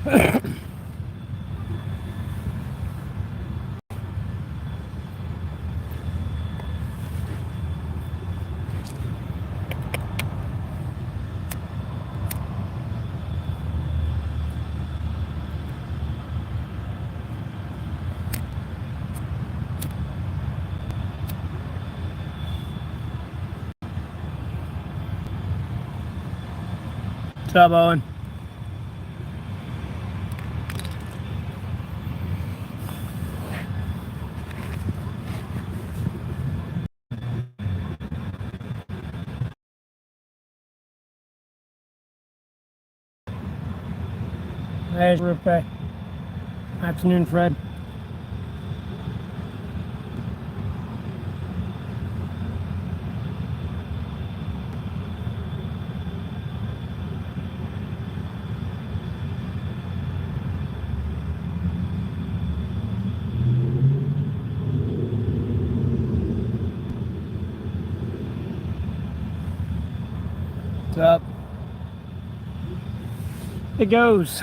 What's up, Owen? There's Rupert. Afternoon, Fred. What's up? It goes.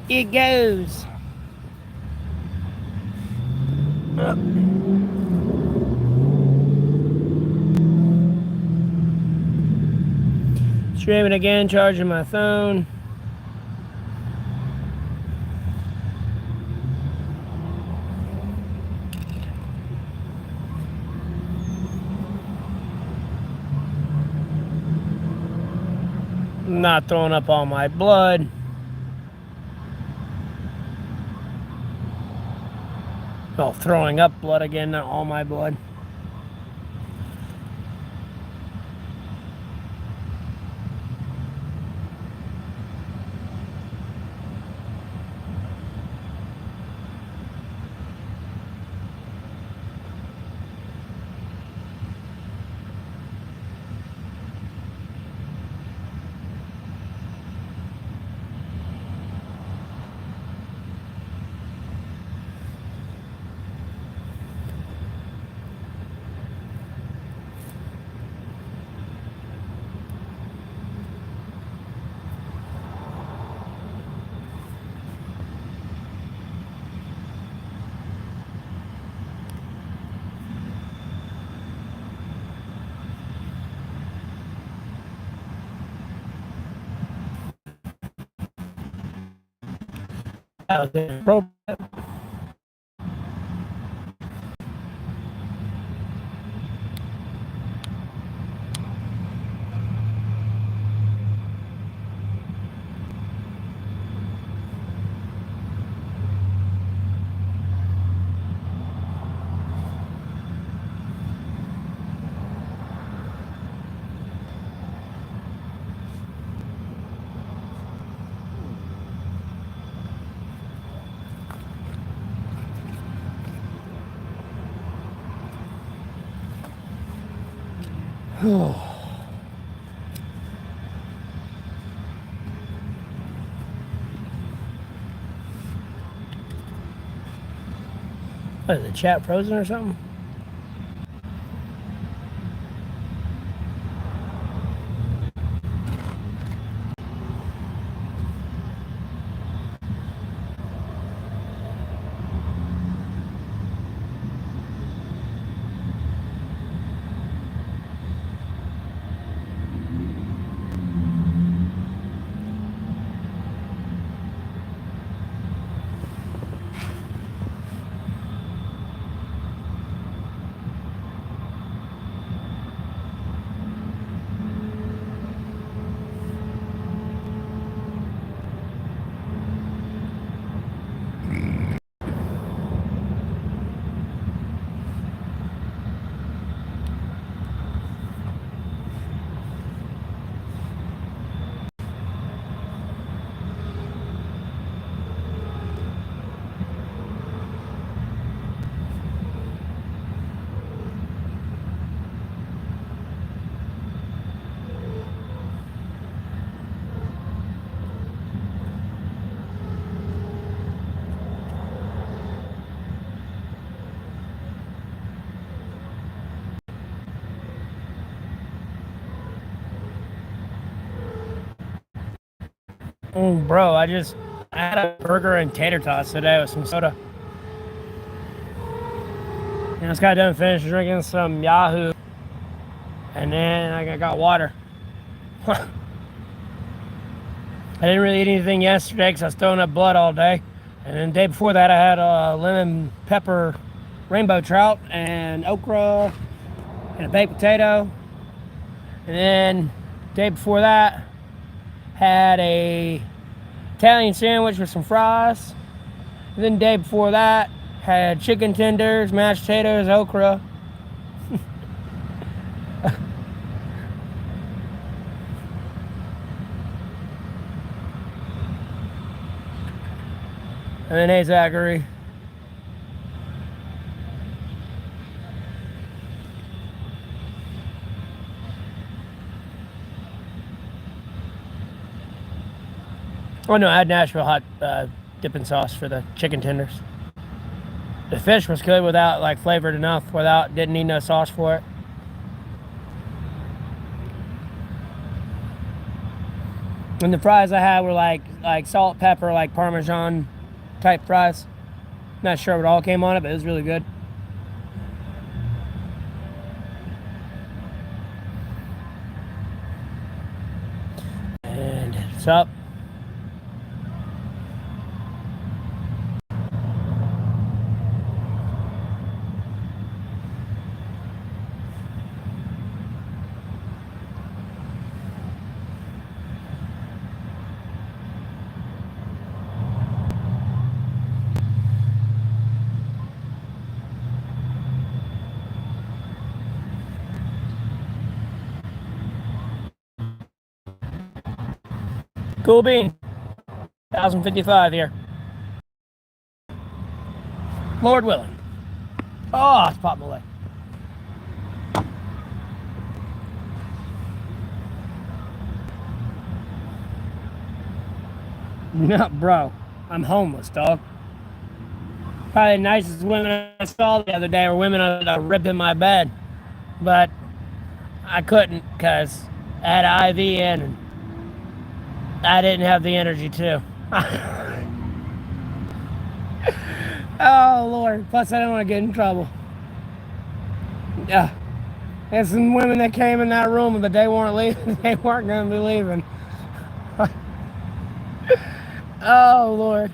It goes. Up. Streaming again, charging my phone. Not throwing up all my blood. Oh, throwing up blood again, not all my blood. That was inappropriate. What, is the chat frozen or something? Bro, I had a burger and tater tots today with some soda. And I just got done finished drinking some Yahoo. And then I got water. I didn't really eat anything yesterday because I was throwing up blood all day. And then the day before that, I had a lemon pepper rainbow trout and okra and a baked potato. And then the day before that, had a Italian sandwich with some fries. And then the day before that, had chicken tenders, mashed potatoes, okra. And then, hey, Zachary. Oh, no, I had Nashville hot dipping sauce for the chicken tenders. The fish was good without, like, flavored enough, didn't need no sauce for it. And the fries I had were like salt, pepper, like Parmesan type fries. Not sure what all came on it, but it was really good. And what's up? Cool bean. 1055 here. Lord willing. Oh, it's popped my leg. No, bro. I'm homeless, dog. Probably the nicest women I saw the other day were women that ripped in my bed. But I couldn't because I had an IV in and I didn't have the energy to. Oh, Lord. Plus, I didn't want to get in trouble. Yeah. There's some women that came in that room, but they weren't leaving. They weren't going to be leaving. Oh, Lord.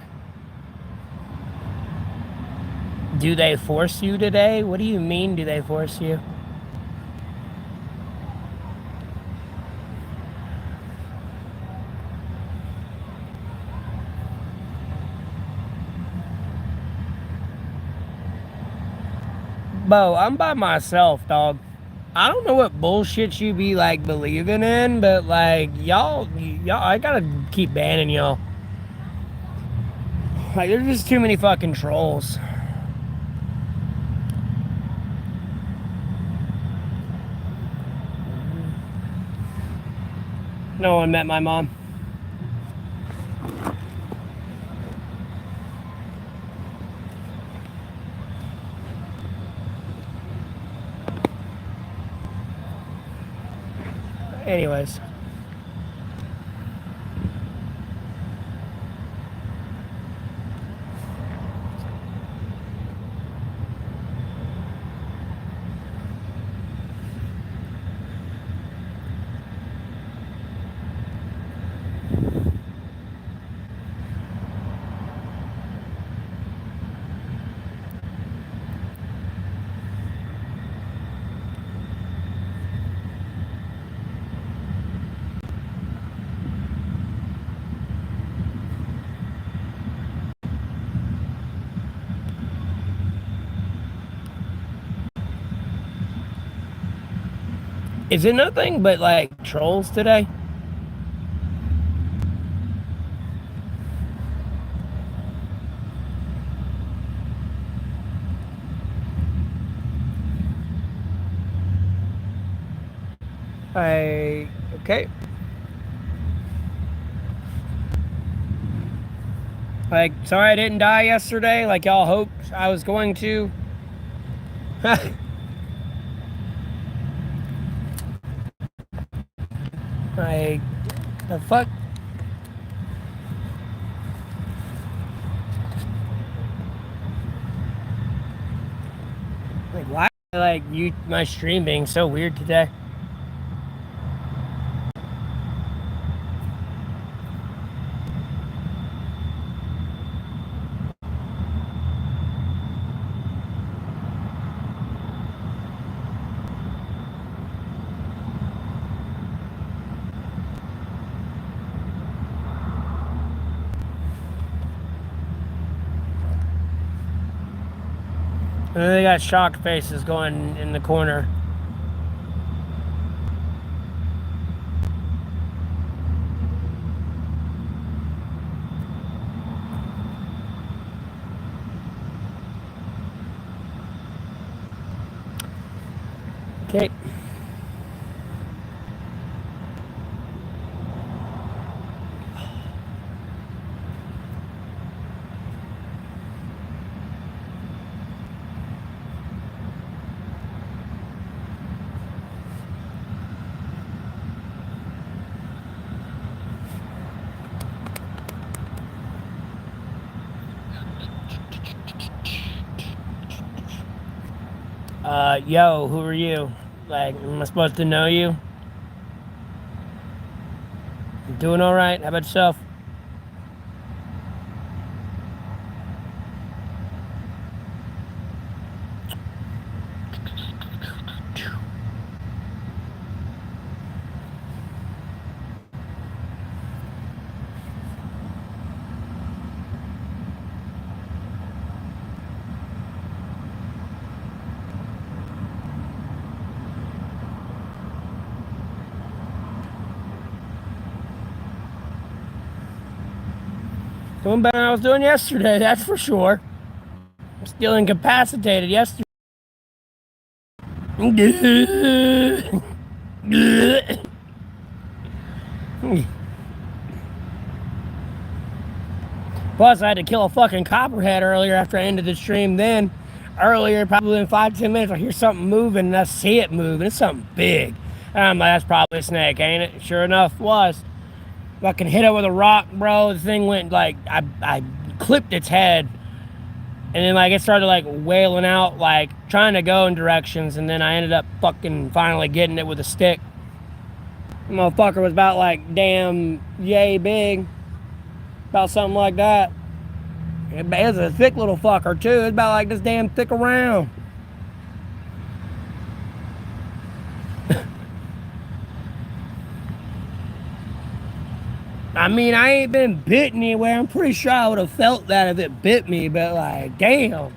Do they force you today? What do you mean, do they force you? Bo, I'm by myself, dog. I don't know what bullshit you be like believing in, but like y'all, I gotta keep banning y'all. Like there's just too many fucking trolls. No one met my mom. Anyways. Is it nothing but like trolls today? Okay. Like, sorry I didn't die yesterday like y'all hoped I was going to. Like, the fuck? like my stream being so weird today. And then they got shocked faces going in the corner. Okay. Yo, who are you? Like, am I supposed to know you? You doing all right? How about yourself? Doing better than I was doing yesterday, that's for sure. I'm still incapacitated yesterday. Plus, I had to kill a fucking copperhead earlier after I ended the stream. Then, earlier, probably in 5-10 minutes, I hear something moving and I see it moving. It's something big. And I'm like, that's probably a snake, ain't it? Sure enough, it was. Fucking hit it with a rock, bro. The thing went like, I clipped its head. And then, like, it started, like, wailing out, like, trying to go in directions. And then I ended up fucking finally getting it with a stick. The motherfucker was about, like, damn yay big. About something like that. It was a thick little fucker, too. It's about, like, this damn thick around. I mean, I ain't been bitten anywhere. I'm pretty sure I would have felt that if it bit me, but like, damn.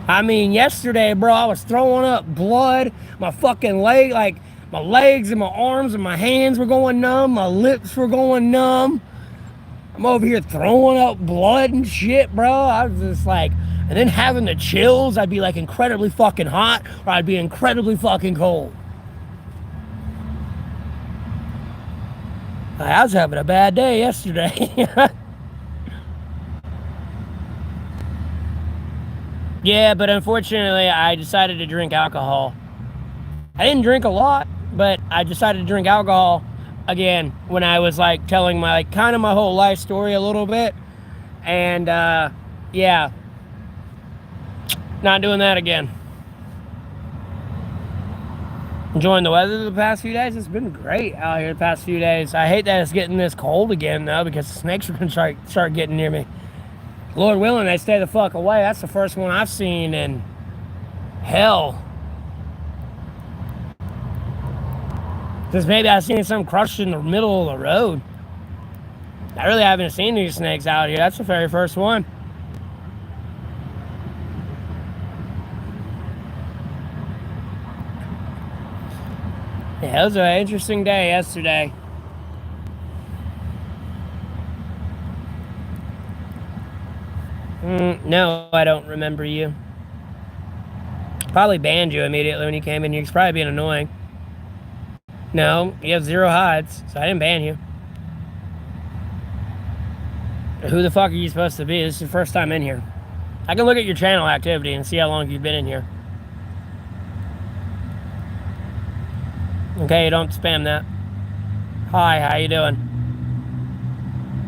I mean, yesterday, bro, I was throwing up blood. My fucking leg, like, my legs and my arms and my hands were going numb. My lips were going numb. I'm over here throwing up blood and shit, bro. I was just like, and then having the chills, I'd be like incredibly fucking hot, or I'd be incredibly fucking cold. I was having a bad day yesterday. Yeah, but unfortunately, I decided to drink alcohol. I didn't drink a lot, but I decided to drink alcohol again when I was like telling my like kind of my whole life story a little bit. And yeah, not doing that again. Enjoying the weather the past few days. It's been great out here the past few days. I hate that it's getting this cold again though, because the snakes are gonna start getting near me. Lord willing, they stay the fuck away. That's the first one I've seen in hell. Just maybe I've seen some crushed in the middle of the road. I really haven't seen these snakes out here. That's the very first one. Yeah, it was an interesting day yesterday. No, I don't remember you. Probably banned you immediately when you came in here. It's probably being annoying. No, you have 0 hides, so I didn't ban you. Who the fuck are you supposed to be? This is your first time in here. I can look at your channel activity and see how long you've been in here. Okay, don't spam that. Hi, how you doing?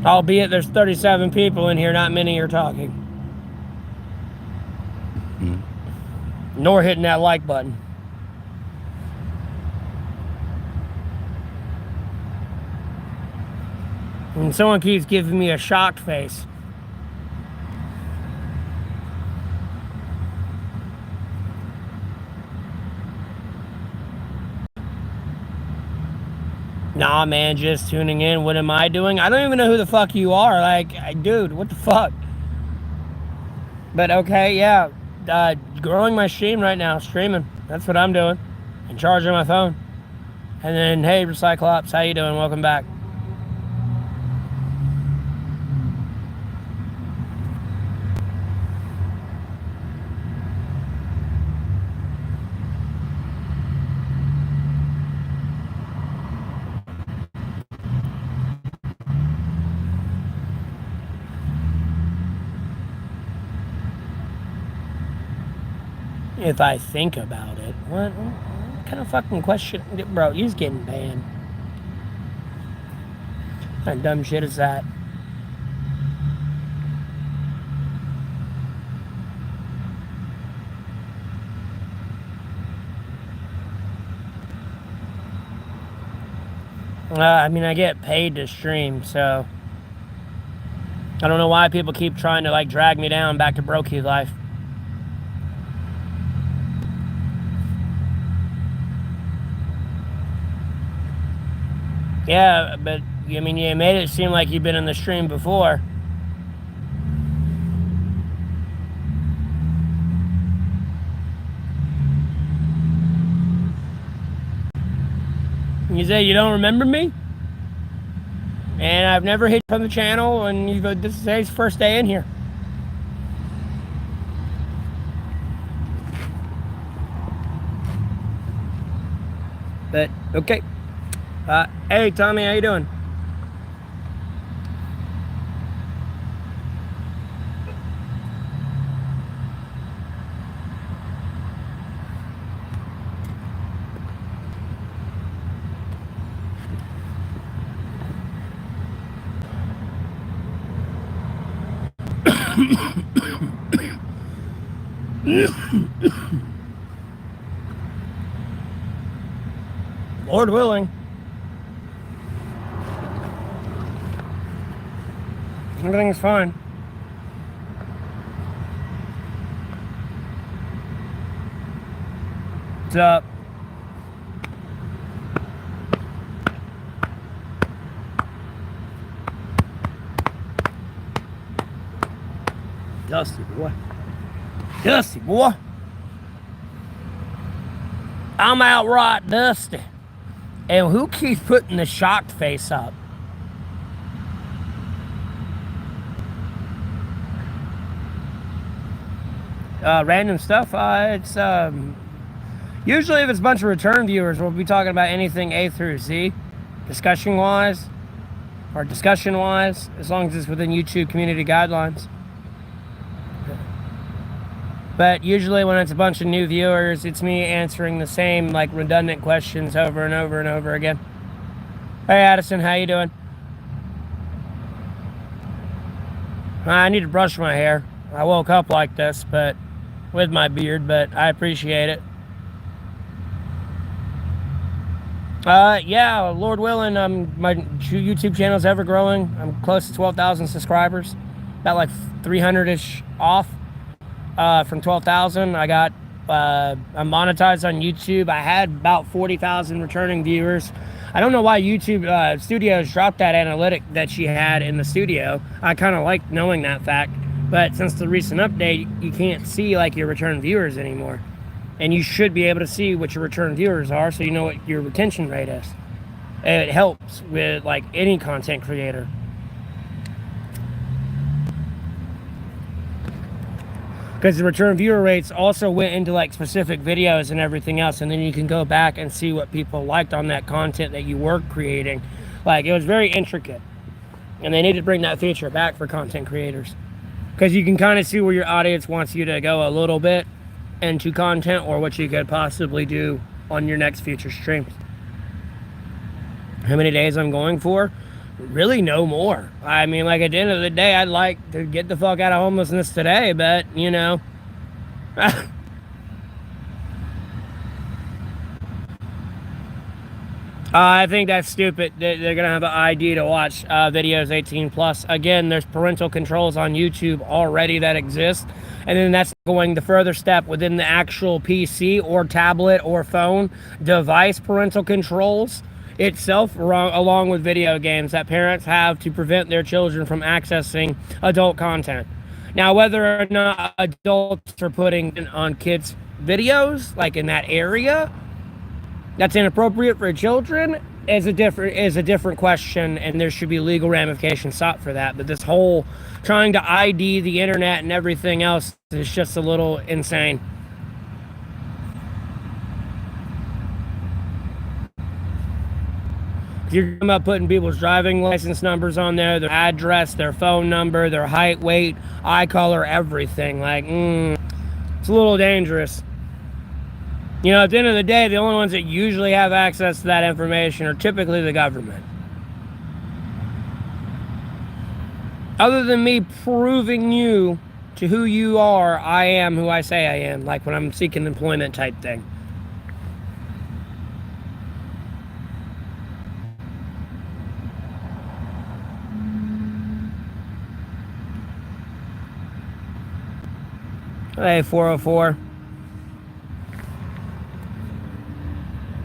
Albeit there's 37 people in here, not many are talking. nor hitting that like button. And someone keeps giving me a shocked face. Nah, man, just tuning in. What am I doing? I don't even know who the fuck you are. Like, dude, what the fuck? But okay, yeah. Growing my stream right now, streaming. That's what I'm doing. And charging my phone. And then, hey, Recyclops, how you doing? Welcome back. If I think about it. What kind of fucking question? Bro, you're just getting banned. What kind of dumb shit is that? I mean, I get paid to stream, so I don't know why people keep trying to, like, drag me down back to brokey life. Yeah, but, I mean, you made it seem like you've been in the stream before. You say you don't remember me? And I've never hit from the channel, and you go, this is today's first day in here. But, okay. Hey, Tommy, how you doing? Lord willing. Everything's fine. What's up? Dusty boy. Dusty boy. I'm outright dusty. And who keeps putting the shocked face up? Random stuff. It's usually if it's a bunch of return viewers, we'll be talking about anything A through Z, discussion-wise, or discussion-wise, as long as it's within YouTube community guidelines. But usually when it's a bunch of new viewers, it's me answering the same, like, redundant questions over and over and over again. Hey, Addison, how you doing? I need to brush my hair. I woke up like this, but with my beard, but I appreciate it. Yeah, Lord willing, my YouTube channel is ever growing. I'm close to 12,000 subscribers, about like 300-ish off from 12,000. I got I'm monetized on YouTube. I had about 40,000 returning viewers. I don't know why YouTube Studios dropped that analytic that she had in the studio. I kind of like knowing that fact. But since the recent update, you can't see like your return viewers anymore. And you should be able to see what your return viewers are so you know what your retention rate is. It helps with like any content creator. Because the return viewer rates also went into like specific videos and everything else. And then you can go back and see what people liked on that content that you were creating. Like, it was very intricate. And they need to bring that feature back for content creators. Because you can kind of see where your audience wants you to go a little bit into content or what you could possibly do on your next future streams. How many days I'm going for? Really no more. I mean, like, at the end of the day, I'd like to get the fuck out of homelessness today, but, you know. I think that's stupid. They're gonna have an ID to watch videos 18 plus. Again, there's parental controls on YouTube already that exist, and then that's going the further step within the actual PC or tablet or phone device parental controls itself, along with video games that parents have to prevent their children from accessing adult content. Now, whether or not adults are putting on kids' videos, like in that area, that's inappropriate for children is a different question, and there should be legal ramifications sought for that. But this whole trying to ID the internet and everything else is just a little insane. You're talking about putting people's driving license numbers on there, their address, their phone number, their height, weight, eye color, everything. Like, it's a little dangerous. You know, at the end of the day, the only ones that usually have access to that information are typically the government. Other than me proving you to who you are, I am who I say I am, like when I'm seeking employment type thing. Hey, 404.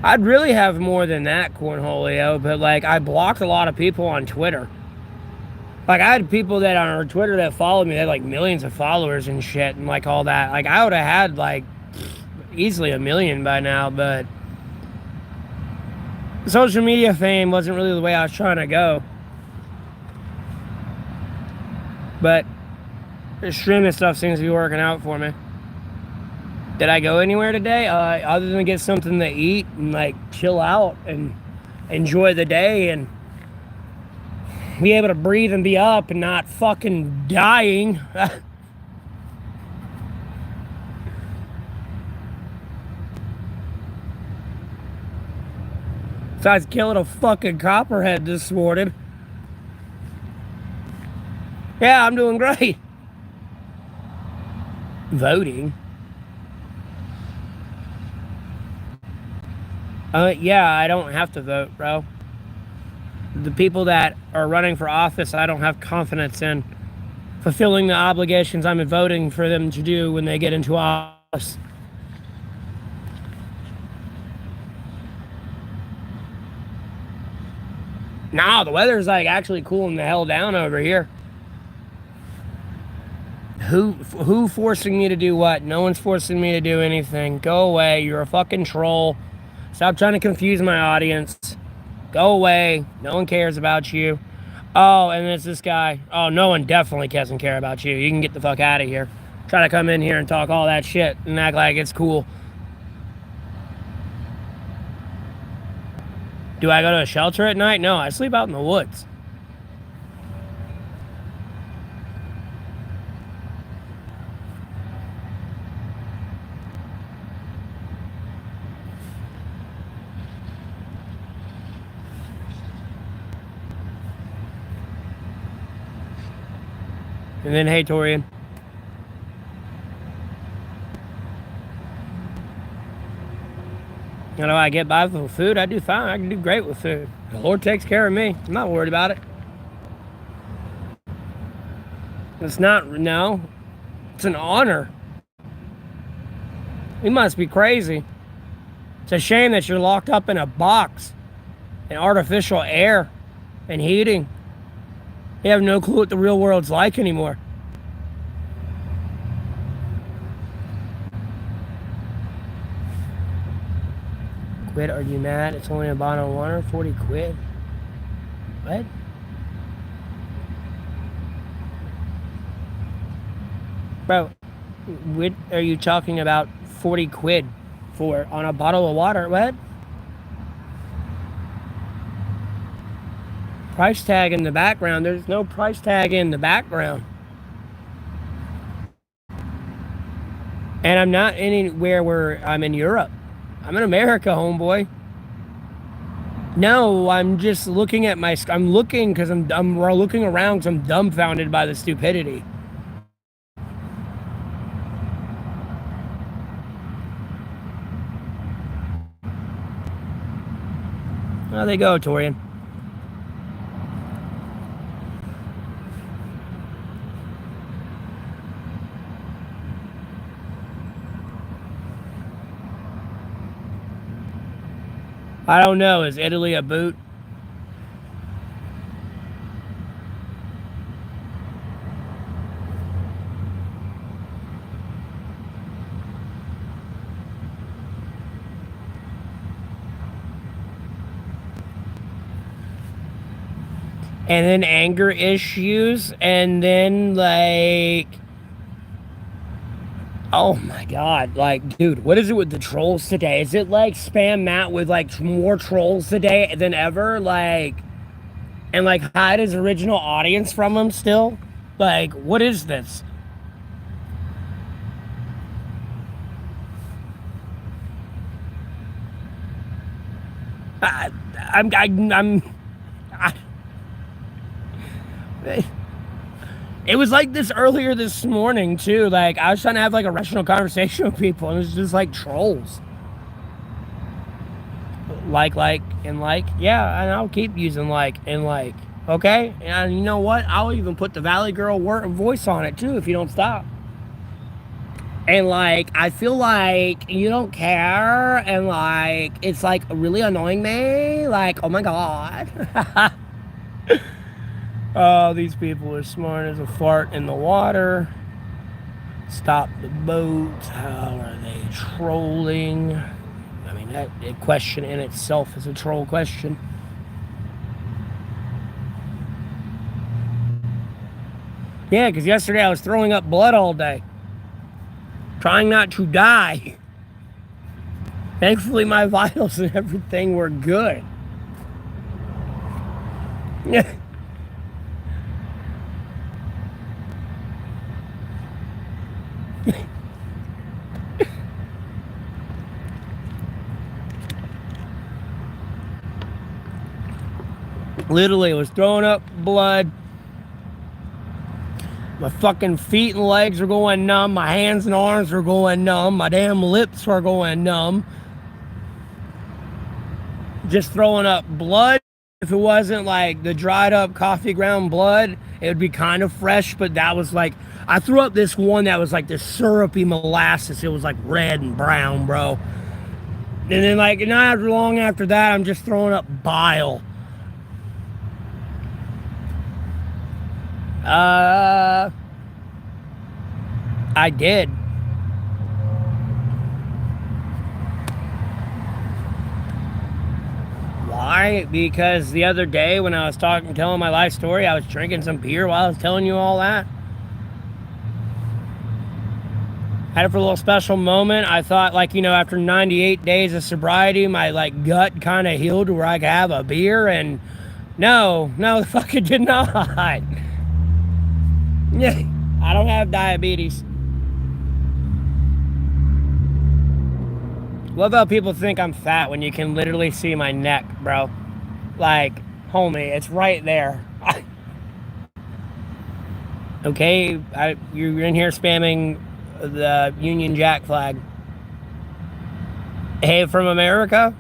I'd really have more than that, Cornholio, but like I blocked a lot of people on Twitter. Like I had people that on Twitter that followed me, they had like millions of followers and shit and like all that. Like I would have had like easily 1 million by now, but social media fame wasn't really the way I was trying to go. But the streaming stuff seems to be working out for me. Did I go anywhere today? Other than get something to eat and like chill out and enjoy the day and be able to breathe and be up and not fucking dying. Besides killing a fucking copperhead this morning. Yeah, I'm doing great. Voting. Yeah, I don't have to vote, bro. The people that are running for office, I don't have confidence in fulfilling the obligations I'm voting for them to do when they get into office. Nah, the weather's like actually cooling the hell down over here. Who forcing me to do what? No one's forcing me to do anything. Go away. You're a fucking troll. Stop trying to confuse my audience. Go away. No one cares about you. Oh, and it's this guy. Oh, no one definitely doesn't care about you. You can get the fuck out of here. Try to come in here and talk all that shit and act like it's cool. Do I go to a shelter at night? No, I sleep out in the woods. And then, hey, Torian. You know, I get by with food, I do fine. I can do great with food. The Lord takes care of me. I'm not worried about it. It's not, no. It's an honor. You must be crazy. It's a shame that you're locked up in a box in artificial air and heating. You have no clue what the real world's like anymore. Quid, are you mad? It's only a bottle of water, 40 quid. What? Bro, what are you talking about 40 quid for on a bottle of water? What? Price tag in the background. There's no price tag in the background. And I'm not anywhere where I'm in Europe. I'm in America, homeboy. No, I'm just looking at my... I'm looking because I'm looking around because I'm dumbfounded by the stupidity. How they go, Torian? I don't know. Is Italy a boot? And then anger issues, and then like, oh my god, like, dude, what is it with the trolls today? Is it like spam Matt with like more trolls today than ever? Like, and like hide his original audience from him still? Like, what is this? I, I'm it was like this earlier this morning too. Like I was trying to have like a rational conversation with people, and it was just like trolls. Like, yeah, and I'll keep using like and like. Okay, and you know what? I'll even put the Valley Girl voice on it too if you don't stop. And like, I feel like you don't care, and like, it's like really annoying me. Like, oh my god. Oh, these people are smart as a fart in the water. Stop the boat. How are they trolling? I mean, that question in itself is a troll question. Yeah, because yesterday I was throwing up blood all day. Trying not to die. Thankfully, my vitals and everything were good. Yeah. Literally, I was throwing up blood. My fucking feet and legs were going numb. My hands and arms were going numb. My damn lips were going numb. Just throwing up blood. If it wasn't like the dried up coffee ground blood, it would be kind of fresh, but that was like, I threw up this one that was like this syrupy molasses. It was like red and brown, bro. And then like not long after that, I'm just throwing up bile. I did. Why? Because the other day when I was telling my life story, I was drinking some beer while I was telling you all that. Had it for a little special moment. I thought, like, you know, after 98 days of sobriety, my like gut kind of healed to where I could have a beer, and no, the fuck it did not. Yeah, I don't have diabetes. Love how people think I'm fat when you can literally see my neck, bro. Like, homie, it's right there. Okay, you're in here spamming the Union Jack flag. Hey, from America?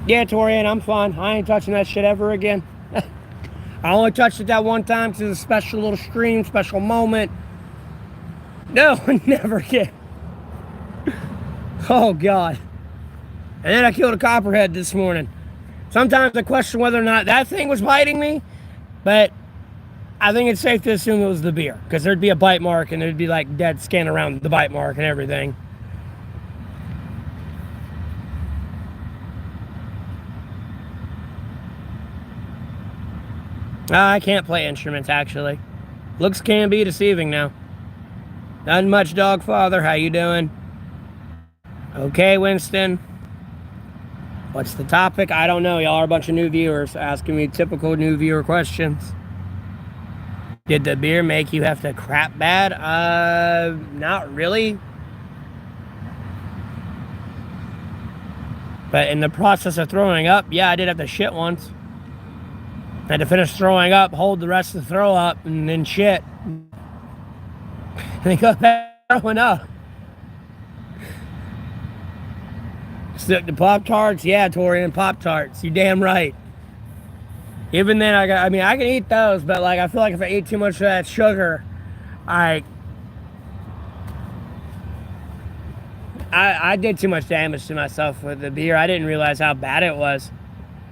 Yeah, Torian, I'm fine. I ain't touching that shit ever again. I only touched it that one time because it's a special little stream, special moment. No, never again. Oh, God. And then I killed a copperhead this morning. Sometimes I question whether or not that thing was biting me, but I think it's safe to assume it was the beer, because there'd be a bite mark and there'd be like dead skin around the bite mark and everything. I can't play instruments, actually. Looks can be deceiving now. Not much, dog father. How you doing? Okay, Winston. What's the topic? I don't know. Y'all are a bunch of new viewers asking me typical new viewer questions. Did the beer make you have to crap bad? Not really. But in the process of throwing up, yeah, I did have to shit once. I had to finish throwing up, hold the rest of the throw up, and then shit. And then go back throwing up. Stick to Pop-Tarts? Yeah, Torian, Pop-Tarts. You damn right. Even then, I can eat those, but like I feel like if I eat too much of that sugar, I did too much damage to myself with the beer. I didn't realize how bad it was.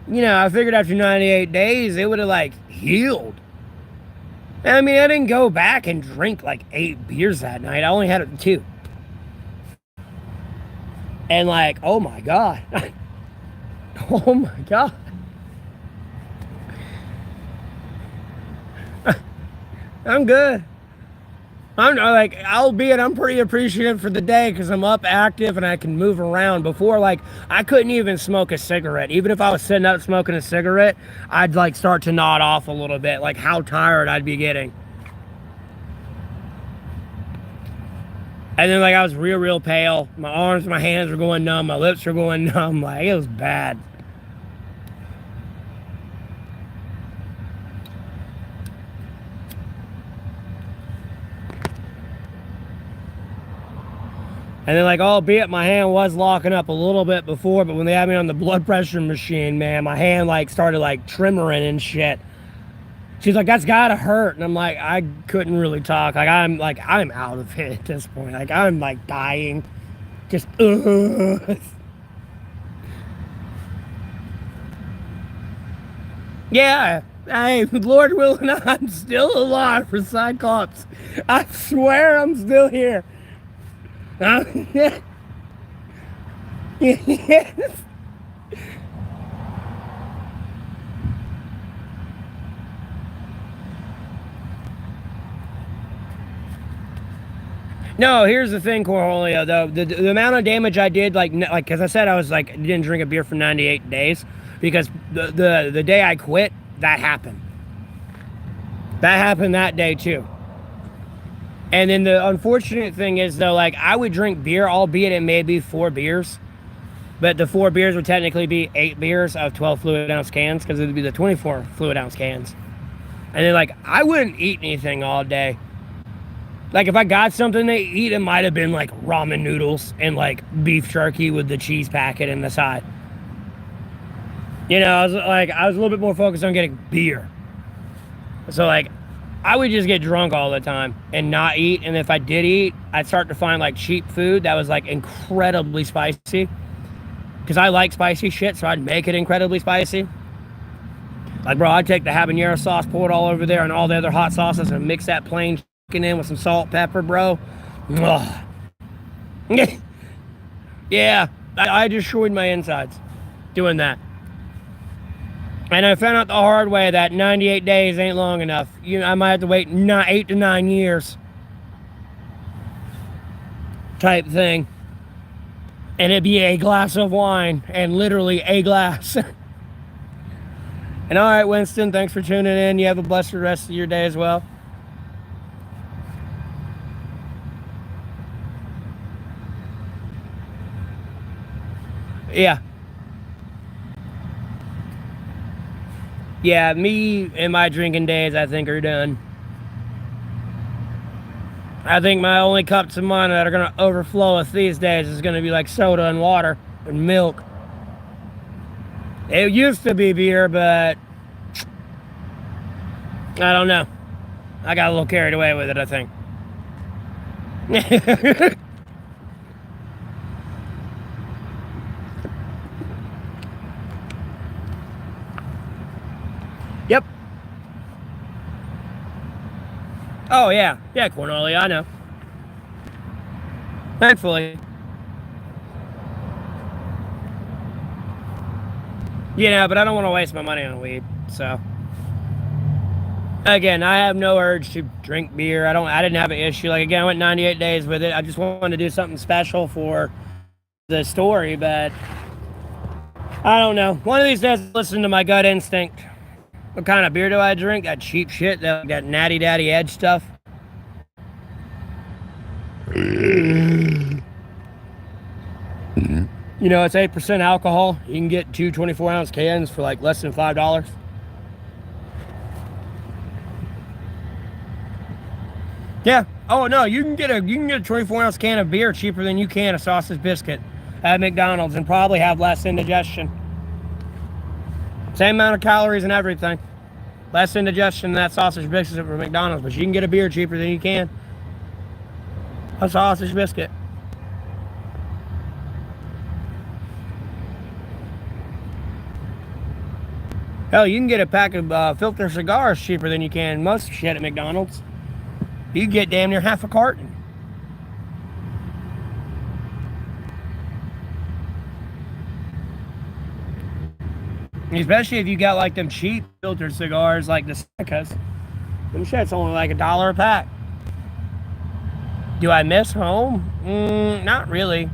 You know, I figured after 98 days, it would have like healed. I mean, I didn't go back and drink like 8 beers that night. I only had 2. And like, oh my God. Oh my God. I'm good. I'm pretty appreciative for the day because I'm up, active, and I can move around. Before, like, I couldn't even smoke a cigarette. Even if I was sitting up smoking a cigarette, I'd like start to nod off a little bit, like how tired I'd be getting. And then like I was real pale. My arms, my hands were going numb. My lips were going numb. Like, it was bad. And then, like, albeit my hand was locking up a little bit before, but when they had me on the blood pressure machine, man, my hand, like, started, like, tremoring and shit. She's like, that's gotta hurt. And I'm like, I couldn't really talk. I'm out of it at this point. Like, I'm, like, dying. Just, Yeah, hey, Lord willing, I'm still alive for Cyclops. I swear I'm still here. Yes. No, here's the thing, Cornholio, though. The amount of damage I did, like, as I said, I was like, didn't drink a beer for 98 days because the day I quit, that happened. That happened that day, too. And then the unfortunate thing is, though, like, I would drink beer, albeit it may be 4 beers. But the 4 beers would technically be 8 beers of 12 fluid ounce cans because it would be the 24 fluid ounce cans. And then, like, I wouldn't eat anything all day. Like, if I got something to eat, it might have been, like, ramen noodles and, like, beef jerky with the cheese packet in the side. You know, I was a little bit more focused on getting beer. So, like, I would just get drunk all the time and not eat. And if I did eat, I'd start to find like cheap food that was like incredibly spicy. Because I like spicy shit, so I'd make it incredibly spicy. Like, bro, I'd take the habanero sauce, pour it all over there and all the other hot sauces and mix that plain chicken in with some salt, pepper, bro. Ugh. Yeah, I destroyed my insides doing that. And I found out the hard way that 98 days ain't long enough. I might have to wait 8 to 9 years type thing. And it'd be a glass of wine, and literally a glass. And all right, Winston, thanks for tuning in. You have a blessed rest of your day as well. Yeah. Yeah, me and my drinking days, I think, are done. I think my only cups of mine that are going to overflow us these days is going to be like soda and water and milk. It used to be beer, but I don't know. I got a little carried away with it, I think. Yep. Oh, yeah. Yeah, Cornelia, I know. Thankfully. You know, but I don't want to waste my money on weed, so. Again, I have no urge to drink beer. I didn't have an issue. Like, again, I went 98 days with it. I just wanted to do something special for the story, but I don't know. One of these days, I'll listen to my gut instinct. What kind of beer do I drink? That cheap shit, that natty daddy edge stuff. You know, it's 8% alcohol. You can get 2 24-ounce cans for like less than $5. Yeah. Oh no, you can get a 24-ounce can of beer cheaper than you can a sausage biscuit. at McDonald's and probably have less indigestion. Same amount of calories and everything. Less indigestion than that sausage biscuit from McDonald's, but you can get a beer cheaper than you can a sausage biscuit. Hell, you can get a pack of filter cigars cheaper than you can most shit at McDonald's. You can get damn near half a carton. Especially if you got like them cheap filtered cigars like the Senecas. Them shit's only like $1 a pack. Do I miss home? Not really.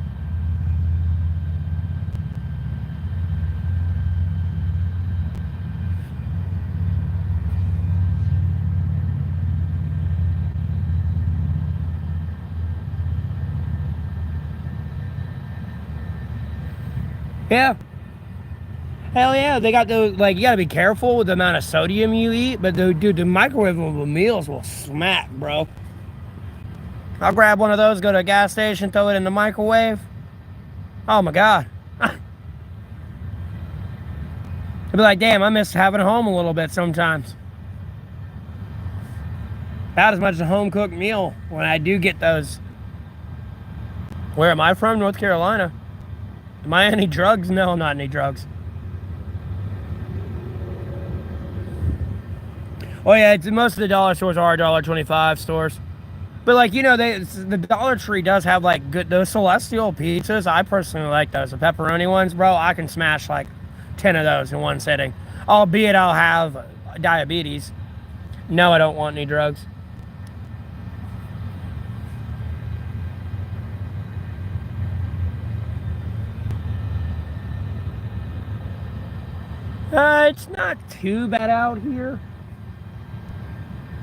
Yeah. Hell yeah, they got those, like, you gotta be careful with the amount of sodium you eat, but dude, the microwavable meals will smack, bro. I'll grab one of those, go to a gas station, throw it in the microwave. Oh my God. I'd be like, damn, I miss having home a little bit sometimes. About as much as a home cooked meal when I do get those. Where am I from? North Carolina. Am I any drugs? No, I'm not any drugs. Oh yeah, most of the dollar stores are $1.25 stores. But like, you know, the Dollar Tree does have like those Celestial pizzas. I personally like those. The pepperoni ones, bro, I can smash like 10 of those in one sitting. Albeit I'll have diabetes. No, I don't want any drugs. It's not too bad out here.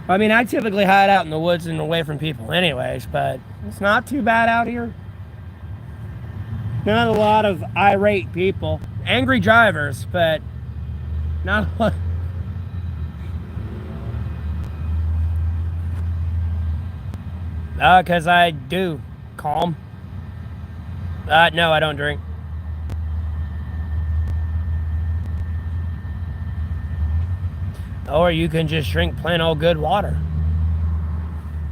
I mean, I typically hide out in the woods and away from people anyways, but it's not too bad out here. Not a lot of irate people. Angry drivers, but not a lot. Because I do. Calm. No, I don't drink. Or you can just drink plain old good water.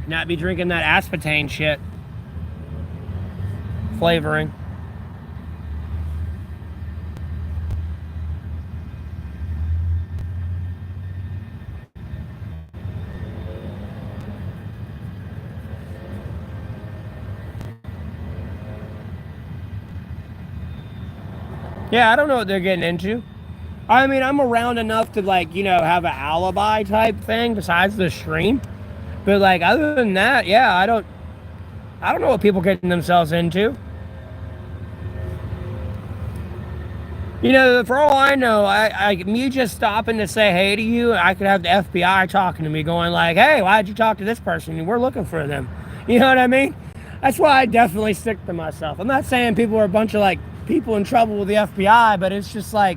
Not be drinking that aspartame shit. Flavoring. Yeah, I don't know what they're getting into. I mean, I'm around enough to, like, you know, have an alibi type thing besides the stream. But, like, other than that, yeah, I don't know what people getting themselves into. You know, for all I know, me just stopping to say hey to you, I could have the FBI talking to me going like, hey, why'd you talk to this person? We're looking for them. You know what I mean? That's why I definitely stick to myself. I'm not saying people are a bunch of, like, people in trouble with the FBI, but it's just like,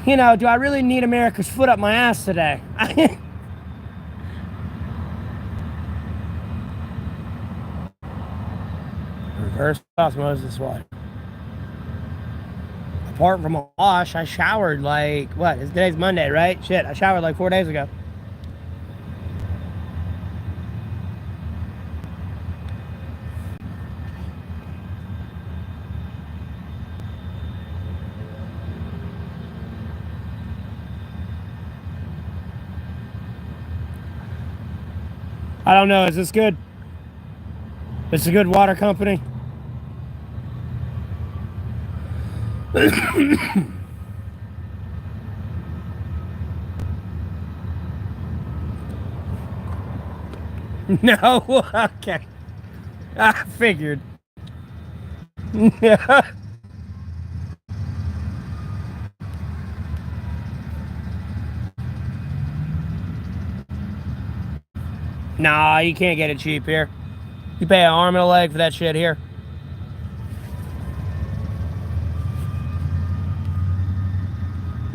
you know, do I really need America's foot up my ass today? Reverse osmosis water. Apart from a wash, I showered like, what? Today's Monday, right? Shit, I showered like 4 days ago. I don't know, is this good? It's a good water company. No? Okay. I figured. Nah, you can't get it cheap here. You pay an arm and a leg for that shit here.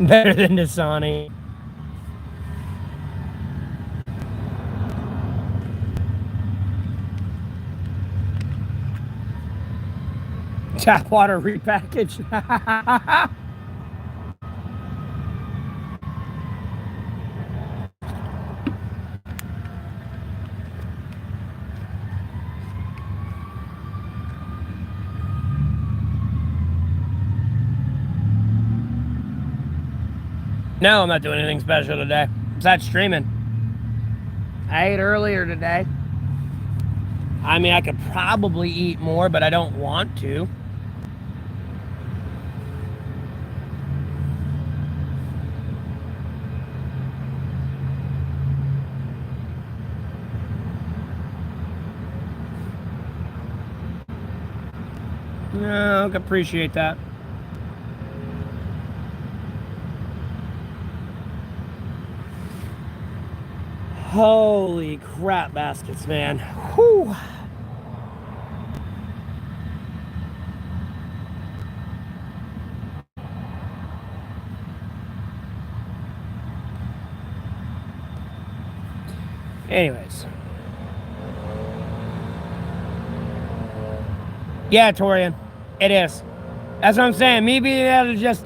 Better than Dasani. Tap water repackaged. No, I'm not doing anything special today. Besides streaming. I ate earlier today. I mean, I could probably eat more, but I don't want to. No, I can appreciate that. Holy crap baskets, man. Whew. Anyways. Yeah, Torian. It is. That's what I'm saying. Me being able to just...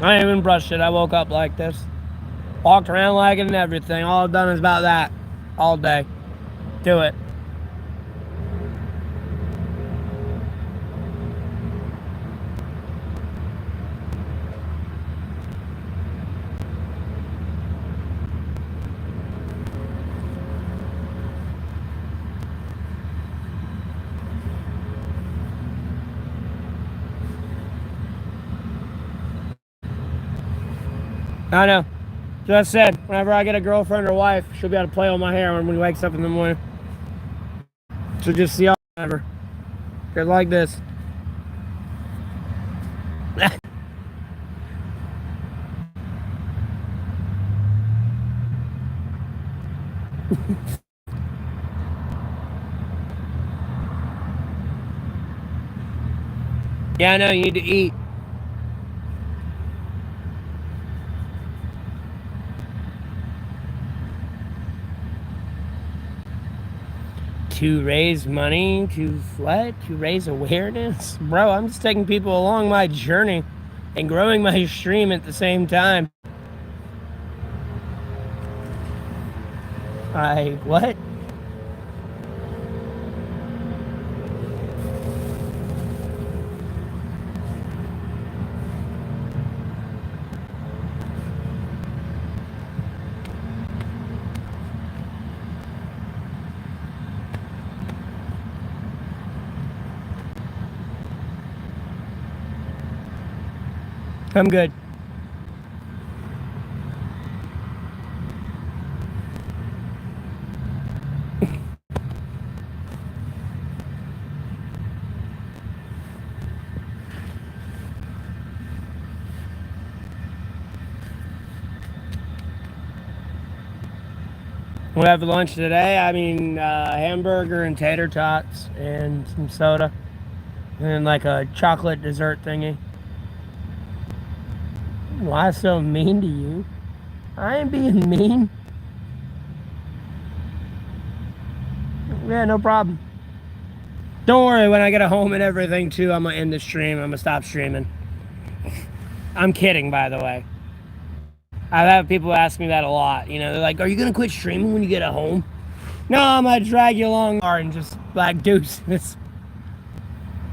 I ain't even brushed it. I woke up like this. Walked around like it and everything. All I've done is about that. All day. Do it. I know. Just said, whenever I get a girlfriend or wife, she'll be able to play with my hair when we wakes up in the morning. She'll just see all over. Just like this. Yeah, I know, you need to eat. To raise money, to what? To raise awareness? Bro, I'm just taking people along my journey and growing my stream at the same time. What? I'm good. We'll have lunch today. I mean, hamburger and tater tots and some soda and like a chocolate dessert thingy. Why so mean to you? I ain't being mean. Yeah, no problem. Don't worry, when I get home and everything too, I'm gonna end the stream. I'm gonna stop streaming. I'm kidding, by the way. I've had people ask me that a lot. You know, they're like, are you gonna quit streaming when you get home? No, I'm gonna drag you along and just like deuces.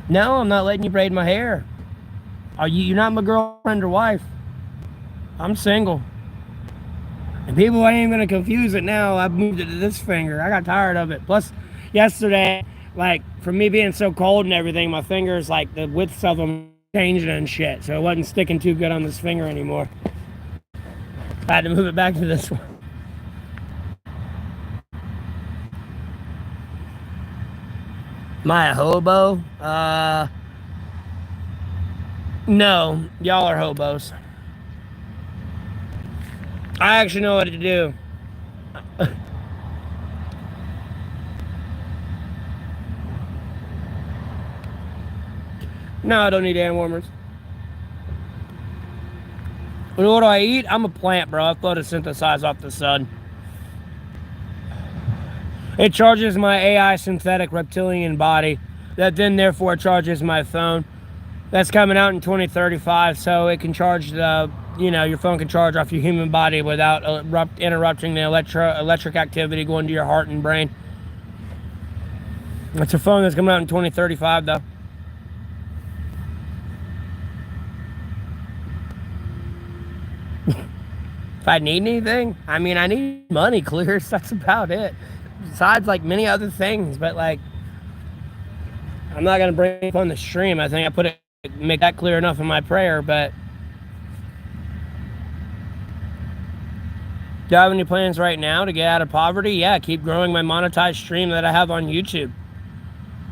No, I'm not letting you braid my hair. You're not my girlfriend or wife. I'm single. And people ain't even gonna confuse it now. I've moved it to this finger. I got tired of it. Plus, yesterday, like, from me being so cold and everything, my fingers, like, the widths of them changing and shit. So it wasn't sticking too good on this finger anymore. I had to move it back to this one. Am I a hobo? No. Y'all are hobos. I actually know what to do. No, I don't need hand warmers. What do I eat? I'm a plant, bro. I photosynthesize off the sun. It charges my AI synthetic reptilian body that then therefore charges my phone. That's coming out in 2035, so it can charge the, your phone can charge off your human body without interrupting the electric activity going to your heart and brain. It's a phone that's coming out in 2035, though. If I need anything, I mean, I need money, Clears. That's about it. Besides, like, many other things, but, like, I'm not going to bring up on the stream. I think I make that clear enough in my prayer, but do I have any plans right now to get out of poverty? Yeah, keep growing my monetized stream that I have on YouTube.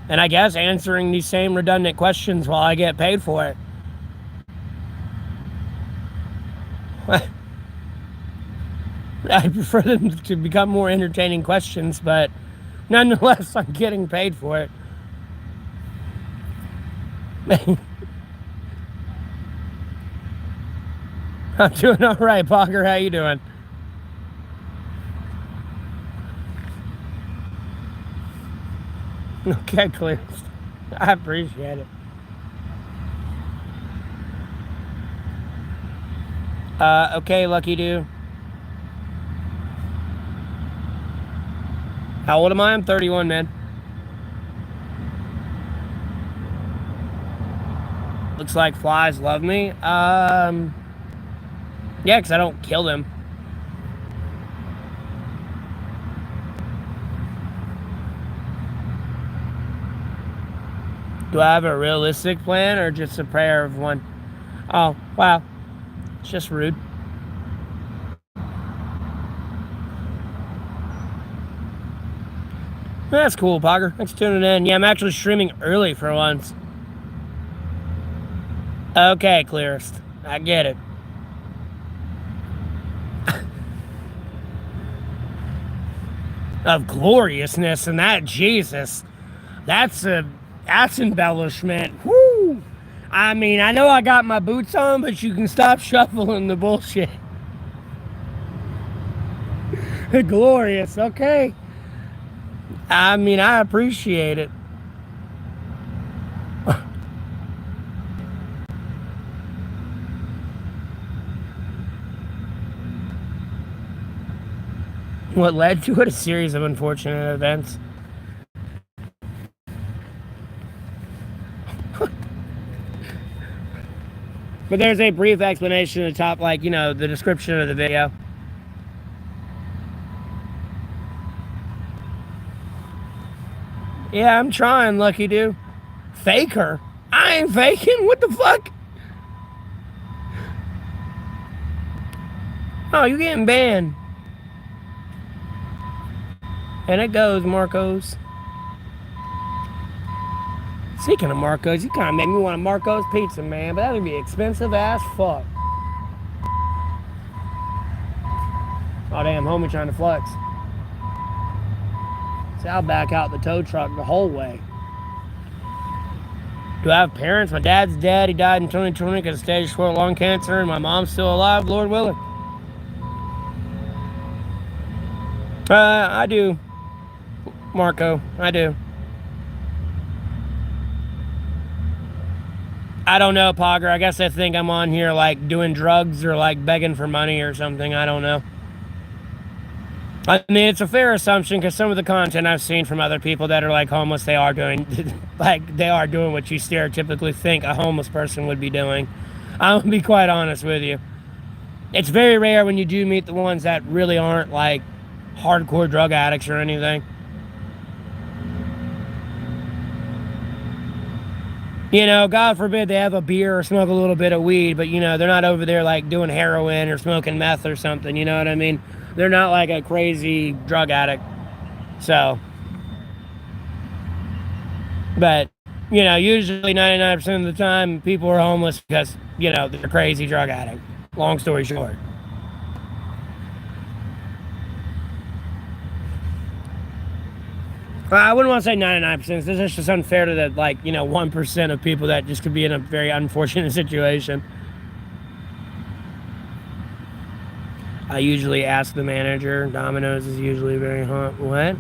And I guess answering these same redundant questions while I get paid for it. I prefer them to become more entertaining questions, but nonetheless, I'm getting paid for it. I'm doing all right, Parker. How you doing? Okay, clear. I appreciate it. Okay, Lucky Dude. How old am I? I'm 31, man. Looks like flies love me. Yeah, because I don't kill them. Do I have a realistic plan or just a prayer of one? Oh, wow. It's just rude. That's cool, Pogger. Thanks for tuning in. Yeah, I'm actually streaming early for once. Okay, Clearest. I get it. Of gloriousness and that, Jesus. That's embellishment. Woo! I mean, I know I got my boots on, but you can stop shuffling the bullshit. Glorious, okay. I mean, I appreciate it. What led to it? A series of unfortunate events. But there's a brief explanation at the top, like, the description of the video. Yeah, I'm trying, Lucky Dude. Faker? I ain't faking. What the fuck? Oh, you getting banned. And it goes, Marcos. Speaking of Marcos, you kind of made me want a Marcos pizza, man. But that would be expensive as fuck. Oh, damn, homie trying to flex. See, I'll back out the tow truck the whole way. Do I have parents? My dad's dead. He died in 2020 because of stage 4 lung cancer. And my mom's still alive, Lord willing. I do. Marco, I do. I don't know, Pogger. I guess I think I'm on here like doing drugs or like begging for money or something. I don't know. I mean, it's a fair assumption because some of the content I've seen from other people that are like homeless, they are doing what you stereotypically think a homeless person would be doing. I'm gonna be quite honest with you. It's very rare when you do meet the ones that really aren't like hardcore drug addicts or anything. God forbid they have a beer or smoke a little bit of weed, but, they're not over there, like, doing heroin or smoking meth or something, you know what I mean? They're not, like, a crazy drug addict. So. But, usually 99% of the time, people are homeless because, they're a crazy drug addict. Long story short. I wouldn't want to say 99%. This is just unfair to the, 1% of people that just could be in a very unfortunate situation. I usually ask the manager. Domino's is usually very hot. What?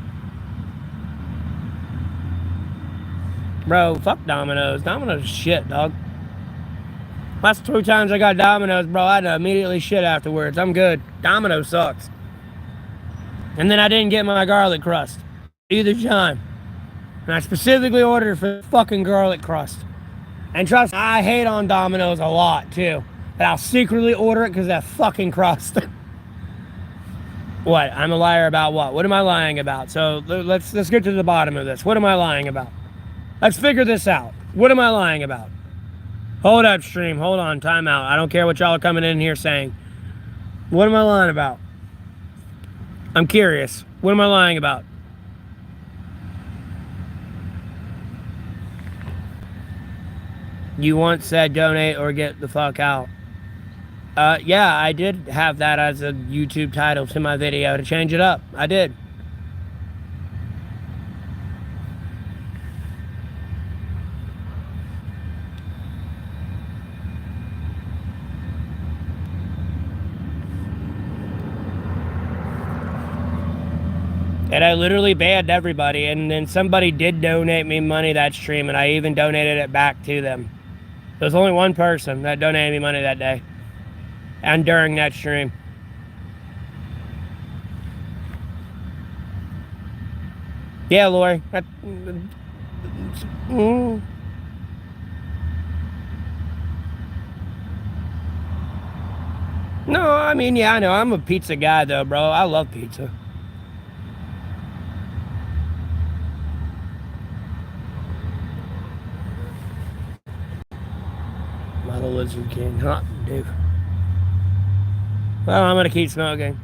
Bro, fuck Domino's. Domino's is shit, dog. Last 2 times I got Domino's, bro, I had to immediately shit afterwards. I'm good. Domino's sucks. And then I didn't get my garlic crust either time. And I specifically ordered for fucking garlic crust. And trust me, I hate on Domino's a lot, too. But I'll secretly order it because of that fucking crust. What? I'm a liar about what? What am I lying about? So let's get to the bottom of this. What am I lying about? Let's figure this out. What am I lying about? Hold up, stream. Hold on. Time out. I don't care what y'all are coming in here saying. What am I lying about? I'm curious. What am I lying about? You once said donate or get the fuck out. Yeah, I did have that as a YouTube title to my video to change it up. I did. And I literally banned everybody, and then somebody did donate me money that stream, and I even donated it back to them. There was only one person that donated me money that day. And during that stream. Yeah, Lori. No, I mean, yeah, I know. I'm a pizza guy, though, bro. I love pizza. Mother Lizard King. Hot, dude. Well, I'm going to keep smoking.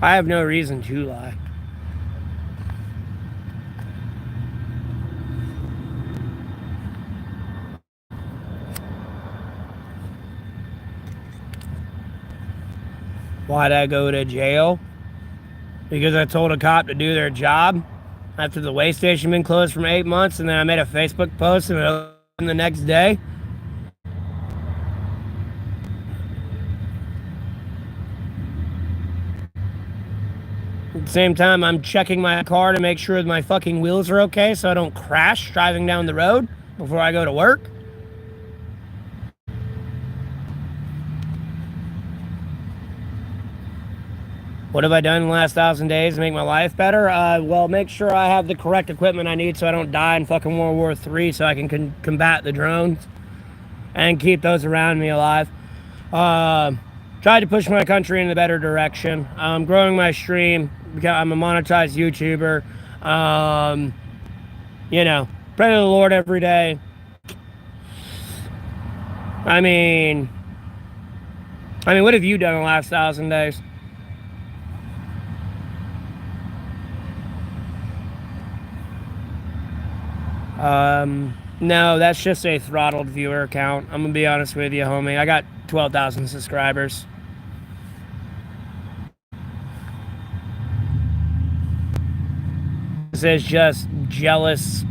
I have no reason to lie. Why'd I go to jail? Because I told a cop to do their job after the way station been closed for 8 months, and then I made a Facebook post and it opened the next day. At the same time, I'm checking my car to make sure my fucking wheels are okay so I don't crash driving down the road before I go to work. What have I done in the last 1,000 days to make my life better? Well, make sure I have the correct equipment I need so I don't die in fucking World War III, so I can combat the drones and keep those around me alive. Tried to push my country in a better direction. I'm growing my stream because I'm a monetized YouTuber. You know, pray to the Lord every day. I mean, what have you done in the last 1,000 days? No, that's just a throttled viewer account. I'm gonna be honest with you, homie. I got 12,000 subscribers. This is just jealous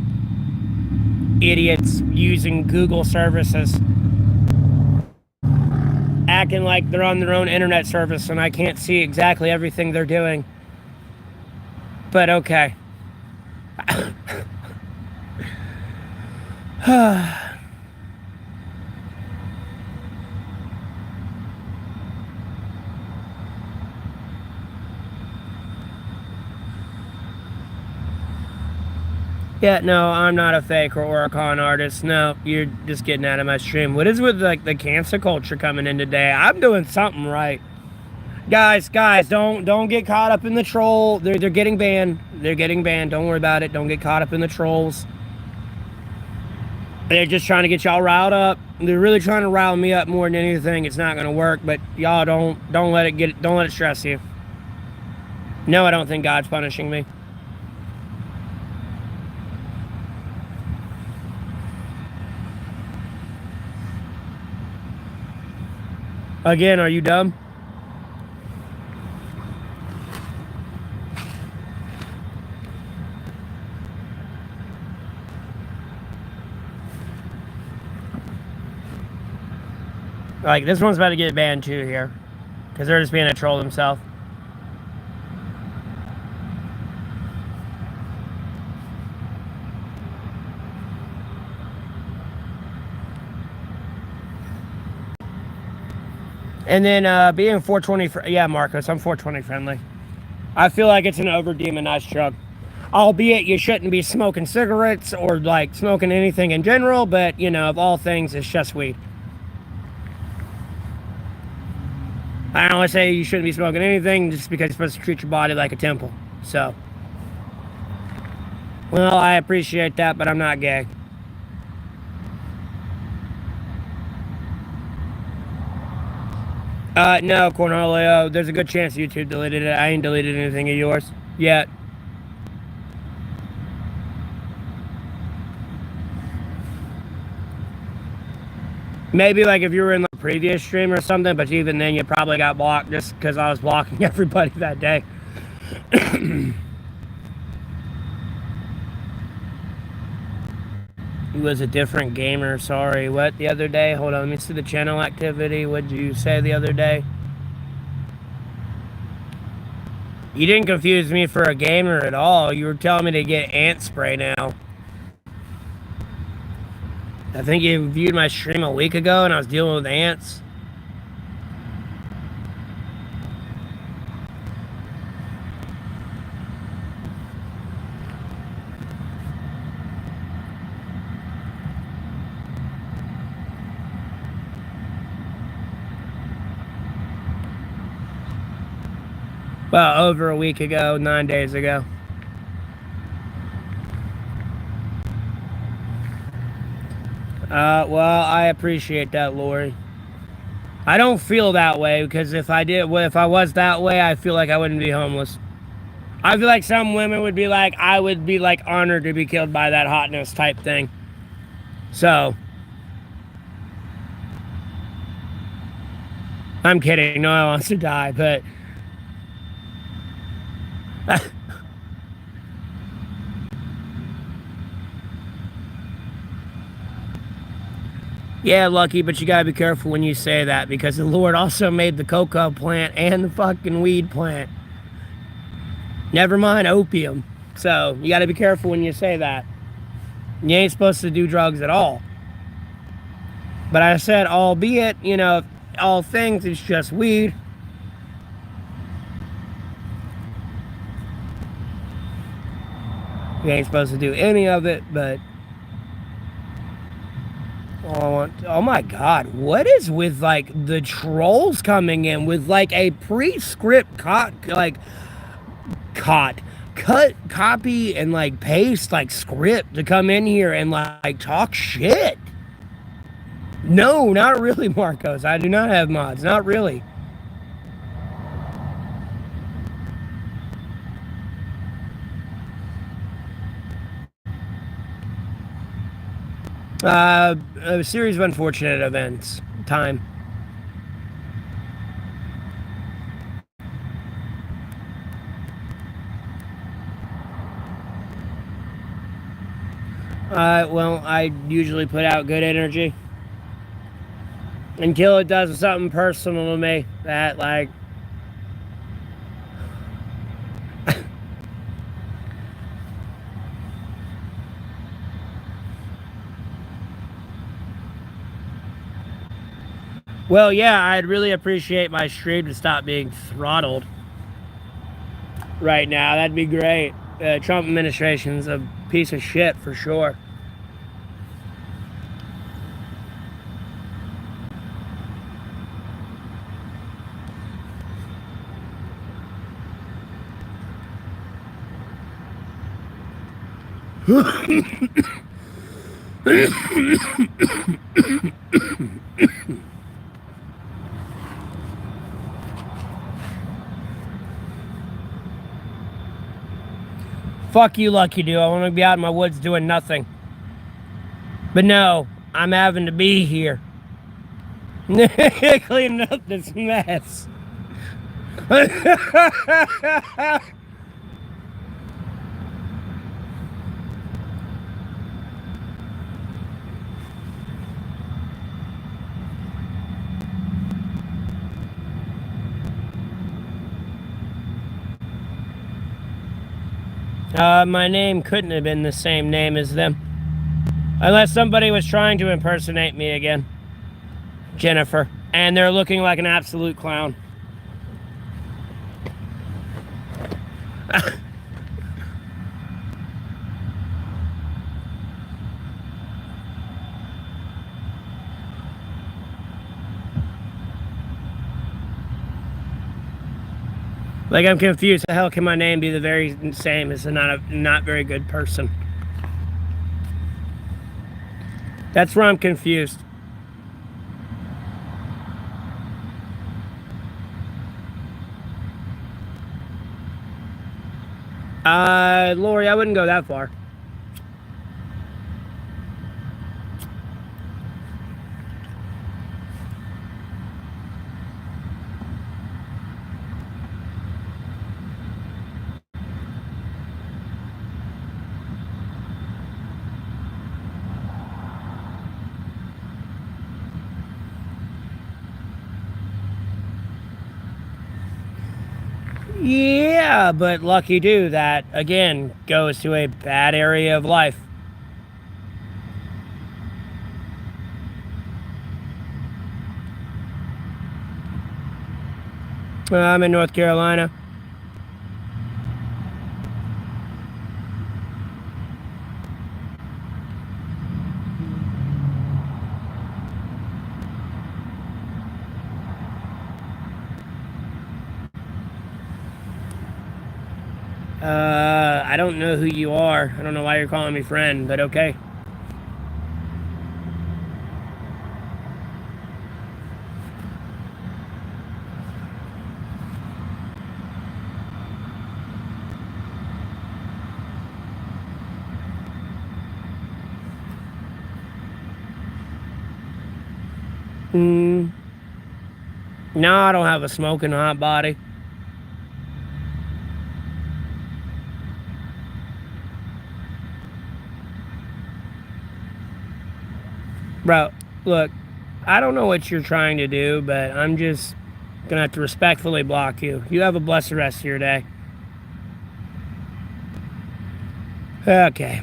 idiots using Google services, acting like they're on their own internet service and I can't see exactly everything they're doing. But okay. Yeah, no, I'm not a fake or a con artist. No, you're just getting out of my stream. What is with like the cancer culture coming in today? I'm doing something right. Guys, don't get caught up in the troll. They're getting banned. They're getting banned. Don't worry about it. Don't get caught up in the trolls. They're just trying to get y'all riled up. They're really trying to rile me up more than anything. It's not gonna work, but y'all don't let it stress you. No, I don't think God's punishing me. Again, are you dumb? Like, this one's about to get banned too here. Because they're just being a troll themselves. And then being 420, yeah, Marcos, I'm 420 friendly. I feel like it's an over-demonized drug. Albeit you shouldn't be smoking cigarettes or like smoking anything in general, but you know, of all things, it's just weed. I don't want to say you shouldn't be smoking anything just because you're supposed to treat your body like a temple. So, well, I appreciate that, but I'm not gay. No, Cornelio, there's a good chance YouTube deleted it. I ain't deleted anything of yours yet. Maybe like if you were in the previous stream or something, but even then you probably got blocked just because I was blocking everybody that day. He was a different gamer, sorry. What, the other day? Hold on, let me see the channel activity. What'd you say the other day? You didn't confuse me for a gamer at all. You were telling me to get ant spray now. I think you viewed my stream a week ago and I was dealing with ants. Well, over a week ago, 9 days ago. Well, I appreciate that, Lori. I don't feel that way because if I was that way, I feel like I wouldn't be homeless. I feel like some women would be like, I would be like honored to be killed by that hotness type thing. So, I'm kidding. No one wants to die, but yeah, Lucky, but you gotta be careful when you say that because the Lord also made the cocoa plant and the fucking weed plant. Never mind opium. So, you gotta be careful when you say that. You ain't supposed to do drugs at all. But I said, albeit, you know, all things, it's just weed. You ain't supposed to do any of it, but oh my god, what is with like the trolls coming in with like a pre-script cut copy and like paste like script to come in here and like talk shit? No, not really, Marcos. I do not have mods, not really. A series of unfortunate events. Time. Well, I usually put out good energy. Until it does something personal to me that, like... Well, yeah, I'd really appreciate my stream to stop being throttled right now. That'd be great. Trump administration's a piece of shit for sure. Fuck you, Lucky Dude. I want to be out in my woods doing nothing. But no, I'm having to be here. Cleaning up this mess. My name couldn't have been the same name as them. Unless somebody was trying to impersonate me again. Jennifer. And they're looking like an absolute clown. Like, I'm confused. How the hell can my name be the very same as a not very good person? That's where I'm confused. Lori, I wouldn't go that far. Yeah, but lucky do, that, again, goes to a bad area of life. I'm in North Carolina. I don't know who you are. I don't know why you're calling me friend, but okay. No, I don't have a smoking hot body. Bro, look, I don't know what you're trying to do, but I'm just gonna have to respectfully block you. You have a blessed rest of your day. Okay.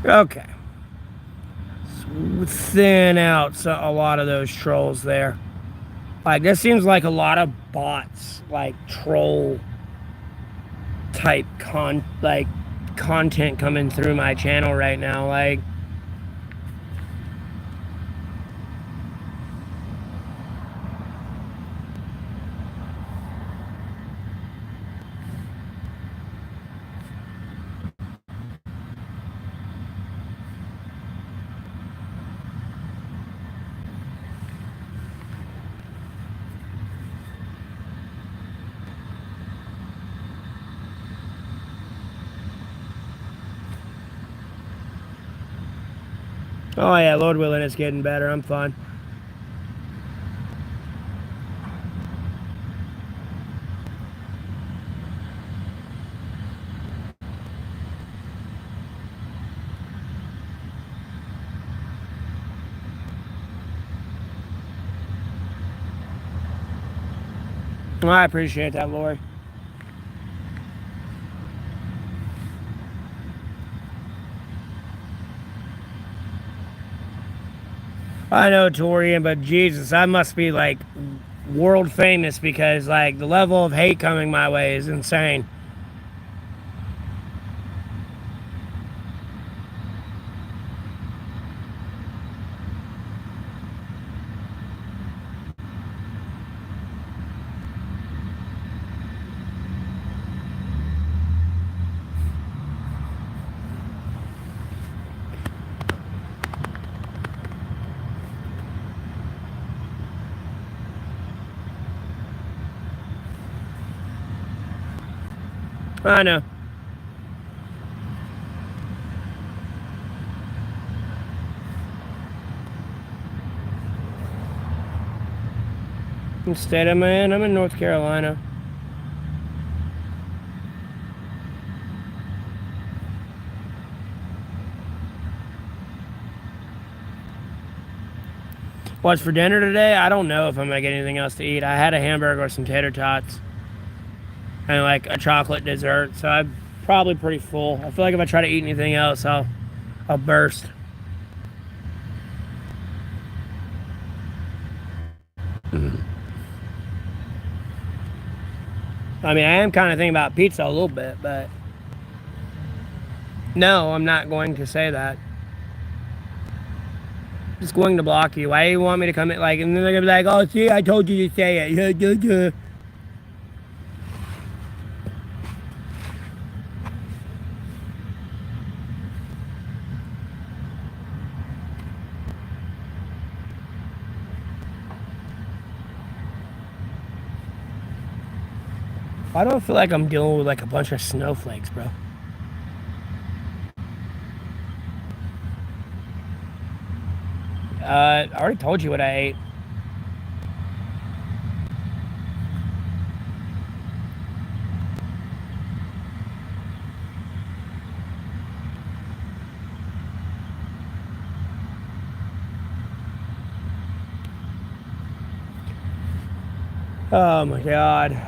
Okay. Thin out a lot of those trolls there. Like, this seems like a lot of bots, like troll type content coming through my channel right now. Like, oh yeah, Lord willing, it's getting better. I'm fine. Well, I appreciate that, Lori. I know, Torian, but Jesus, I must be like world famous because like the level of hate coming my way is insane. I know. What state am I in? I'm in North Carolina. What's for dinner today? I don't know if I'm gonna get anything else to eat. I had a hamburger with some tater tots and like a chocolate dessert, so I'm probably pretty full. I feel like if I try to eat anything else, I'll burst. I mean, I am kind of thinking about pizza a little bit, but no, I'm not going to say that. Just going to block you. Why do you want me to come in? Like, and then they're gonna be like, "Oh, see, I told you to say it." Why do I feel like I'm dealing with like a bunch of snowflakes, bro? I already told you what I ate. Oh my god.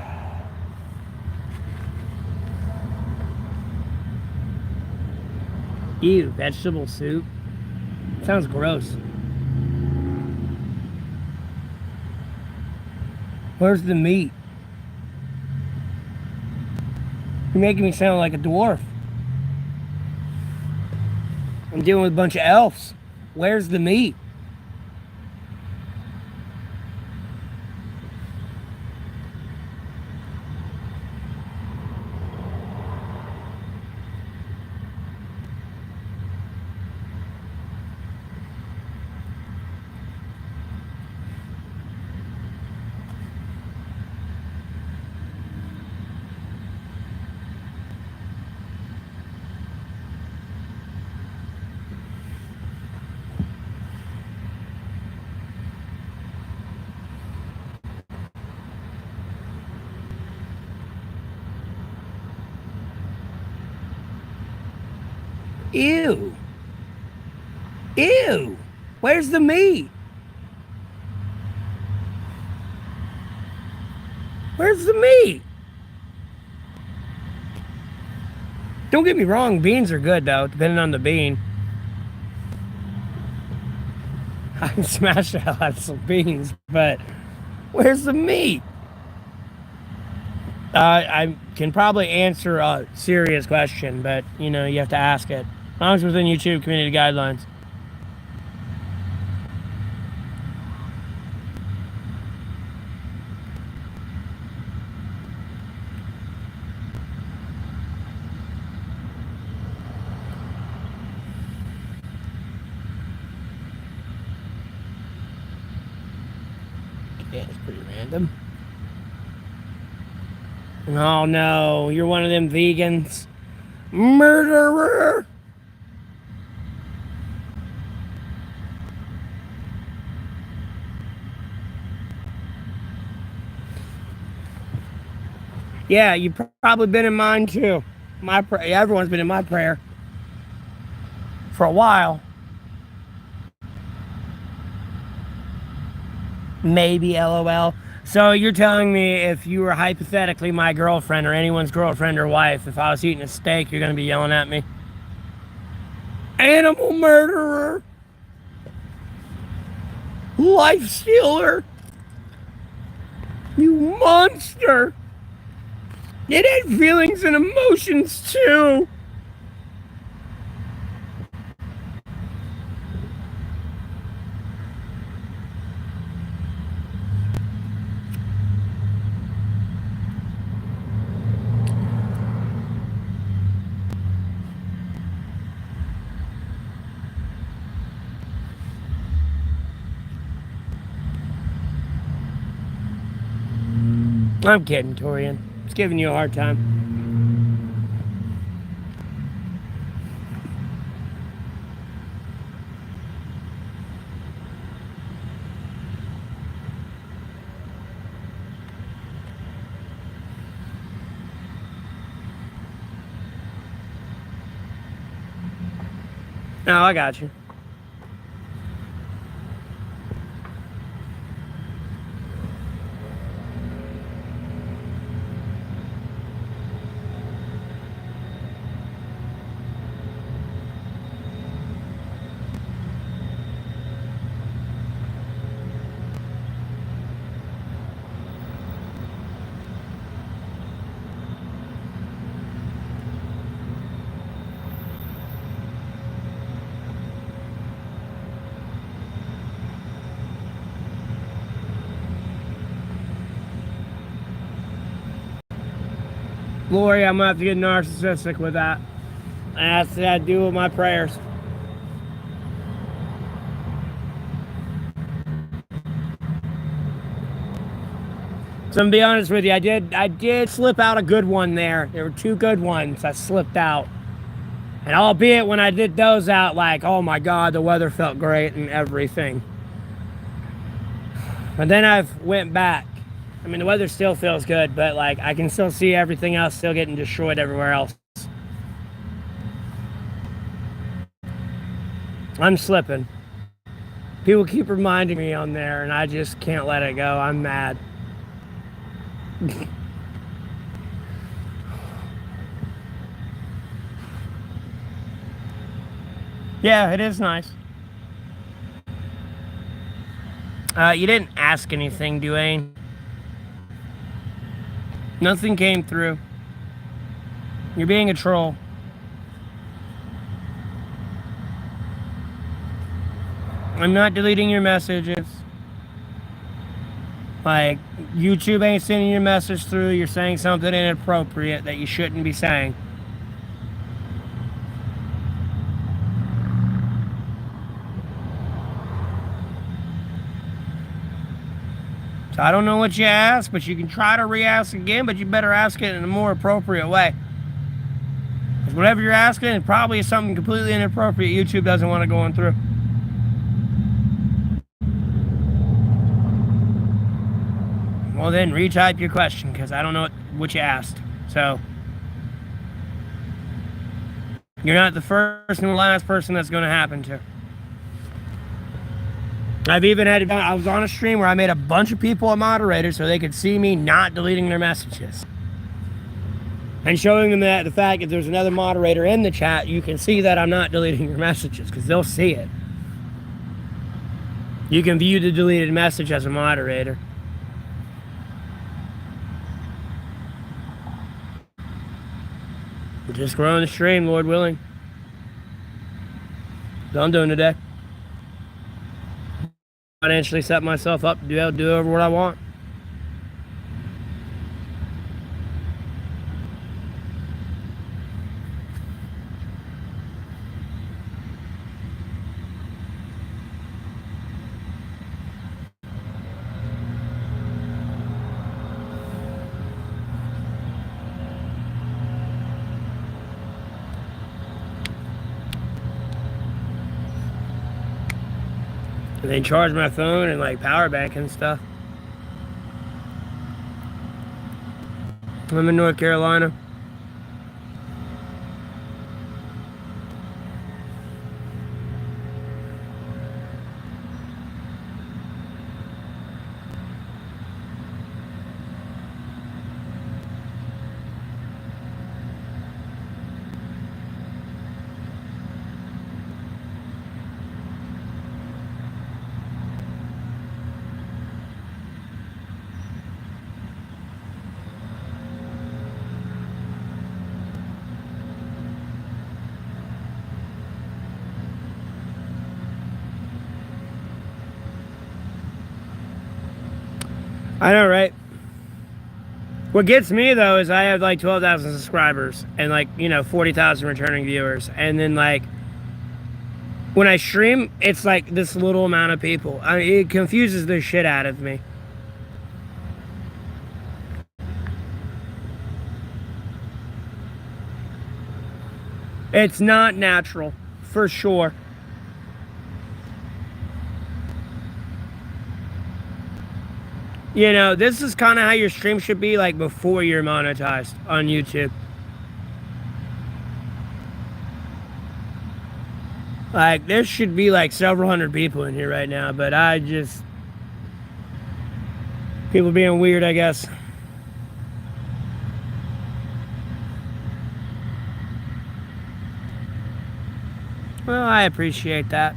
Ew, vegetable soup. Sounds gross. Where's the meat? You're making me sound like a dwarf. I'm dealing with a bunch of elves. Where's the meat? Ew. Ew. Where's the meat? Where's the meat? Don't get me wrong, beans are good though, depending on the bean. I can smash the hell out of some beans, but where's the meat? I can probably answer a serious question, but you know, you have to ask it. As long as it's within YouTube community guidelines. Yeah, it's pretty random. Oh no, you're one of them vegans. Murderer! Yeah, you've probably been in mine too. Everyone's been in my prayer for a while. Maybe LOL. So you're telling me if you were hypothetically my girlfriend or anyone's girlfriend or wife, if I was eating a steak, you're going to be yelling at me? Animal murderer! Life stealer! You monster! It had feelings and emotions too! I'm kidding, Torian. Just giving you a hard time. No, I got you. Lori, I'm gonna have to get narcissistic with that. And that's what I do with my prayers. So I'm gonna be honest with you, I did slip out a good one there. There were 2 good ones I slipped out. And albeit when I did those out, like, oh my God, the weather felt great and everything. But then I've went back. I mean, the weather still feels good, but like I can still see everything else still getting destroyed everywhere else. I'm slipping. People keep reminding me on there, and I just can't let it go. I'm mad. Yeah, it is nice. You didn't ask anything, Duane. Nothing came through. You're being a troll. I'm not deleting your messages. Like, YouTube ain't sending your message through. You're saying something inappropriate that you shouldn't be saying. So I don't know what you asked, but you can try to re-ask again, but you better ask it in a more appropriate way. Because whatever you're asking, it probably is something completely inappropriate YouTube doesn't want to go on through. Well, then retype your question, because I don't know what you asked. So you're not the first and the last person that's going to happen to. I've even had, I was on a stream where I made a bunch of people a moderator so they could see me not deleting their messages. And showing them that the fact if there's another moderator in the chat, you can see that I'm not deleting your messages, because they'll see it. You can view the deleted message as a moderator. Just growing the stream, Lord willing. That's what I'm doing today. Financially set myself up to be able to do over what I want. And they charge my phone and like power bank and stuff. I'm in North Carolina. I know, right? What gets me, though, is I have, like, 12,000 subscribers and, like, 40,000 returning viewers. And then, like, when I stream, it's, like, this little amount of people. I mean, it confuses the shit out of me. It's not natural, for sure. This is kind of how your stream should be, like, before you're monetized on YouTube. Like, there should be like several hundred people in here right now, but I just. People being weird, I guess. Well, I appreciate that.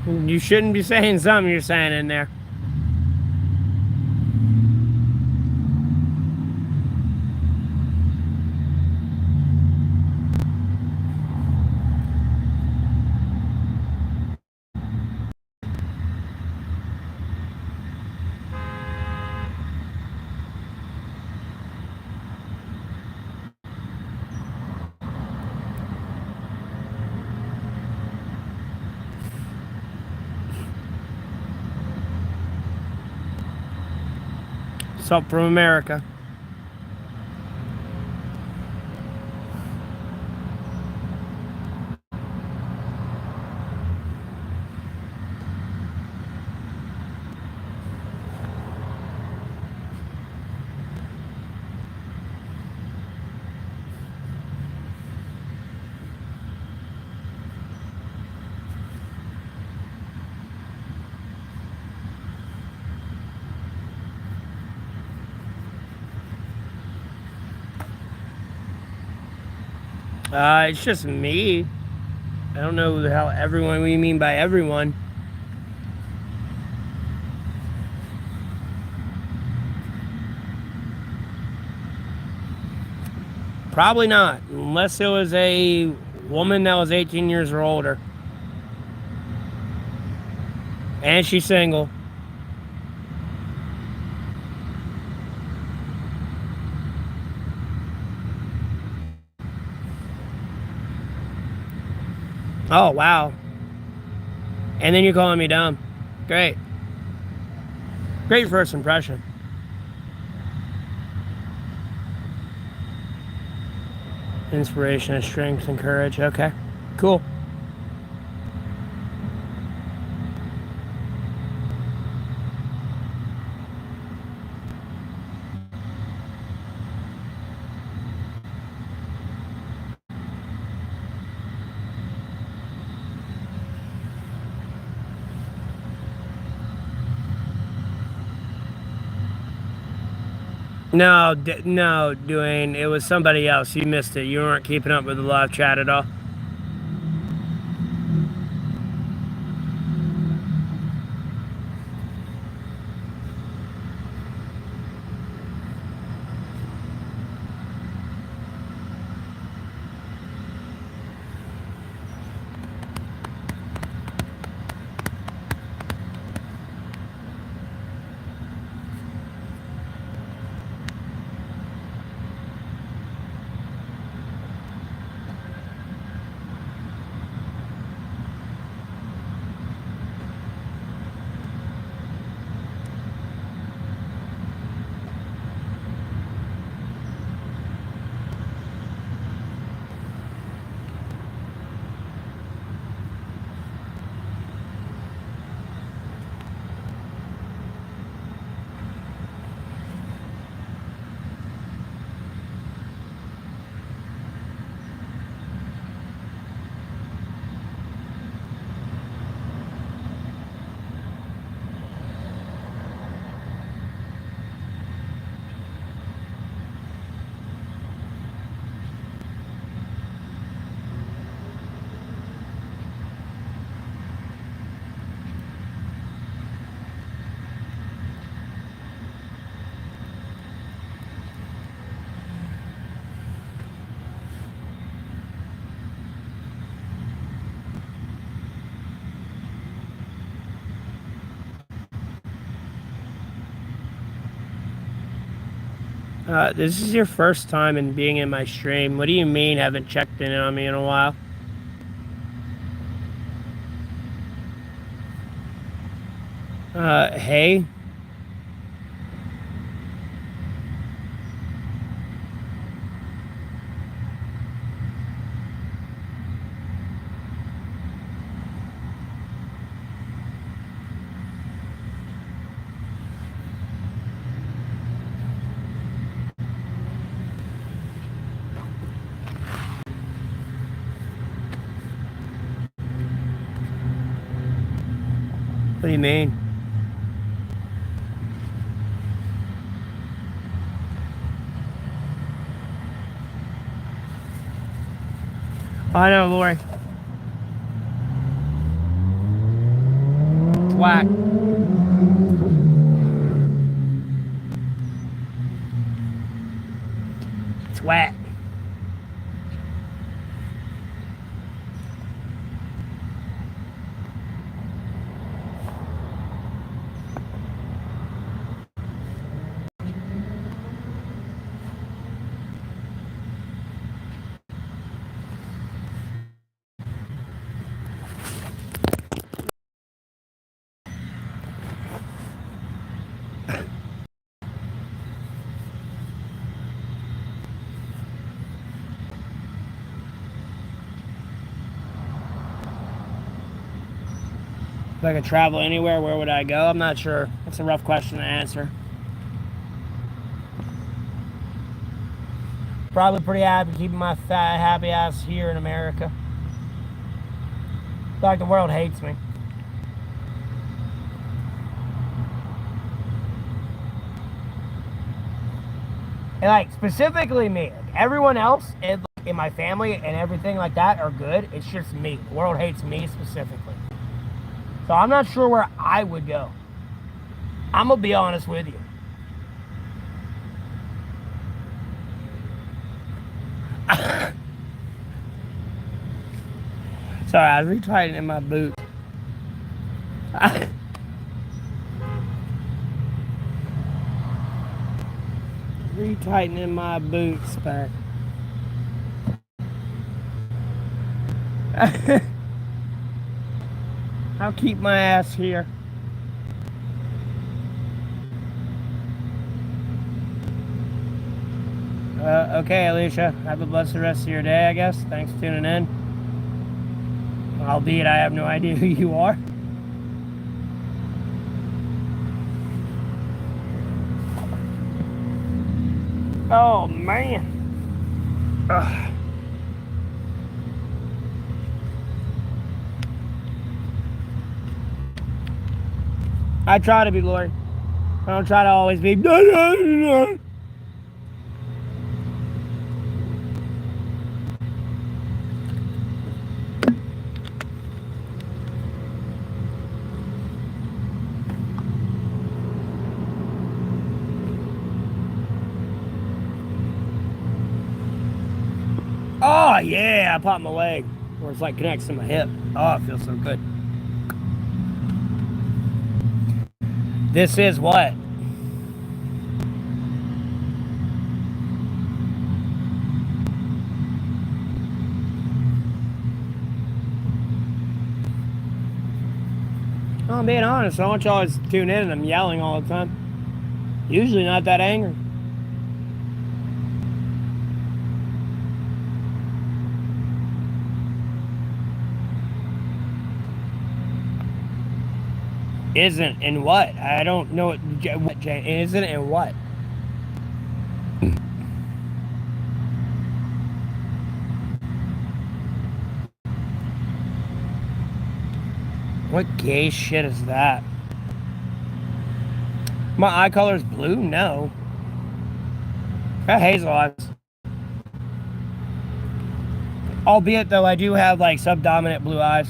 You shouldn't be saying something you're saying in there. Something from America. It's just me. I don't know how everyone, what do you mean by everyone? Probably not, unless it was a woman that was 18 years or older. And she's single. Oh, wow. And then you're calling me dumb. Great. Great first impression. Inspiration and strength and courage. Okay. Cool. No, no, Dwayne. It was somebody else. You missed it. You weren't keeping up with the live chat at all. This is your first time in being in my stream. What do you mean haven't checked in on me in a while? Hey? What do you mean? I know, Lori. It's whack. It's whack. If I could travel anywhere, where would I go? I'm not sure. That's a rough question to answer. Probably pretty happy keeping my fat, happy ass here in America. Like the world hates me. And like specifically me. Like, everyone else in my family and everything like that are good. It's just me. The world hates me specifically. So I'm not sure where I would go. I'm gonna be honest with you. Sorry, I was retightening my boot. Retightening my boots back. I'll keep my ass here. Okay, Alicia. Have a blessed rest of your day, I guess. Thanks for tuning in. Albeit I have no idea who you are. Oh, man. Ugh. I try to be, Lori. I don't try to always be. Oh, yeah, I popped my leg. Or it's like connects to my hip. Oh, it feels so good. This is what? Oh, I'm being honest. I want y'all to tune in and I'm yelling all the time. Usually not that angry. Isn't in what? I don't know what isn't in what? What gay shit is that? My eye color is blue? No. I got hazel eyes. Albeit though I do have like subdominant blue eyes.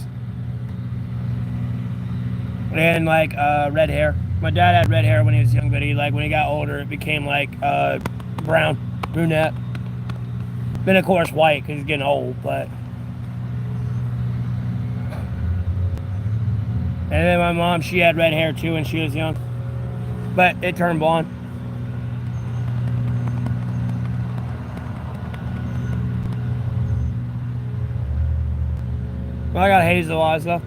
And like red hair. My dad had red hair when he was young, but when he got older it became like brown, brunette. Then of course white because he's getting old, but. And then my mom, she had red hair too when she was young. But it turned blonde. Well, I got hazel eyes though.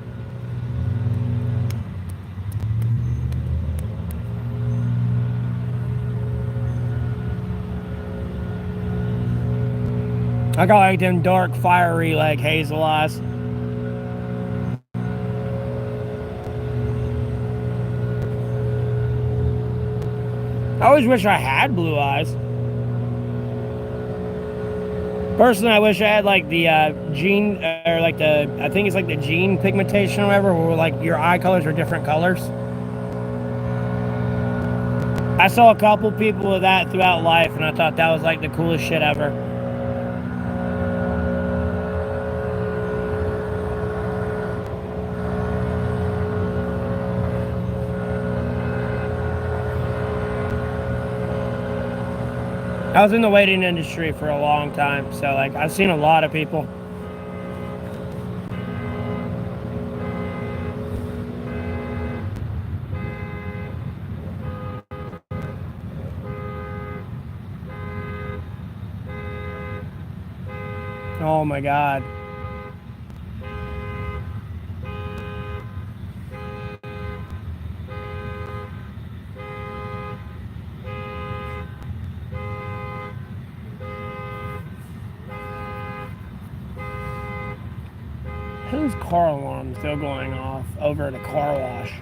I got like them dark, fiery, like hazel eyes. I always wish I had blue eyes. Personally, I wish I had like the gene, or like I think it's like the gene pigmentation or whatever, where like your eye colors are different colors. I saw a couple people with that throughout life, and I thought that was like the coolest shit ever. I was in the wedding industry for a long time, so like I've seen a lot of people. Oh my God. Whose car alarm still going off over at a car wash?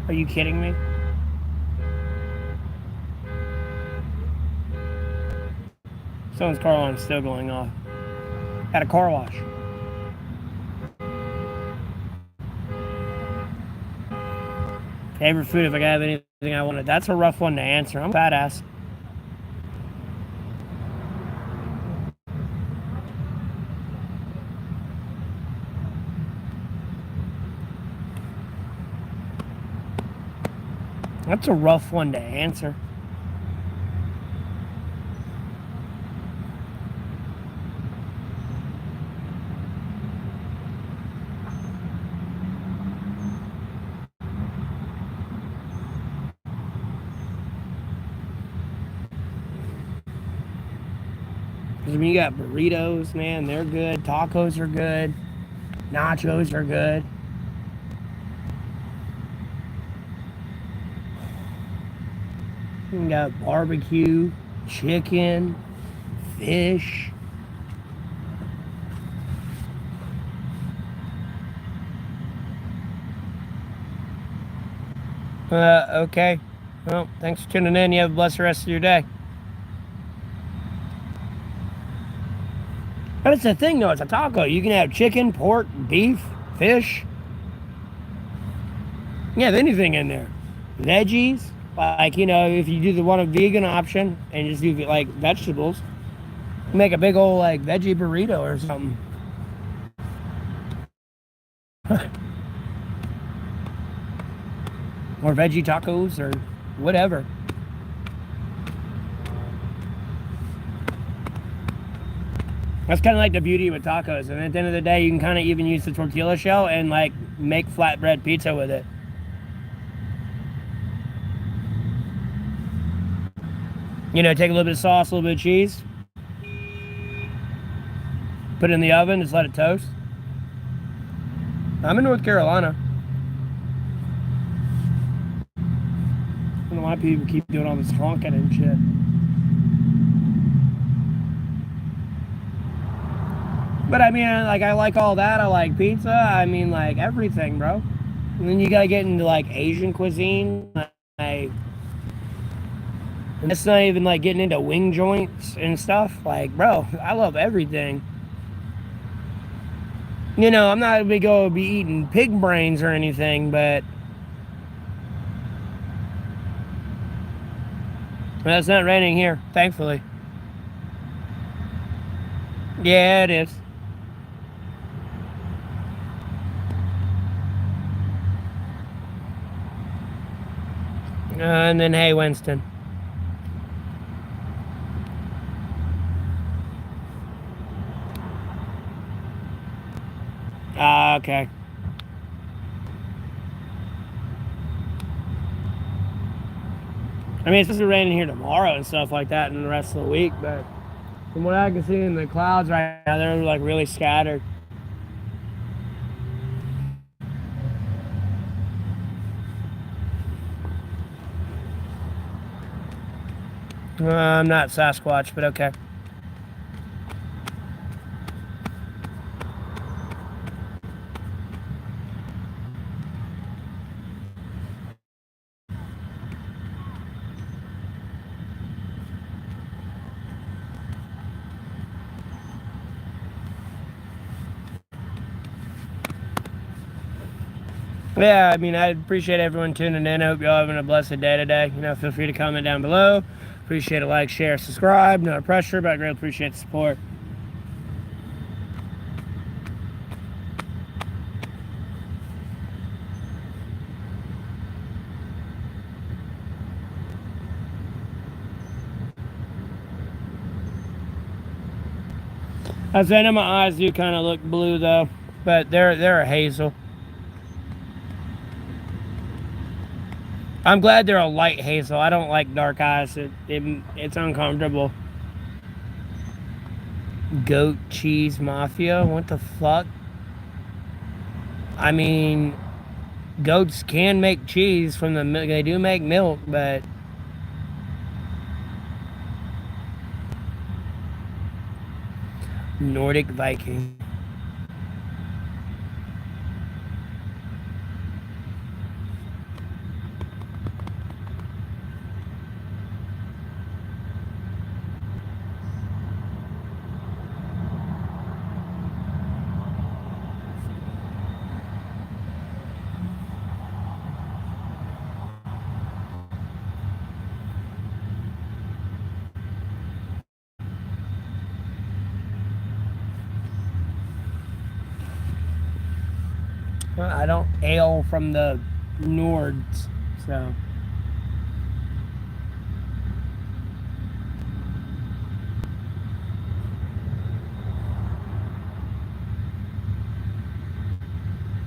Are you kidding me? Someone's car alarm is still going off at a car wash. Favorite food if I could have anything I wanted. That's a rough one to answer. I'm badass. That's a rough one to answer. Because when you got burritos, man, they're good. Tacos are good. Nachos are good. You got barbecue, chicken, fish. Okay. Well, thanks for tuning in. You have a blessed rest of your day. But it's the thing, though. It's a taco. You can have chicken, pork, beef, fish. You have anything in there. Veggies. Like, you know, if you do the one vegan option and just do like vegetables, you make a big old like veggie burrito or something. Or veggie tacos or whatever. That's kind of like the beauty with tacos. And at the end of the day, you can kind of even use the tortilla shell and like make flatbread pizza with it. You know, take a little bit of sauce, a little bit of cheese, put it in the oven, just let it toast. I'm in North Carolina. I don't know why people keep doing all this honking and shit. But I mean, like, I like all that. I like pizza. I mean, like, everything, bro. And then you gotta get into, like, Asian cuisine. Like, and that's not even, like, getting into wing joints and stuff. Like, bro, I love everything. You know, I'm not gonna be eating pig brains or anything, but it's not raining here, thankfully. Yeah, it is. And then, hey, Winston. Okay. I mean, it's supposed to be raining here tomorrow and stuff like that and the rest of the week, but From what I can see in the clouds right now, they're like really scattered. I'm not Sasquatch, but okay. Yeah, I mean, I appreciate everyone tuning in. I hope y'all having a blessed day today. You know, feel free to comment down below. Appreciate a like, share, subscribe. No pressure, but I really appreciate the support. I was saying, my eyes do kind of look blue though, but they're a hazel. I'm glad they're a light hazel. I don't like dark eyes. It's uncomfortable. Goat cheese mafia? What the fuck? I mean, goats can make cheese from the milk. They do make milk, but Nordic Viking. I don't ale from the Nords, so.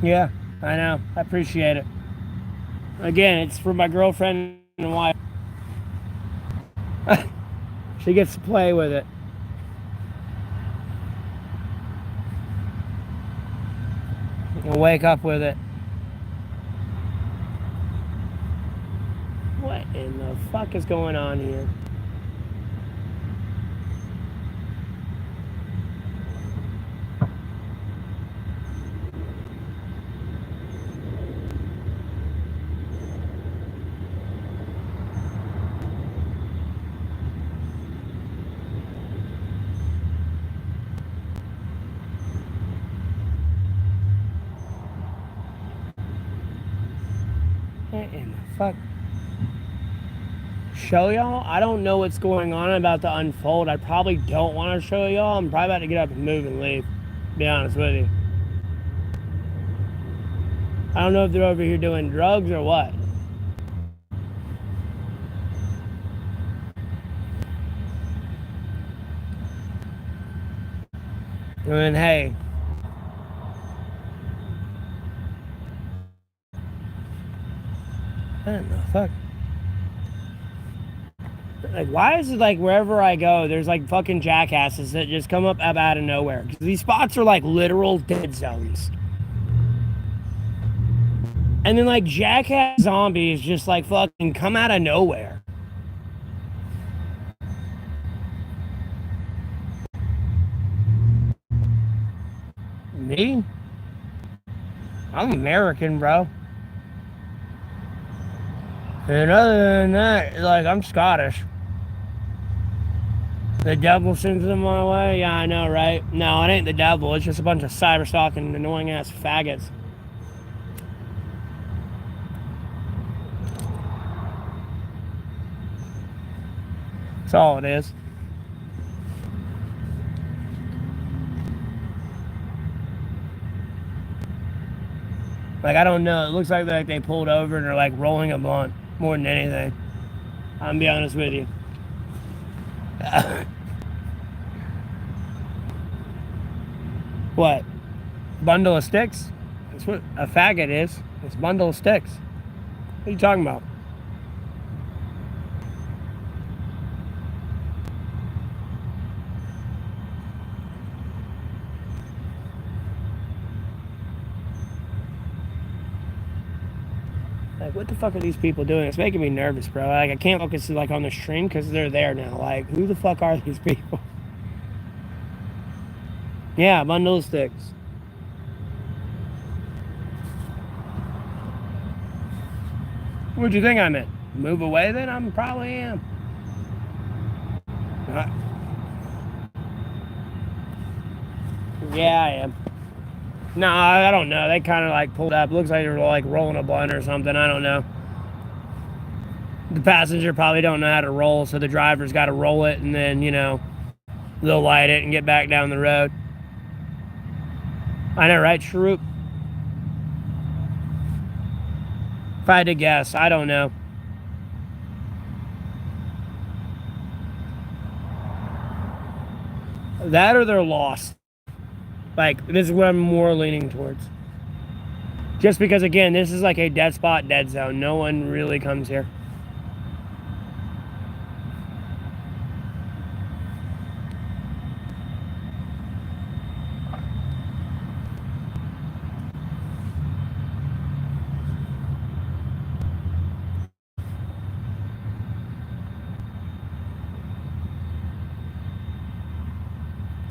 Yeah, I know. I appreciate it. Again, it's for my girlfriend and wife. She gets to play with it. And wake up with it. What in the fuck is going on here? What in the fuck? Show y'all? I don't know what's going on. I'm about to unfold. I probably don't want to show y'all. I'm probably about to get up and move and leave. To be honest with you. I don't know if they're over here doing drugs or what. I mean, hey. What in the fuck? Like, why is it like wherever I go, there's like fucking jackasses that just come up out of nowhere? These spots are like literal dead zones. And then like jackass zombies just like fucking come out of nowhere. Me? I'm American, bro. And other than that, like, I'm Scottish. The devil sends them my way? Yeah, I know, right? No, it ain't the devil. It's just a bunch of cyber-stalking, annoying-ass faggots. That's all it is. Like, I don't know. It looks like they pulled over and they're, like, rolling a blunt more than anything. I'm gonna be honest with you. What? Bundle of sticks? That's what a faggot is. It's a bundle of sticks. What are you talking about? like, what the fuck are these people doing? It's making me nervous, bro. Like, I can't focus like on the stream because they're there now. Like, who the fuck are these people? Yeah, bundle of sticks. What'd you think I meant? Move away then? I probably am. Yeah, I am. No, I don't know. They kind of like pulled up. Looks like they were like rolling a blunt or something. I don't know. The passenger probably don't know how to roll, so the driver's got to roll it, and then, you know, they'll light it and get back down the road. I know, right, Shroop? If I had to guess, I don't know. That or they're lost. Like, this is what I'm more leaning towards. Just because, again, this is like a dead spot, dead zone. No one really comes here.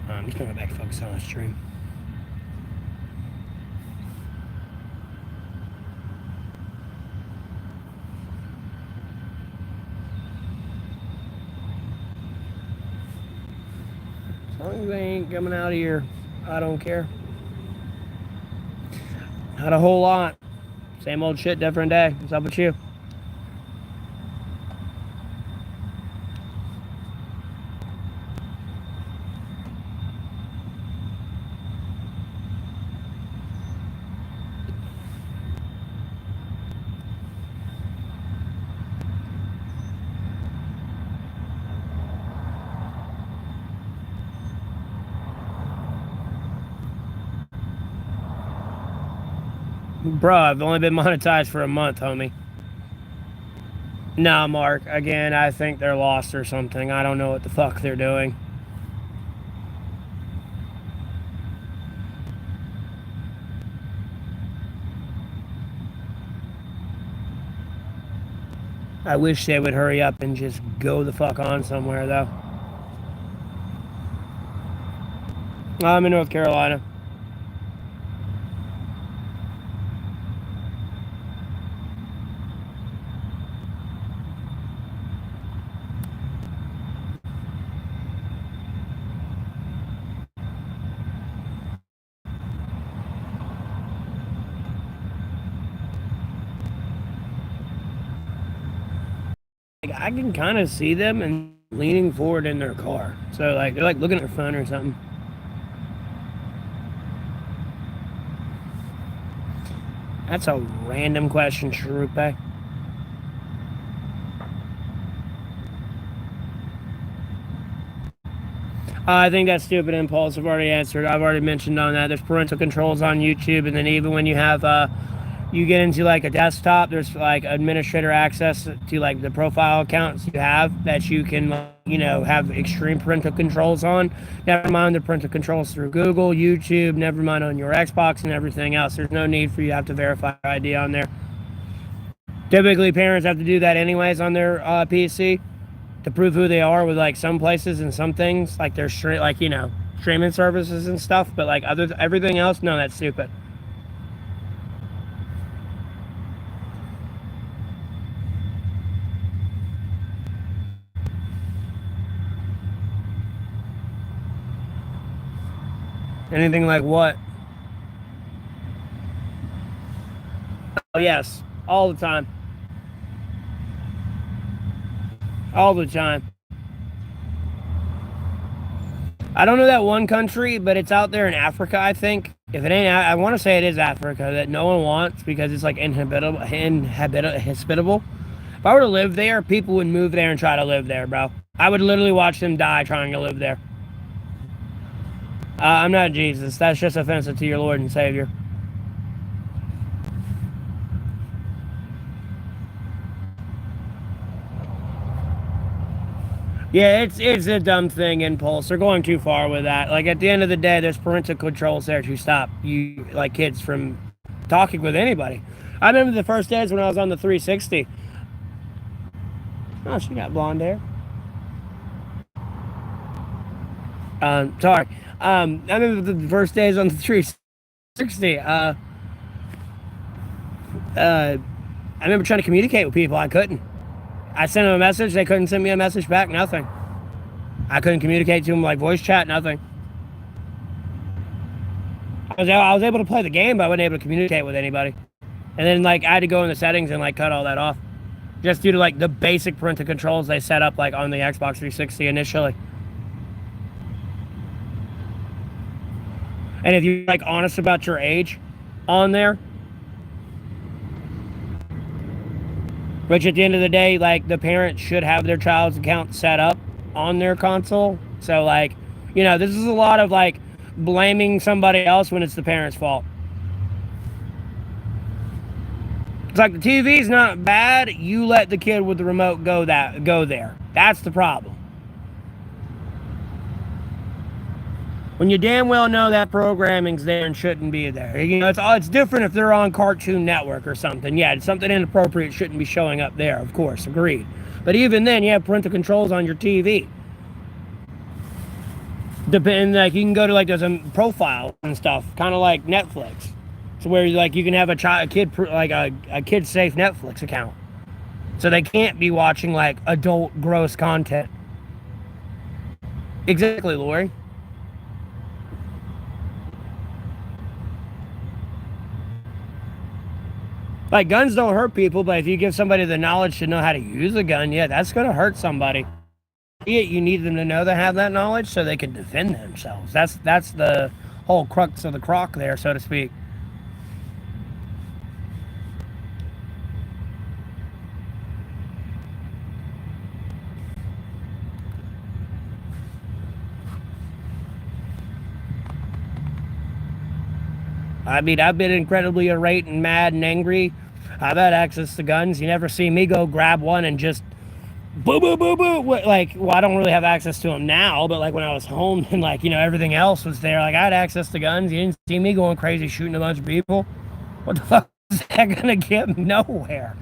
I'm just going to go back and focus on the stream. As long as they ain't coming out of here, I don't care. Not a whole lot. Same old shit, different day. What's up with you? Bro, I've only been monetized for a month, homie. Nah, Mark. Again, I think they're lost or something. I don't know what the fuck they're doing. I wish they would hurry up and just go the fuck on somewhere, though. I'm in North Carolina. I can kind of see them and leaning forward in their car. So like they're like looking at their phone or something. That's a random question, Sharupe. I think that's stupid impulse. I've already answered. I've already mentioned on that. There's parental controls on YouTube, and then even when you have you get into like a desktop, there's like administrator access to like the profile accounts you have that you can, you know, have extreme parental controls on. Never mind the parental controls through Google, YouTube, never mind on your Xbox and everything else. There's no need for you to have to verify your ID on there. Typically, parents have to do that anyways on their PC to prove who they are with like some places and some things, like their like, you know, streaming services and stuff. But like everything else, no, that's stupid. Anything like what? Oh, yes. All the time. All the time. I don't know that one country, but it's out there in Africa, I think. If it ain't, I want to say it is Africa, that no one wants because it's like inhospitable. If I were to live there, people would move there and try to live there, bro. I would literally watch them die trying to live there. I'm not Jesus. That's just offensive to your Lord and Savior. Yeah, it's a dumb thing, impulse. They're going too far with that. Like, at the end of the day, there's parental controls there to stop you, like, kids from talking with anybody. I remember the first days when I was on the 360. Oh, she got blonde hair. Sorry. I remember the first days on the 360. I remember trying to communicate with people. I couldn't. I sent them a message. They couldn't send me a message back. Nothing. I couldn't communicate to them like voice chat. Nothing. I was able to play the game, but I wasn't able to communicate with anybody. And then like I had to go in the settings and like cut all that off, just due to like the basic parental controls they set up like on the Xbox 360 initially. And if you're like honest about your age on there, which at the end of the day, like the parent should have their child's account set up on their console. So like, you know, this is a lot of like blaming somebody else when it's the parent's fault. It's like the TV's not bad, you let the kid with the remote go there. That's the problem. When you damn well know that programming's there and shouldn't be there. You know, it's different if they're on Cartoon Network or something. Yeah, it's something inappropriate shouldn't be showing up there, of course, agreed. But even then, you have parental controls on your TV. Like you can go to like there's a profile and stuff, kind of like Netflix. So where like you can have a kid safe Netflix account. So they can't be watching like adult gross content. Exactly, Lori. Like, guns don't hurt people, but if you give somebody the knowledge to know how to use a gun, yeah, that's going to hurt somebody. You need them to know they have that knowledge so they can defend themselves. That's the whole crux of the crock there, so to speak. I mean, I've been incredibly irate and mad and angry. I've had access to guns. You never see me go grab one and just boo, boo, boo, boo. Like, well, I don't really have access to them now, but like when I was home and like, you know, everything else was there, like I had access to guns. You didn't see me going crazy shooting a bunch of people. What the fuck is that gonna get me? Nowhere?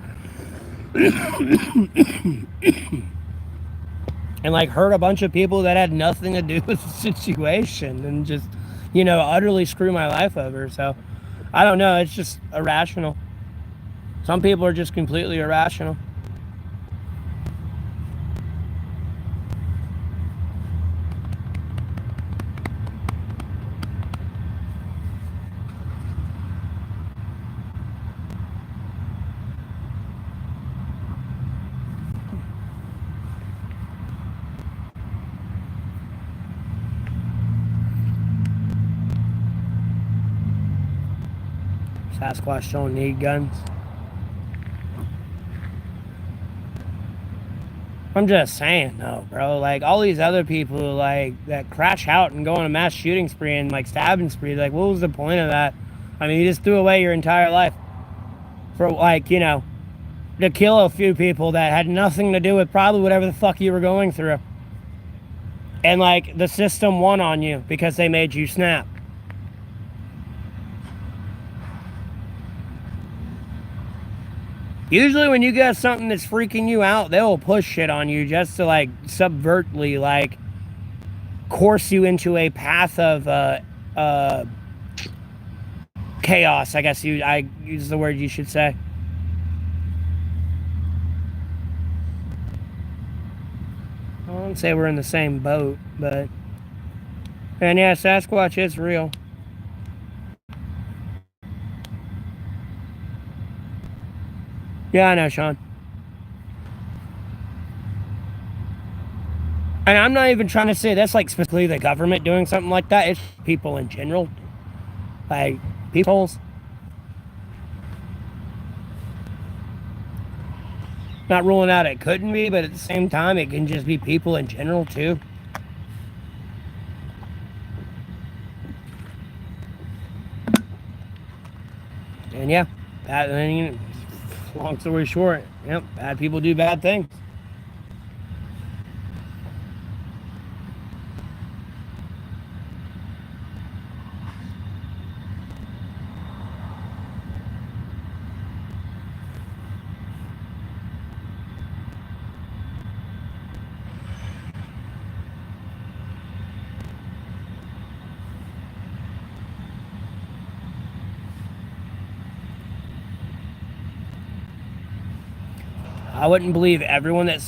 And like hurt a bunch of people that had nothing to do with the situation and just, you know, utterly screw my life over. So I don't know, it's just irrational. Some people are just completely irrational. Sasquatch don't need guns. I'm just saying, though, bro. Like, all these other people, like, that crash out and go on a mass shooting spree and, like, stabbing spree, like, what was the point of that? I mean, you just threw away your entire life for, like, you know, to kill a few people that had nothing to do with probably whatever the fuck you were going through. And, like, the system won on you because they made you snap. Usually when you got something that's freaking you out, they'll push shit on you just to like subvertly like course you into a path of chaos, I guess I use the word you should say. I won't say we're in the same boat, but and yeah, Sasquatch is real. Yeah, I know, Sean. And I'm not even trying to say that's like specifically the government doing something like that. It's people in general. Like, people's. Not ruling out it couldn't be, but at the same time, it can just be people in general, too. And yeah, long story short, yep, bad people do bad things. I wouldn't believe everyone that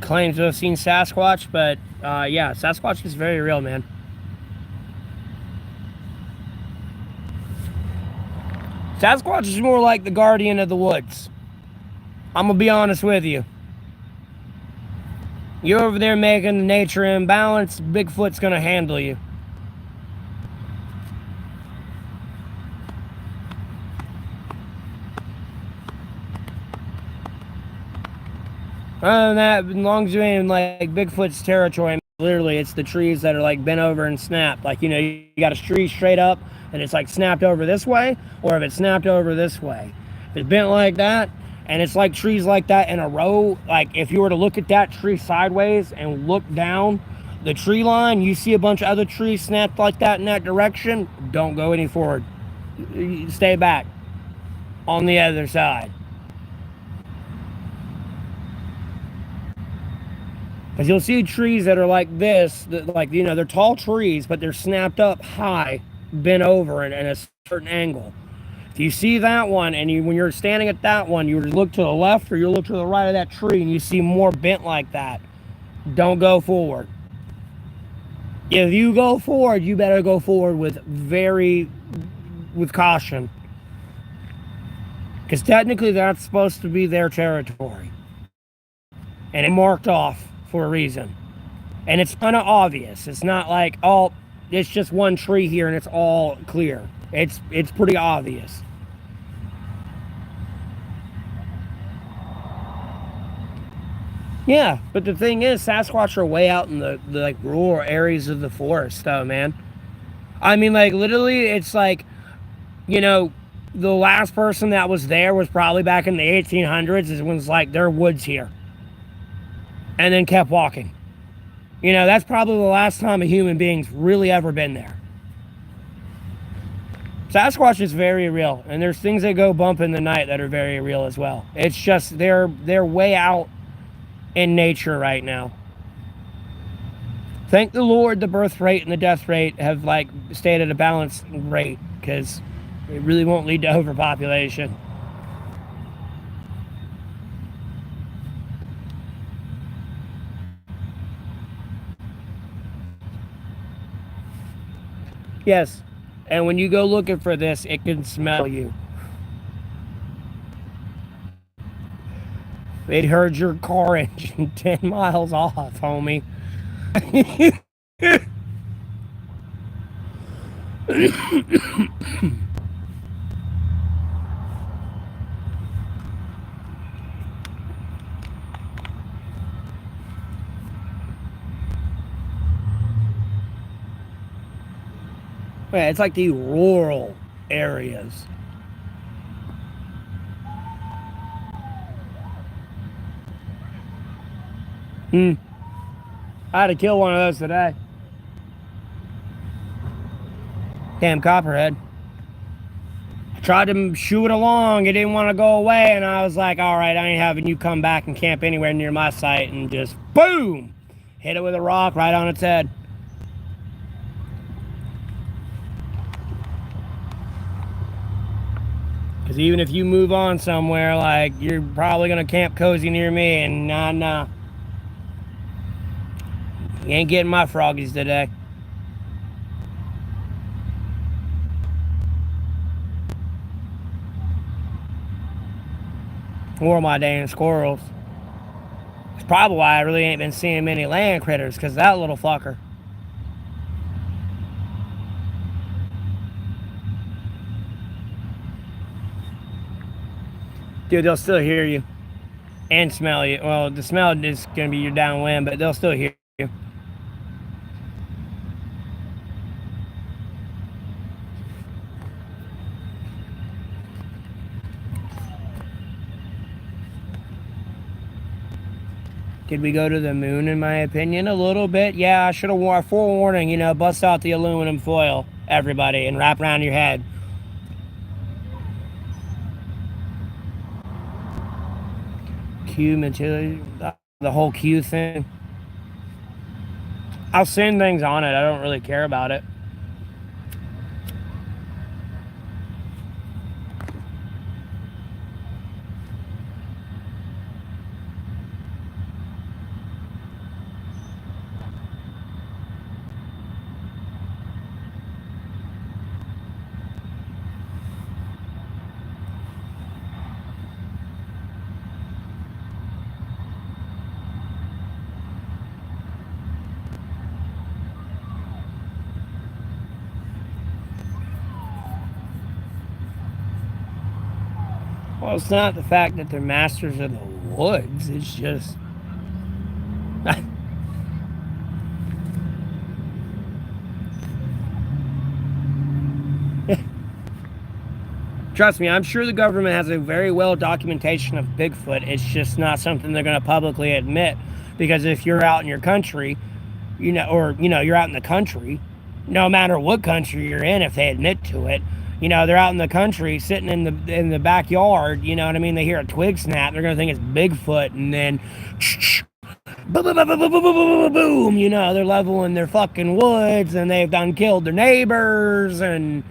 claims to have seen Sasquatch, but yeah, Sasquatch is very real, man. Sasquatch is more like the guardian of the woods. I'm gonna be honest with you. You're over there making the nature imbalance, Bigfoot's gonna handle you. Other than that, as long as you're in like Bigfoot's territory, literally it's the trees that are like bent over and snapped. Like, you know, you got a tree straight up and it's like snapped over this way, or if it's snapped over this way. If it's bent like that, and it's like trees like that in a row, like if you were to look at that tree sideways and look down the tree line, you see a bunch of other trees snapped like that in that direction, don't go any forward. Stay back on the other side. Because you'll see trees that are like this, that, like, you know, they're tall trees, but they're snapped up high, bent over in a certain angle. If you see that one, and when you're standing at that one, you look to the left or you look to the right of that tree, and you see more bent like that, don't go forward. If you go forward, you better go forward with caution. Because technically that's supposed to be their territory. And it's marked off for a reason. And it's kind of obvious. It's not like, oh, it's just one tree here and it's all clear. It's pretty obvious. Yeah, but the thing is, Sasquatch are way out in the like rural areas of the forest, though, man. I mean, like, literally, it's like, you know, the last person that was there was probably back in the 1800s. It was like, there are woods here. And then kept walking. You know, that's probably the last time a human being's really ever been there. Sasquatch is very real, and there's things that go bump in the night that are very real as well. It's just they're way out in nature right now. Thank the Lord the birth rate and the death rate have like stayed at a balanced rate, because it really won't lead to overpopulation. Yes, and when you go looking for this, it can smell you. It heard your car engine 10 miles off, homie. Yeah, it's like the rural areas. I had to kill one of those today. Damn copperhead. I tried to shoo it along. It didn't want to go away, and I was like, all right, I ain't having you come back and camp anywhere near my site, and just boom! Hit it with a rock right on its head. Because even if you move on somewhere, like, you're probably going to camp cozy near me, and nah. You ain't getting my froggies today. Or my damn squirrels. It's probably why I really ain't been seeing many land critters, because that little fucker. Dude, they'll still hear you and smell you. Well, the smell is going to be your downwind, but they'll still hear you. Did we go to the moon, in my opinion? A little bit. Yeah, I should have worn a forewarning, you know, bust out the aluminum foil, everybody, and wrap around your head. Q material, the whole Q thing. I'll send things on it. I don't really care about it. Well, it's not the fact that they're masters of the woods. It's just... Trust me, I'm sure the government has a very well documentation of Bigfoot. It's just not something they're going to publicly admit. Because if you're out in your country, you're out in the country, no matter what country you're in, if they admit to it, they're out in the country, sitting in the backyard, you know what I mean? They hear a twig snap, they're going to think it's Bigfoot, and then boom, they're leveling their fucking woods, and they've done killed their neighbors, and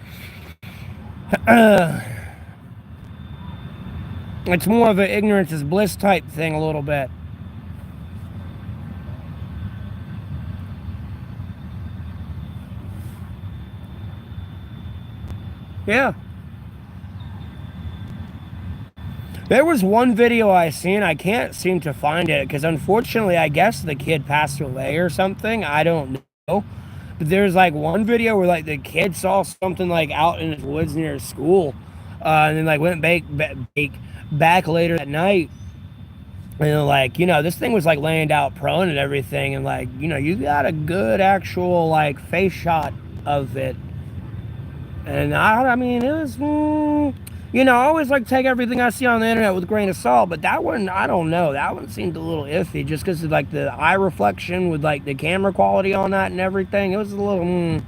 it's more of an ignorance is bliss type thing a little bit. Yeah. There was one video I seen, I can't seem to find it, because unfortunately, I guess the kid passed away or something, I don't know. But there's like one video where like the kid saw something like out in the woods near his school, and then like went back later that night, and like, this thing was like laying out prone and everything, and like, you got a good actual like face shot of it. And I mean, it was, I always like take everything I see on the internet with a grain of salt, but that one, I don't know. That one seemed a little iffy just because of like the eye reflection with like the camera quality on that and everything. It was a little,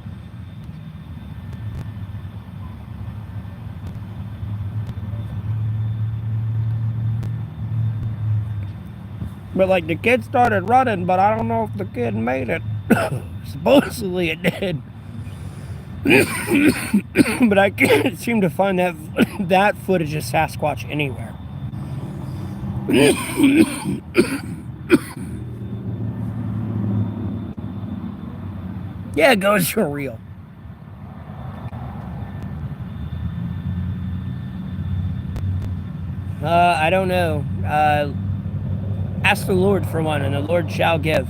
But like the kid started running, but I don't know if the kid made it. Supposedly it did. But I can't seem to find that footage of Sasquatch anywhere. Yeah, ghosts are real. I don't know. Ask the Lord for one, and the Lord shall give.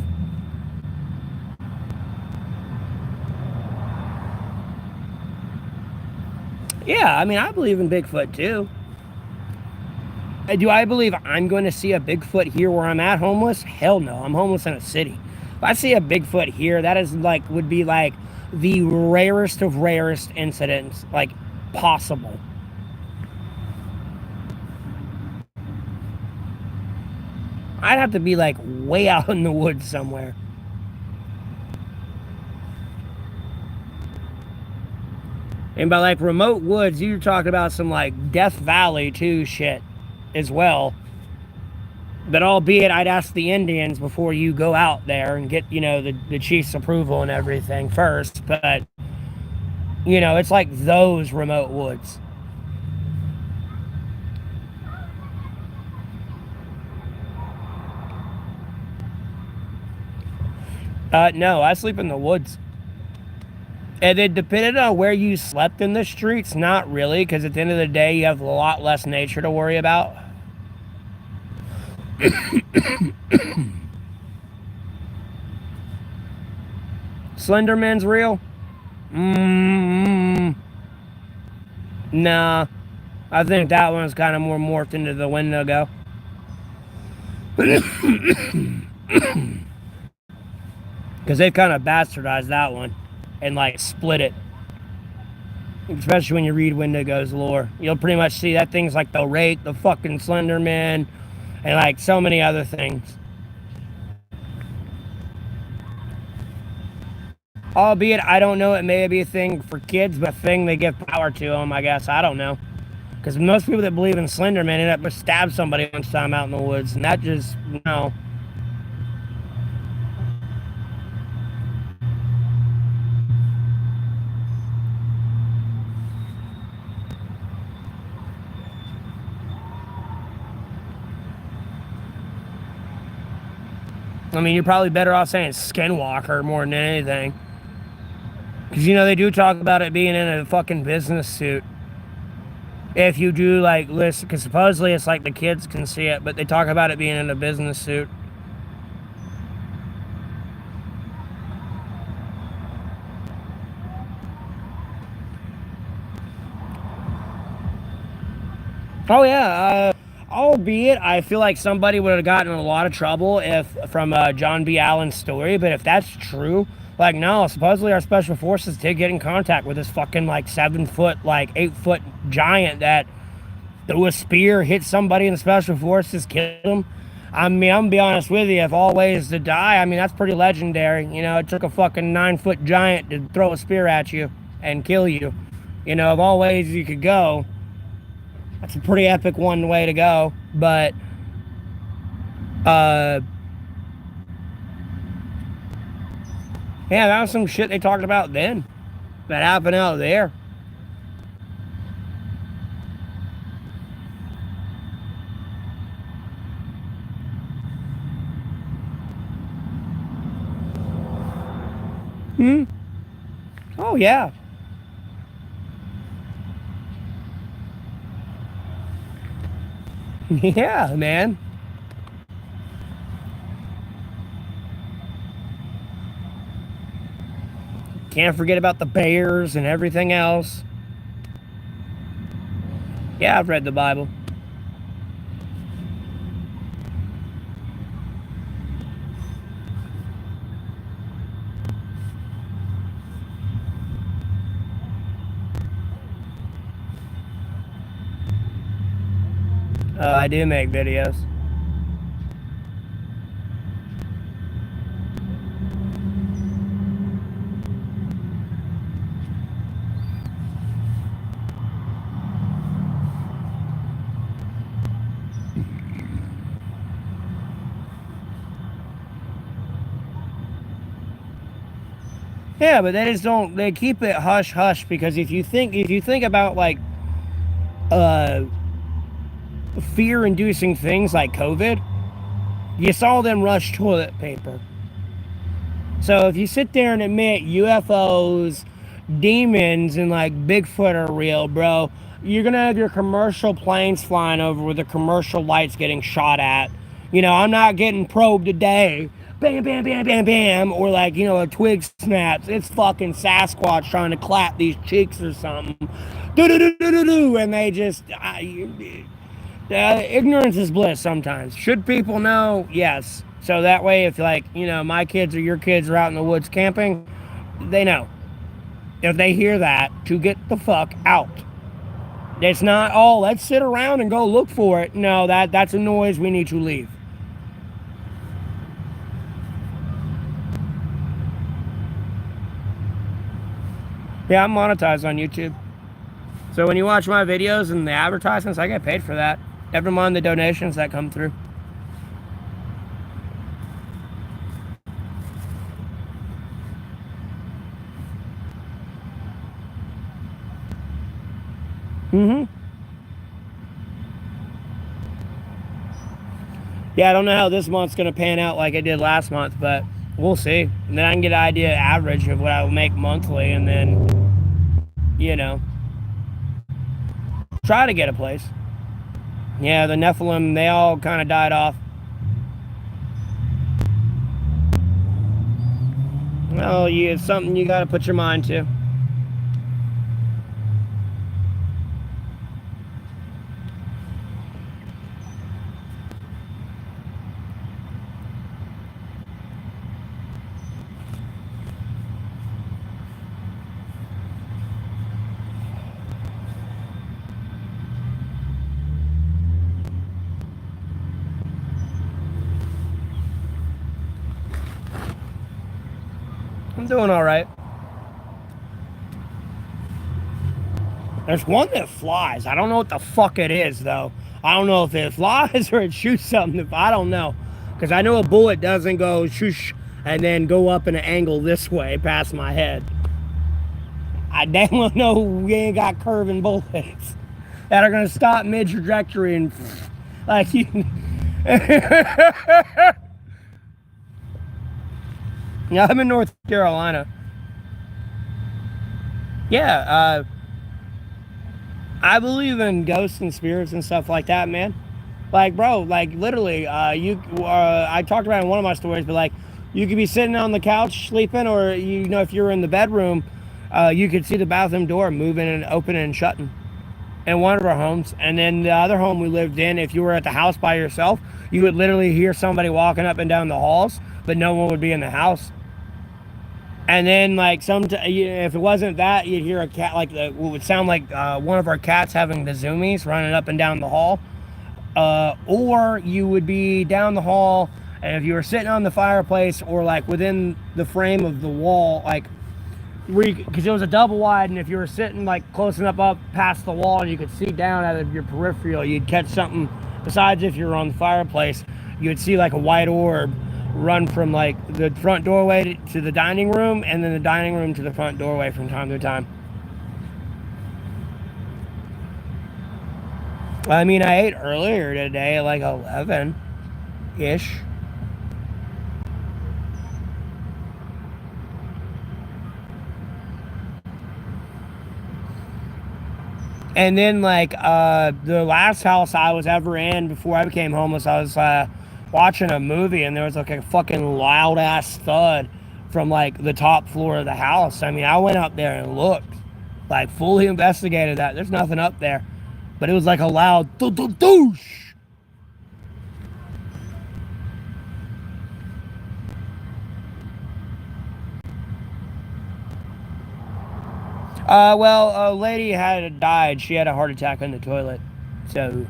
Yeah, I mean, I believe in Bigfoot too. Do I believe I'm going to see a Bigfoot here where I'm at homeless? Hell no, I'm homeless in a city. If I see a Bigfoot here, that is like, would be like the rarest of rarest incidents, like, possible. I'd have to be like way out in the woods somewhere. And by like remote woods, you're talking about some like Death Valley too shit as well. But albeit I'd ask the Indians before you go out there and get, the chief's approval and everything first. But, it's like those remote woods. No, I sleep in the woods. And then depending on where you slept in the streets, not really, because at the end of the day, you have a lot less nature to worry about. Slenderman's real? Nah. I think that one's kind of more morphed into the Wendigo. Because they've kind of bastardized that one and like split it. Especially when you read Wendigo's lore. You'll pretty much see that thing's like the Rake, the fucking Slenderman, and like so many other things. Albeit, I don't know, it may be a thing for kids, but a thing they give power to them, I guess. I don't know. Because most people that believe in Slenderman end up stab somebody one time out in the woods, and that just, no. I mean, you're probably better off saying skinwalker more than anything. Because, they do talk about it being in a fucking business suit. If you do, like, listen, because supposedly it's like the kids can see it, but they talk about it being in a business suit. Oh yeah, albeit I feel like somebody would have gotten in a lot of trouble if from John B. Allen's story. But if that's true, like no, supposedly our special forces did get in contact with this fucking like 7-foot, like 8-foot giant that threw a spear, hit somebody in the special forces, killed him. I mean, I'm gonna be honest with you. If all ways to die, I mean that's pretty legendary. You know, it took a fucking 9-foot giant to throw a spear at you and kill you. You know, of all ways you could go, that's a pretty epic one way to go. But yeah, that was some shit they talked about then that happened out there. Oh yeah. Yeah, man. Can't forget about the bears and everything else. Yeah, I've read the Bible. I do make videos. Yeah, but they just don't. They keep it hush hush because if you think about like uh fear-inducing things like COVID, you saw them rush toilet paper. So if you sit there and admit UFOs, demons, and like Bigfoot are real, bro, you're gonna have your commercial planes flying over with the commercial lights getting shot at. You know, I'm not getting probed today. Bam, bam, bam, bam, bam. Or like, you know, a twig snaps. It's fucking Sasquatch trying to clap these cheeks or something. Do-do-do-do-do-do. And they just... ignorance is bliss sometimes. Should people know? Yes. So that way, if like, you know, my kids or your kids are out in the woods camping, they know. If they hear that, to get the fuck out. It's not, oh, let's sit around and go look for it. No, that's a noise we need to leave. Yeah, I'm monetized on YouTube. So when you watch my videos and the advertisements, I get paid for that. Every month, the donations that come through. Yeah, I don't know how this month's going to pan out like it did last month, but we'll see. And then I can get an idea average of what I will make monthly, and then, you know, try to get a place. Yeah, the Nephilim, they all kind of died off. Well, it's something you got to put your mind to. I'm doing all right. There's one that flies. I don't know what the fuck it is, though. I don't know if it flies or it shoots something. I don't know. Because I know a bullet doesn't go shoosh and then go up in an angle this way past my head. I damn well know we ain't got curving bullets that are going to stop mid-trajectory and like you... Yeah, I'm in North Carolina. Yeah, I believe in ghosts and spirits and stuff like that, man. Like, bro, like literally, I talked about it in one of my stories, but like, you could be sitting on the couch sleeping, or if you're in the bedroom, you could see the bathroom door moving and opening and shutting. in one of our homes. And then the other home we lived in, if you were at the house by yourself, you would literally hear somebody walking up and down the halls, but no one would be in the house. And then, like, if it wasn't that, you'd hear a cat, like, what would sound like one of our cats having the zoomies running up and down the hall. Or you would be down the hall, and if you were sitting on the fireplace or, like, within the frame of the wall, like, because it was a double wide, and if you were sitting, like, close enough up past the wall and you could see down out of your peripheral, you'd catch something. Besides, if you were on the fireplace, you'd see, like, a white orb run from, like, the front doorway to the dining room, and then the dining room to the front doorway from time to time. I mean, I ate earlier today at like 11-ish. And then, like, the last house I was ever in before I became homeless, I was watching a movie, and there was like a fucking loud ass thud from like the top floor of the house. I mean, I went up there and looked, like, fully investigated that. There's nothing up there, but it was like a loud doosh. Well, a lady had died. She had a heart attack in the toilet, so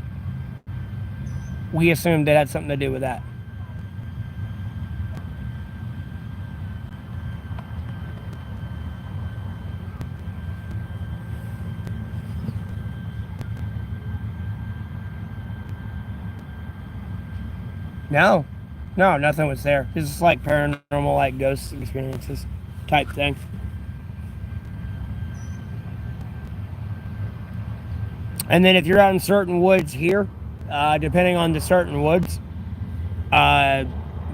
we assumed it had something to do with that. No, no, nothing was there. It's just like paranormal, like ghost experiences type thing. And then if you're out in certain woods here, depending on the certain woods,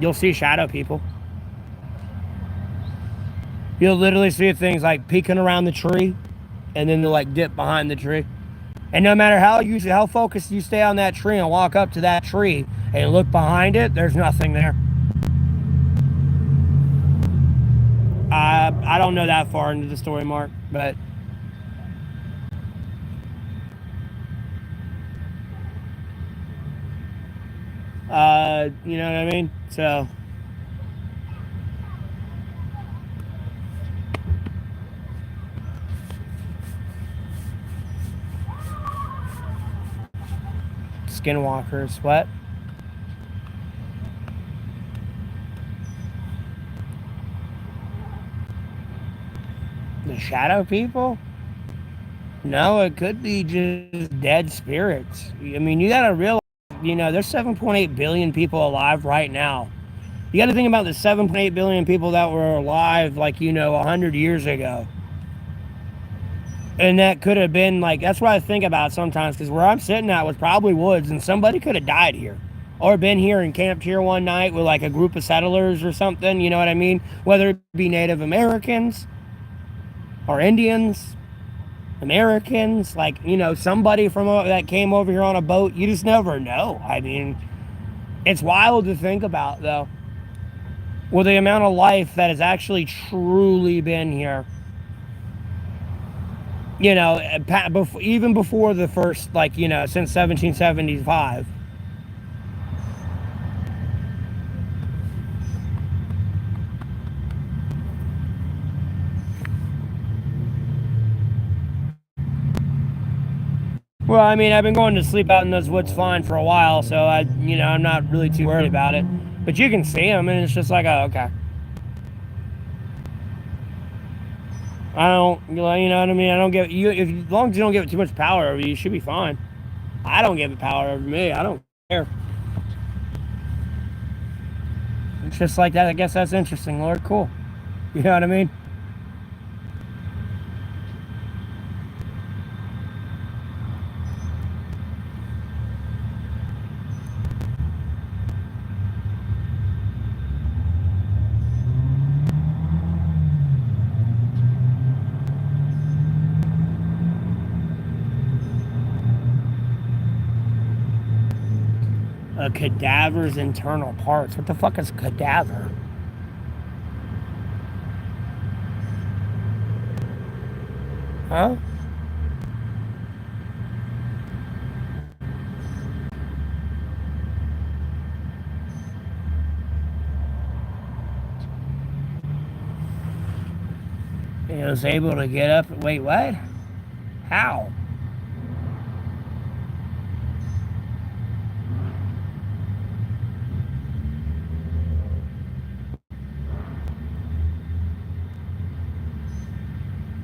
you'll see shadow people. You'll literally see things like peeking around the tree, and then they'll like dip behind the tree. And no matter how focused you stay on that tree and walk up to that tree and look behind it, there's nothing there. I don't know that far into the story, Mark, but you know what I mean? So skinwalkers, what? The shadow people? No, it could be just dead spirits. I mean, you gotta realize, there's 7.8 billion people alive right now. You gotta think about the 7.8 billion people that were alive, like, 100 years ago. And that could have been, like, that's what I think about sometimes, because where I'm sitting at was probably woods, and somebody could have died here. Or been here and camped here one night with, like, a group of settlers or something, you know what I mean? Whether it be Native Americans or Indians, Americans, like, somebody from that came over here on a boat. You just never know. I mean, it's wild to think about, though, with the amount of life that has actually truly been here. Even before the first, like, since 1775. Well, I mean, I've been going to sleep out in those woods fine for a while, so I'm not really too worried about it. But you can see them, and it's just like, oh, okay. I don't, you know what I mean? I don't give you, as long as you don't give it too much power over you, you should be fine. I don't give it power over me. I don't care. It's just like that. I guess that's interesting, Lord. Cool. You know what I mean? A cadaver's internal parts. What the fuck is a cadaver? Huh? He was able to get up. Wait, what? How?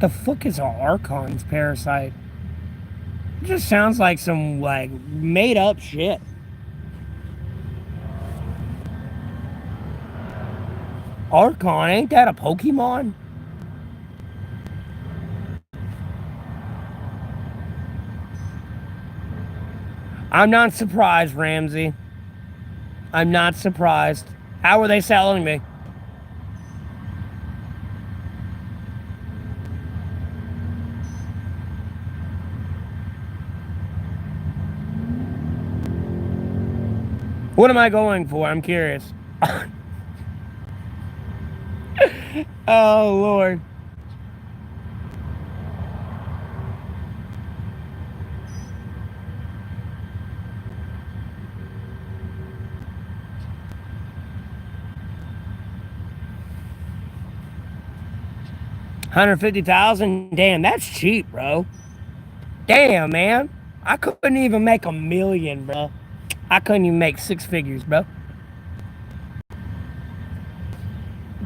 The fuck is an Archon's parasite? It just sounds like some like made up shit. Archon, ain't that a Pokemon? I'm not surprised, Ramsey. I'm not surprised. How are they selling me? What am I going for? I'm curious. Oh, Lord. $150,000? Damn, that's cheap, bro. Damn, man. I couldn't even make $1 million, bro. I couldn't even make 6 figures, bro.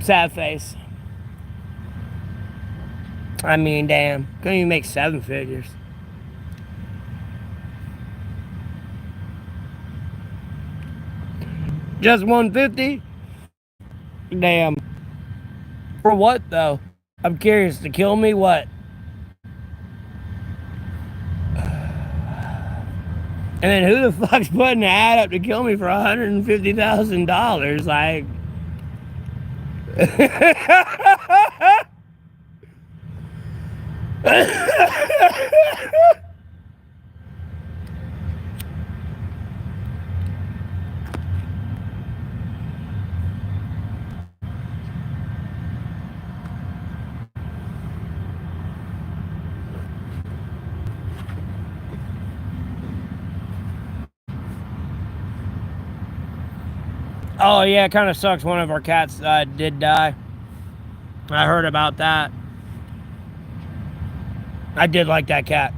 Sad face. I mean, damn. Couldn't even make 7 figures. Just 150? Damn. For what, though? I'm curious. To kill me? What? And then who the fuck's putting the ad up to kill me for $150,000? Like... Oh, yeah, it kind of sucks. One of our cats did die. I heard about that. I did like that cat.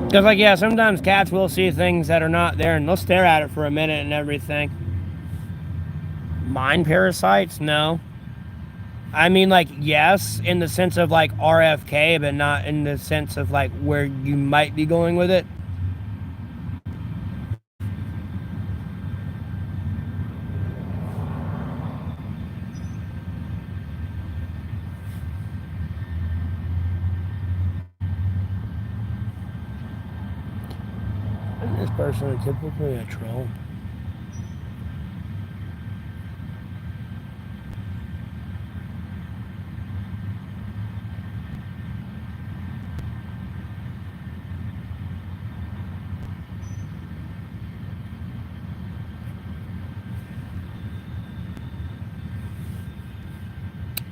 Because, like, yeah, sometimes cats will see things that are not there, and they'll stare at it for a minute and everything. Mind parasites? No. I mean, like, yes, in the sense of, like, RFK, but not in the sense of, like, where you might be going with it. Isn't this person typically a troll?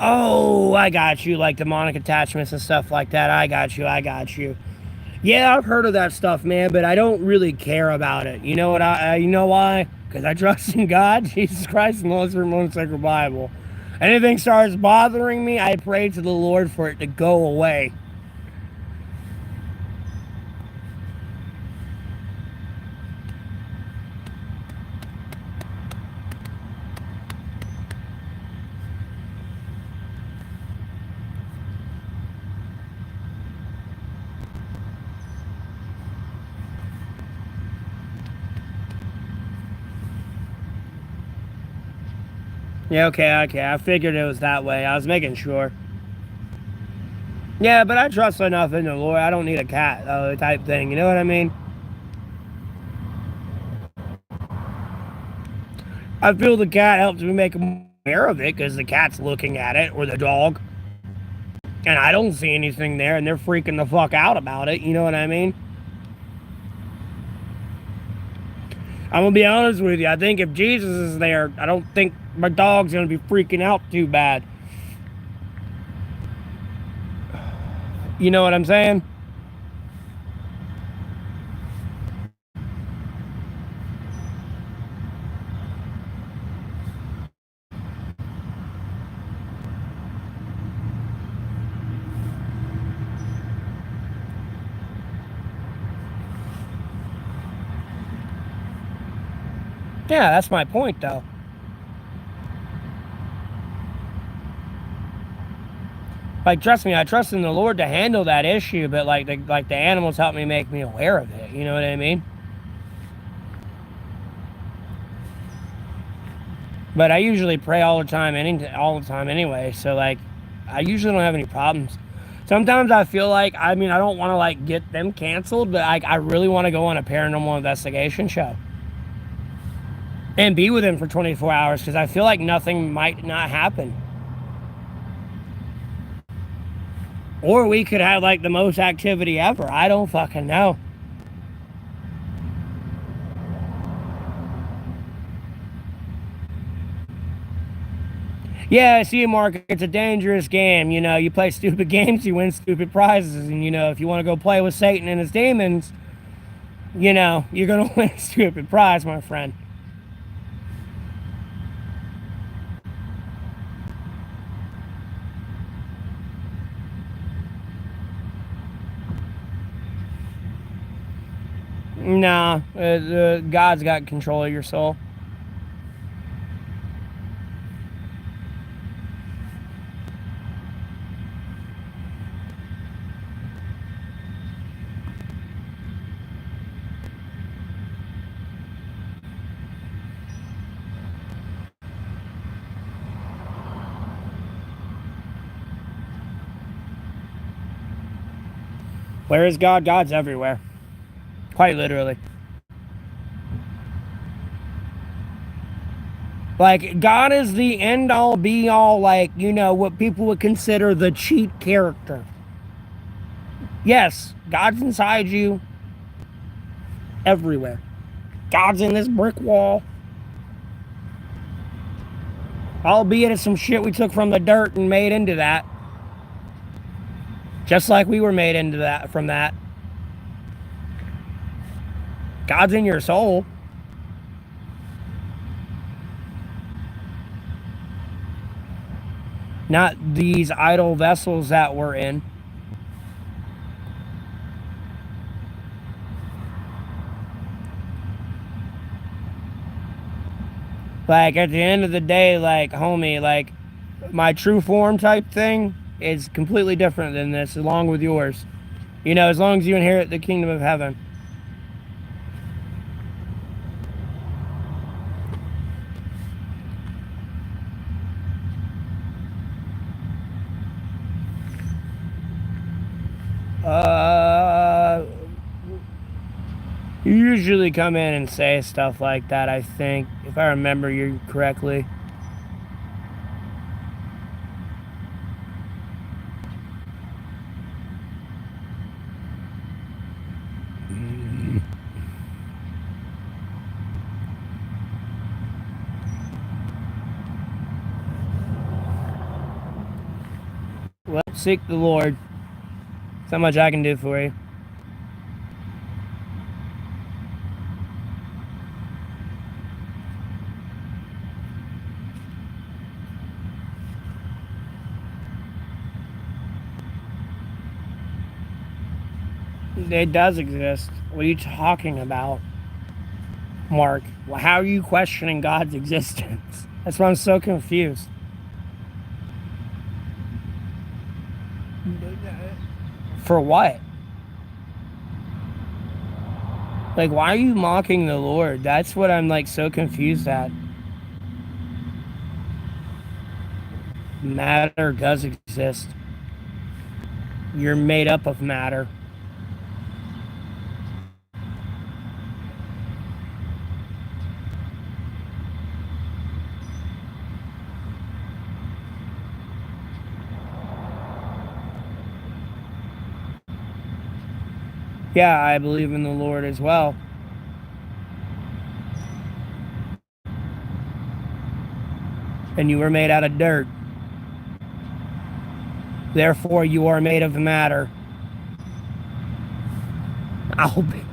Oh, I got you. Like demonic attachments and stuff like that. I got you. I got you. Yeah, I've heard of that stuff, man, but I don't really care about it. You know what? You know why? Because I trust in God, Jesus Christ, and the Holy Spirit, and the Sacred Bible. Anything starts bothering me, I pray to the Lord for it to go away. Yeah, okay. I figured it was that way. I was making sure. Yeah, but I trust enough in the Lord. I don't need a cat, type thing. You know what I mean? I feel the cat helps me make aware of it because the cat's looking at it, or the dog. And I don't see anything there, and they're freaking the fuck out about it. You know what I mean? I'm going to be honest with you. I think if Jesus is there, I don't think my dog's going to be freaking out too bad. You know what I'm saying? Yeah, that's my point, though. Like, trust me, I trust in the Lord to handle that issue, but like the animals help me make me aware of it. You know what I mean? But I usually pray all the time, anyway. So like, I usually don't have any problems. Sometimes I feel like, I mean, I don't want to like get them canceled, but I really want to go on a paranormal investigation show and be with them for 24 hours because I feel like nothing might not happen. Or we could have like the most activity ever. I don't fucking know. Yeah, see, Mark, it's a dangerous game. You know, you play stupid games, you win stupid prizes. And, you know, if you want to go play with Satan and his demons, you know, you're going to win a stupid prize, my friend. Nah, God's got control of your soul. Where is God? God's everywhere. Quite literally. Like, God is the end all be all, like, you know, what people would consider the cheat character. Yes, God's inside you everywhere. God's in this brick wall. Albeit it's some shit we took from the dirt and made into that. Just like we were made into that from that. God's in your soul. Not these idle vessels that we're in. Like, at the end of the day, like, homie, like, my true form type thing is completely different than this, along with yours. You know, as long as you inherit the kingdom of heaven. You usually come in and say stuff like that, I think, if I remember you correctly. Well, seek the Lord. There's not much I can do for you. It does exist. What are you talking about, Mark? How are you questioning God's existence? That's why I'm so confused. For what? Like, why are you mocking the Lord? That's what I'm, like, so confused at. Matter does exist. You're made up of matter. Yeah, I believe in the Lord as well. And you were made out of dirt. Therefore, you are made of matter. I'll be.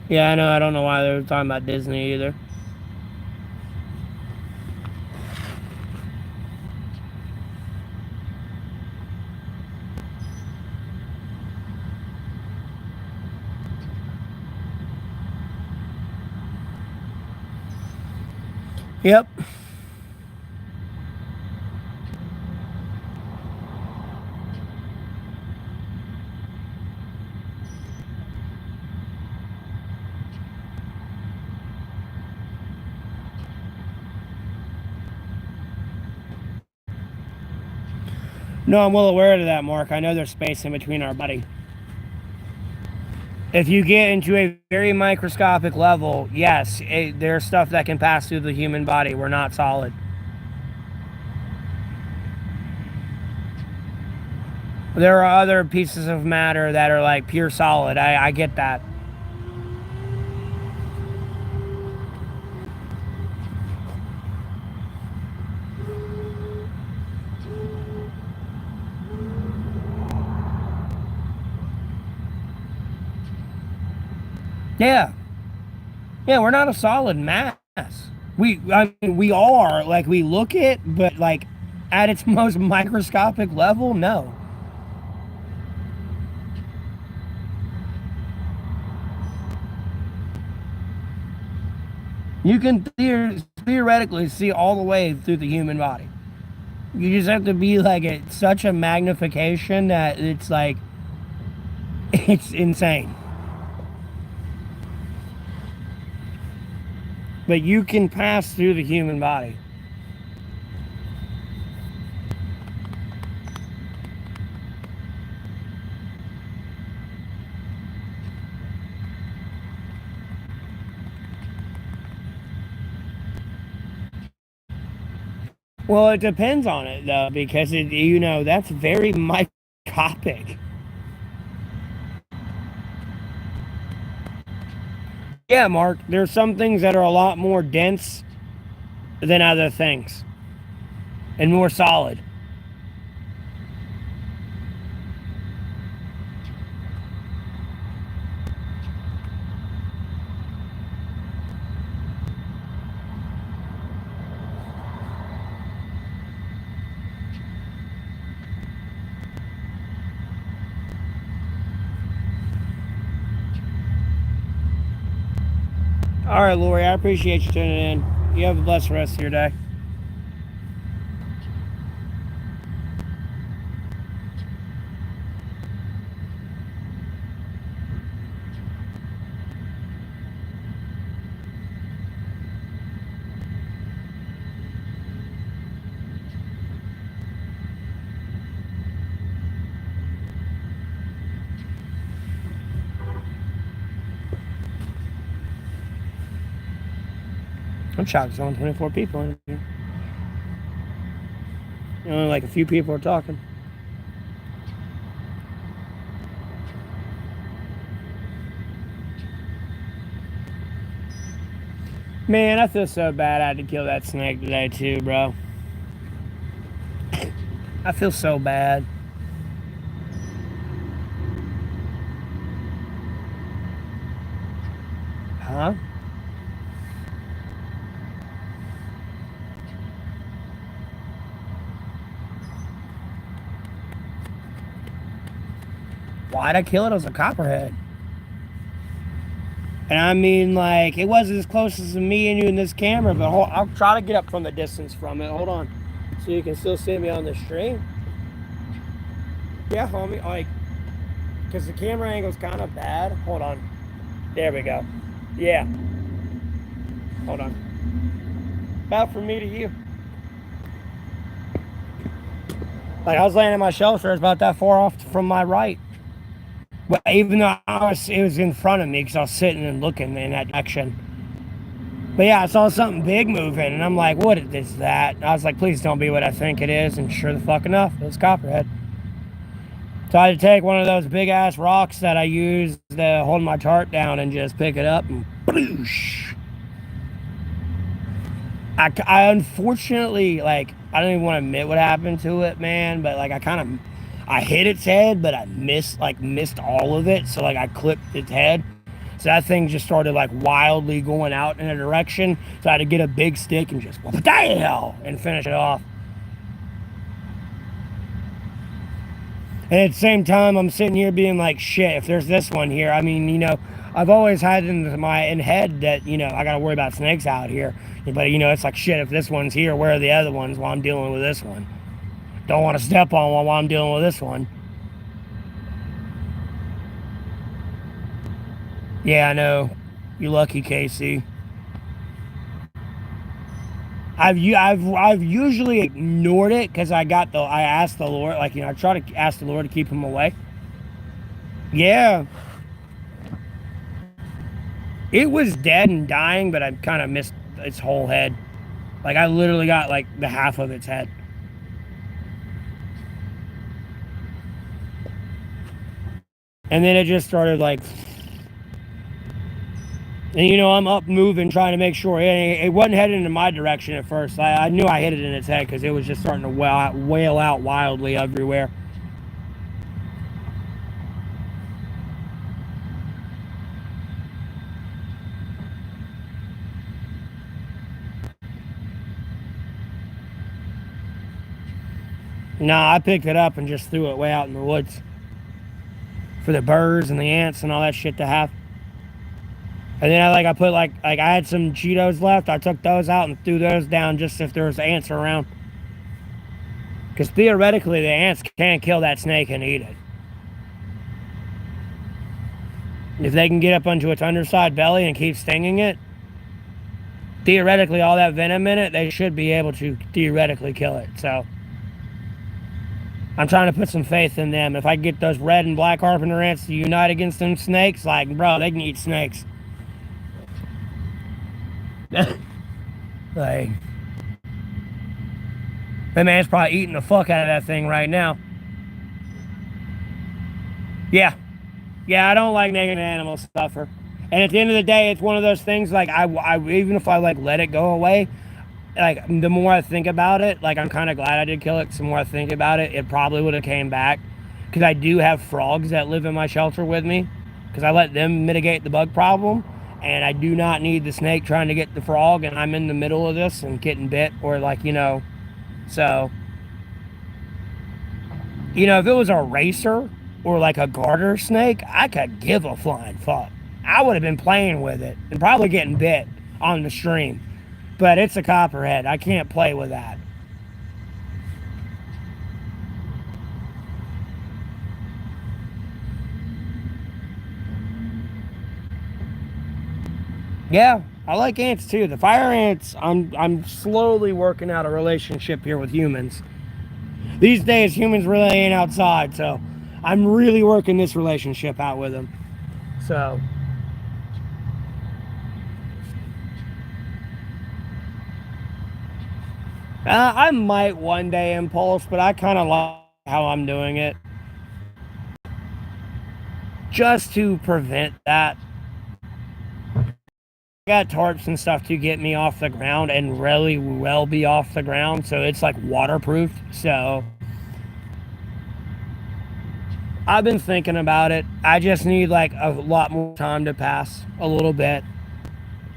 Yeah, I know. I don't know why they were talking about Disney either. Yep. No, I'm well aware of that, Mark. I know there's space in between our body. If you get into a very microscopic level, yes, there's stuff that can pass through the human body. We're not solid. There are other pieces of matter that are like pure solid. I get that. Yeah. Yeah, we're not a solid mass. I mean, we are, like, we look it, but like at its most microscopic level, no. You can theoretically see all the way through the human body. You just have to be like at such a magnification that it's like it's insane. But you can pass through the human body. Well, it depends on it though, because that's very microscopic. Yeah, Mark, there's some things that are a lot more dense than other things and more solid. All right, Lori, I appreciate you tuning in. You have a blessed rest of your day. I'm shocked there's only 24 people in here. Only like a few people are talking. Man, I feel so bad I had to kill that snake today too, bro. I feel so bad. Huh? Why'd I kill it? It was a copperhead. And I mean, like, it wasn't as close as me and you in this camera, but I'll try to get up from the distance from it. Hold on. So you can still see me on the stream. Yeah, homie. Like, because the camera angle's kind of bad. Hold on. There we go. Yeah. Hold on. About from me to you. Like, I was laying in my shelter, it's about that far off from my right. But even though it was in front of me because I was sitting and looking in that direction. But yeah, I saw something big moving, and I'm like, what is that? I was like, please don't be what I think it is. And sure the fuck enough, it was copperhead. So I had to take one of those big ass rocks that I used to hold my tarp down and just pick it up and bloosh. I unfortunately, like, I don't even want to admit what happened to it, man, but like I hit its head, but I missed all of it. So like I clipped its head. So that thing just started like wildly going out in a direction. So I had to get a big stick and just, what the hell, and finish it off. And at the same time, I'm sitting here being like, shit, if there's this one here, I mean, you know, I've always had in my head that, you know, I got to worry about snakes out here. But, you know, it's like, shit, if this one's here, where are the other ones while I'm dealing with this one? Don't want to step on one while I'm dealing with this one. Yeah, I know. You're lucky, Casey. I've usually ignored it because I asked the Lord, like, you know, I try to ask the Lord to keep him away. Yeah. It was dead and dying, but I kind of missed its whole head. Like, I literally got like the half of its head. And then it just started like, and you know, I'm up moving, trying to make sure it wasn't heading in my direction at first. I knew I hit it in its head because it was just starting to wail out wildly everywhere. Nah, I picked it up and just threw it way out in the woods for the birds and the ants and all that shit to have. And then I put I had some Cheetos left. I took those out and threw those down just if there was ants around. Because theoretically, the ants can kill that snake and eat it. If they can get up onto its underside belly and keep stinging it, theoretically, all that venom in it, they should be able to theoretically kill it. So I'm trying to put some faith in them. If I can get those red and black carpenter ants to unite against them snakes, like, bro, they can eat snakes. Like, that man's probably eating the fuck out of that thing right now. Yeah. Yeah, I don't like making animals suffer. And at the end of the day, it's one of those things, like, I even if I, like, let it go away, like, the more I think about it, like, I'm kind of glad I did kill it. The more I think about it, it probably would have came back. Because I do have frogs that live in my shelter with me. Because I let them mitigate the bug problem. And I do not need the snake trying to get the frog. And I'm in the middle of this and getting bit. Or, like, you know. So, you know, if it was a racer or, like, a garter snake, I could give a flying fuck. I would have been playing with it. And probably getting bit on the stream. But it's a copperhead. I can't play with that. Yeah, I like ants too. The fire ants, I'm slowly working out a relationship here with humans. These days, humans really ain't outside, so I'm really working this relationship out with them. So I might one day impulse, but I kind of like how I'm doing it. Just to prevent that. I got tarps and stuff to get me off the ground and really well be off the ground. So it's like waterproof. So I've been thinking about it. I just need like a lot more time to pass a little bit.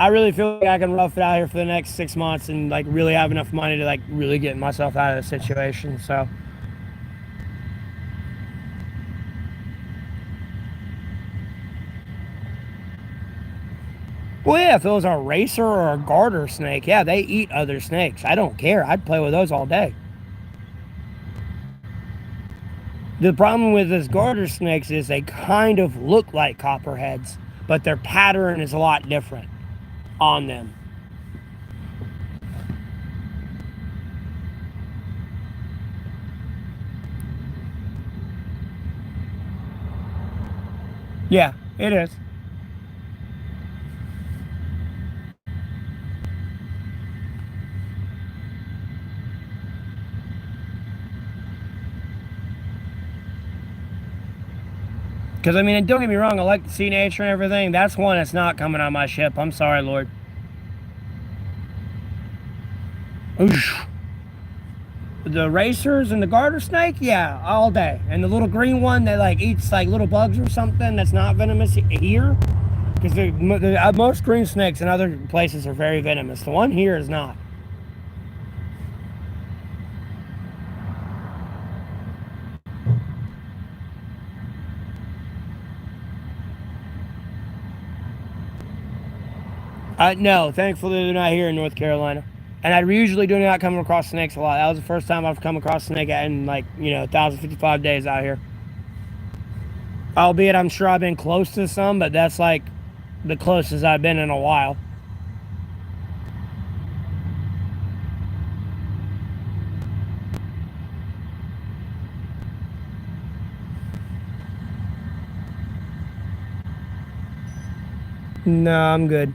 I really feel like I can rough it out here for the next 6 months and like really have enough money to like really get myself out of the situation. So well, yeah, if it was a racer or a garter snake, yeah, they eat other snakes. I don't care. I'd play with those all day. The problem with those garter snakes is they kind of look like copperheads, but their pattern is a lot different on them. Yeah, it is. Because, I mean, don't get me wrong, I like to see nature and everything. That's one that's not coming on my ship. I'm sorry, Lord. Oosh. The racers and the garter snake, yeah, all day. And the little green one that, like, eats, like, little bugs or something that's not venomous here, Because most green snakes in other places are very venomous. The one here is not. No, thankfully they're not here in North Carolina. And I usually do not come across snakes a lot. That was the first time I've come across a snake in 1,055 days out here. Albeit I'm sure I've been close to some, but that's like the closest I've been in a while. No, I'm good.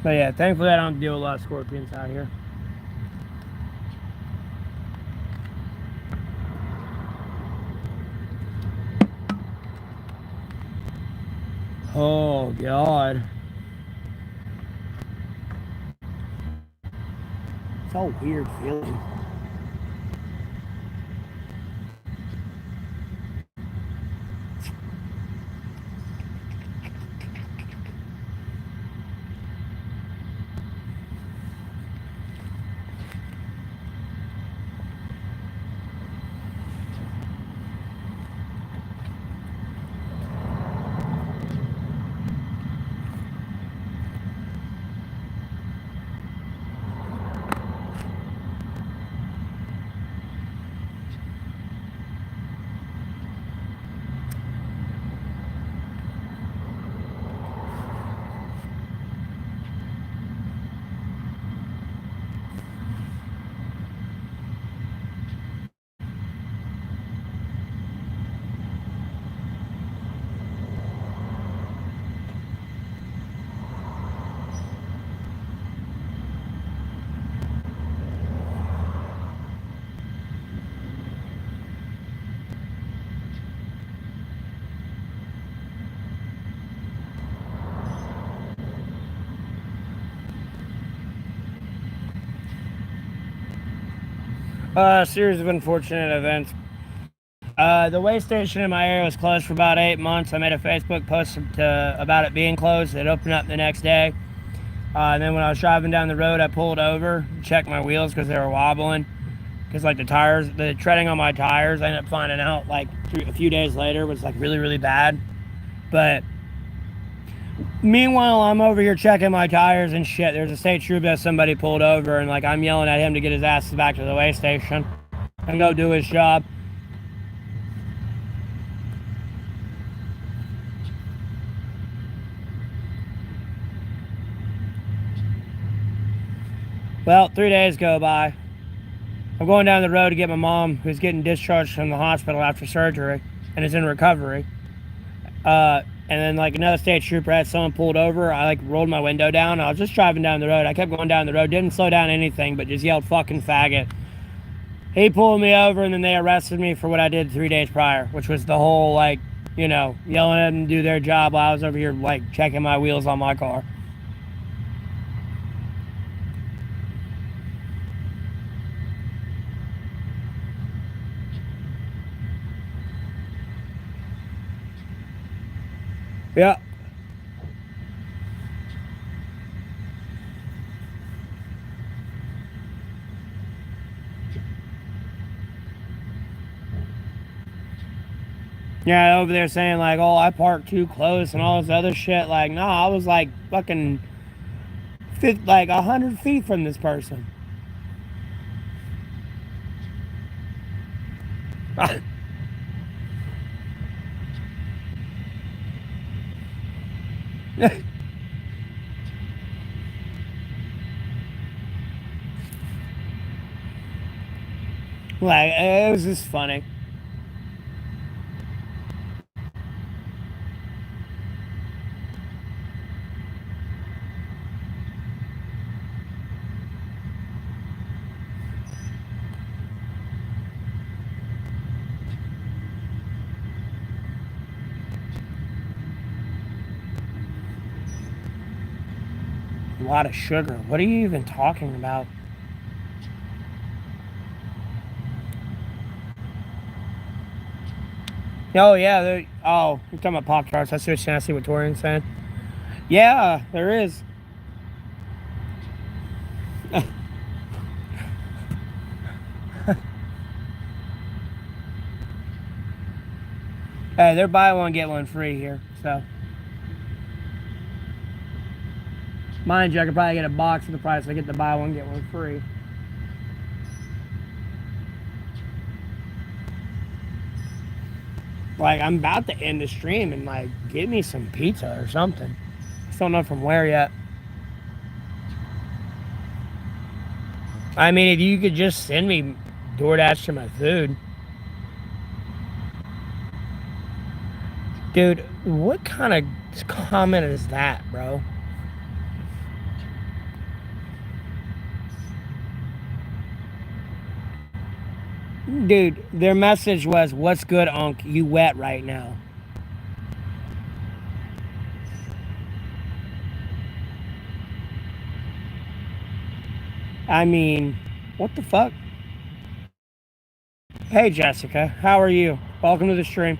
But yeah, thankfully I don't deal with a lot of scorpions out here. Oh, God. It's all weird feeling. Series of unfortunate events. The way station in my area was closed for about 8 months. I made a Facebook post about it being closed. It opened up the next day. And then when I was driving down the road, I pulled over, checked my wheels because they were wobbling. Because like the treading on my tires, I ended up finding out like a few days later was like really, really bad. But meanwhile, I'm over here checking my tires and shit. There's a state trooper that somebody pulled over, and like I'm yelling at him to get his ass back to the way station and go do his job. Well, 3 days go by. I'm going down the road to get my mom, who's getting discharged from the hospital after surgery and is in recovery. And then like another state trooper had someone pulled over. I like rolled my window down. I was just driving down the road. I kept going down the road, didn't slow down anything, but just yelled fucking faggot. He pulled me over, and then they arrested me for what I did 3 days prior, which was the whole like, yelling at them to do their job while I was over here like checking my wheels on my car. Yeah. Yeah, over there saying like, oh, I parked too close and all this other shit. Like, no, I was like fucking 100 feet from this person. Like, it was just funny. A lot of sugar. What are you even talking about? Oh, yeah. Oh, you're talking about Pop-Tarts. I see what Torian's saying. Yeah, there is. Hey, they're buy one, get one free here, so. Mind you, I could probably get a box for the price. I get the buy one, get one free. Like, I'm about to end the stream and, like, get me some pizza or something. I don't know from where yet. I mean, if you could just send me DoorDash to my food. Dude, what kind of comment is that, bro? Dude, their message was, "What's good, Unc? You wet right now." I mean, what the fuck? Hey, Jessica, how are you? Welcome to the stream.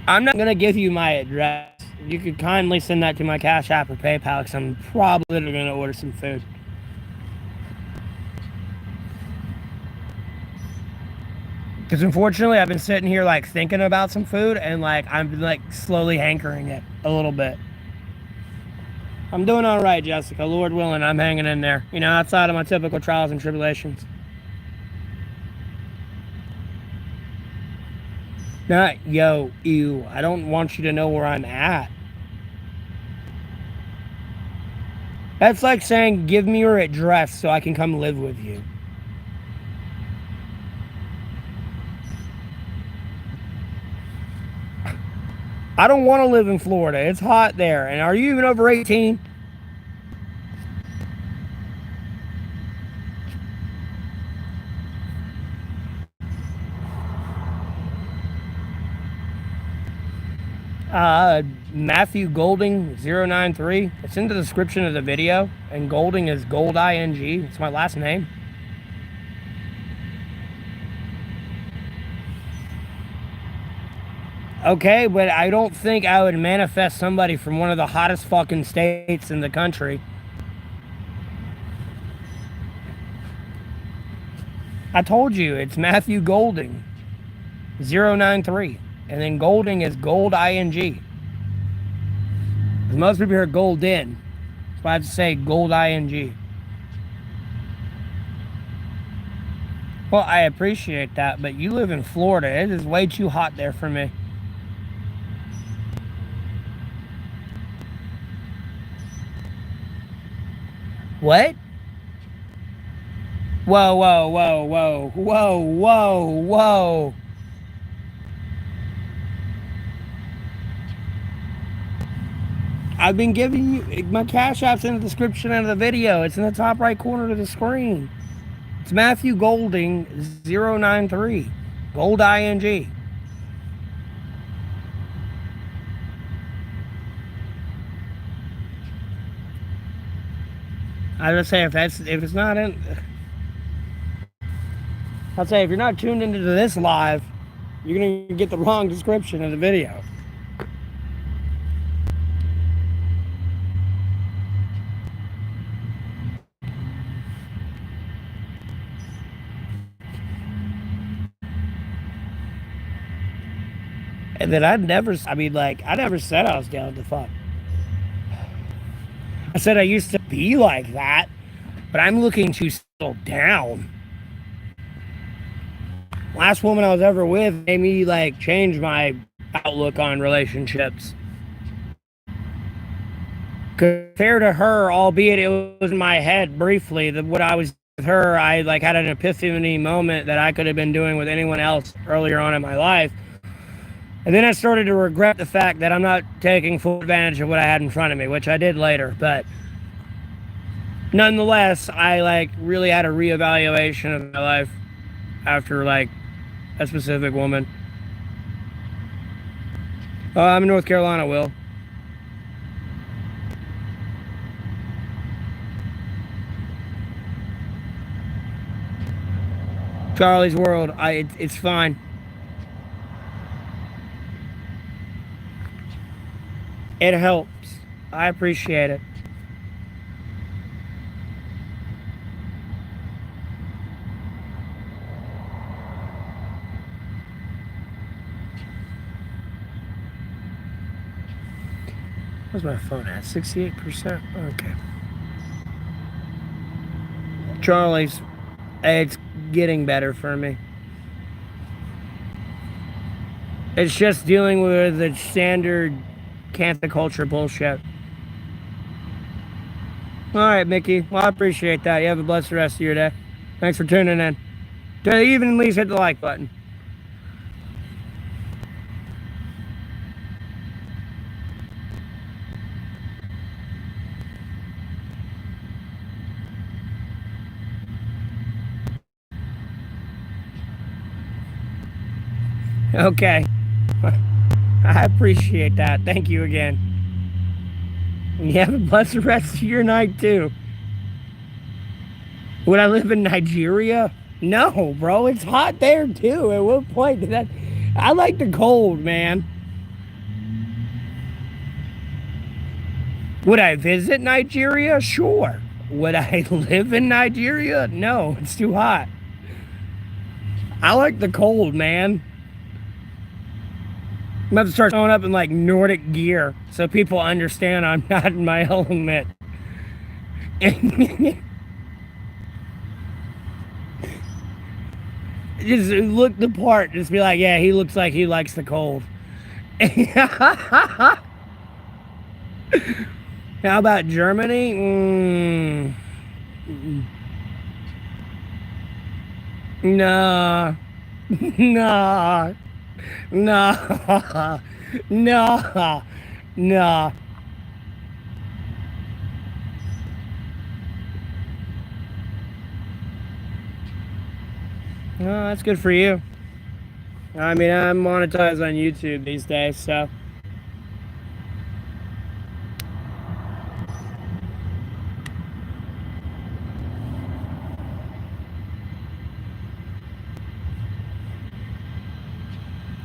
I'm not gonna give you my address. You could kindly send that to my Cash App or PayPal, because I'm probably gonna order some food. Because unfortunately, I've been sitting here like thinking about some food, and like I'm like slowly hankering it a little bit. I'm doing all right, Jessica. Lord willing, I'm hanging in there. You know, outside of my typical trials and tribulations. Not, yo, ew. I don't want you to know where I'm at. That's like saying, give me your address so I can come live with you. I don't want to live in Florida. It's hot there. And are you even over 18? Matthew Golding 093. It's in the description of the video. And Golding is Gold ING. It's my last name. Okay, but I don't think I would manifest somebody from one of the hottest fucking states in the country. I told you, it's Matthew Golding 093. And then Golding is Gold ING. Most people hear Golden. So I have to say Gold ING. Well, I appreciate that, but you live in Florida. It is way too hot there for me. What? Whoa, whoa, whoa, whoa, whoa, whoa, whoa. I've been giving you, my Cash App's in the description of the video. It's in the top right corner of the screen. It's Matthew Golding 093. Gold ING. I would say if it's not in, I'd say if you're not tuned into this live, you're gonna get the wrong description of the video. And then I never said I was down to fuck. I said I used to be like that, but I'm looking to settle down. Last woman I was ever with made me like change my outlook on relationships. Compared to her, albeit it was in my head briefly, that what I was with her, I like had an epiphany moment that I could have been doing with anyone else earlier on in my life. And then I started to regret the fact that I'm not taking full advantage of what I had in front of me, which I did later. But nonetheless, I like really had a reevaluation of my life after like a specific woman. I'm in North Carolina, Will. Charlie's World. It's fine. It helps. I appreciate it. Where's my phone at? 68%? Okay. Charlie's, it's getting better for me. It's just dealing with the standard cancel culture bullshit. All right, Mickey. Well, I appreciate that. You have a blessed rest of your day. Thanks for tuning in. Even at least hit the like button. Okay. I appreciate that. Thank you again. And you have a blessed rest of your night, too. Would I live in Nigeria? No, bro. It's hot there, too. At what point did that... I like the cold, man. Would I visit Nigeria? Sure. Would I live in Nigeria? No, it's too hot. I like the cold, man. I'm about to start showing up in like Nordic gear so people understand I'm not in my element. Just look the part. Just be like, yeah, he looks like he likes the cold. How about Germany? Nah. Nah. Nah. Nah. Nah. Oh, that's good for you. I mean, I'm monetized on YouTube these days, so.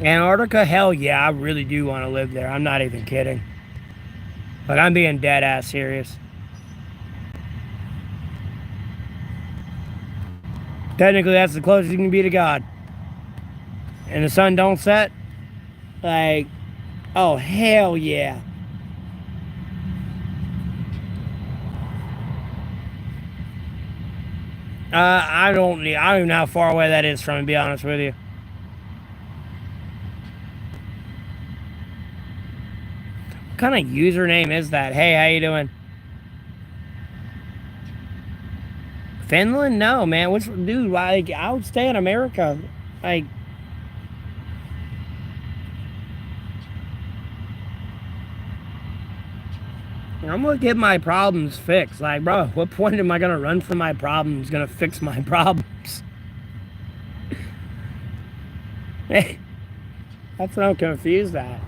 Antarctica? Hell yeah, I really do want to live there. I'm not even kidding. Like, I'm being dead ass serious. Technically, that's the closest you can be to God. And the sun don't set? Like, oh, hell yeah. I don't even know how far away that is from, to be honest with you. What kind of username is that? Hey, how you doing? Finland? No, man. Dude, like, I would stay in America. Like, I'm gonna get my problems fixed. Like, bro, what point am I gonna run from my problems? Gonna fix my problems? Hey, that's what I'm confused at.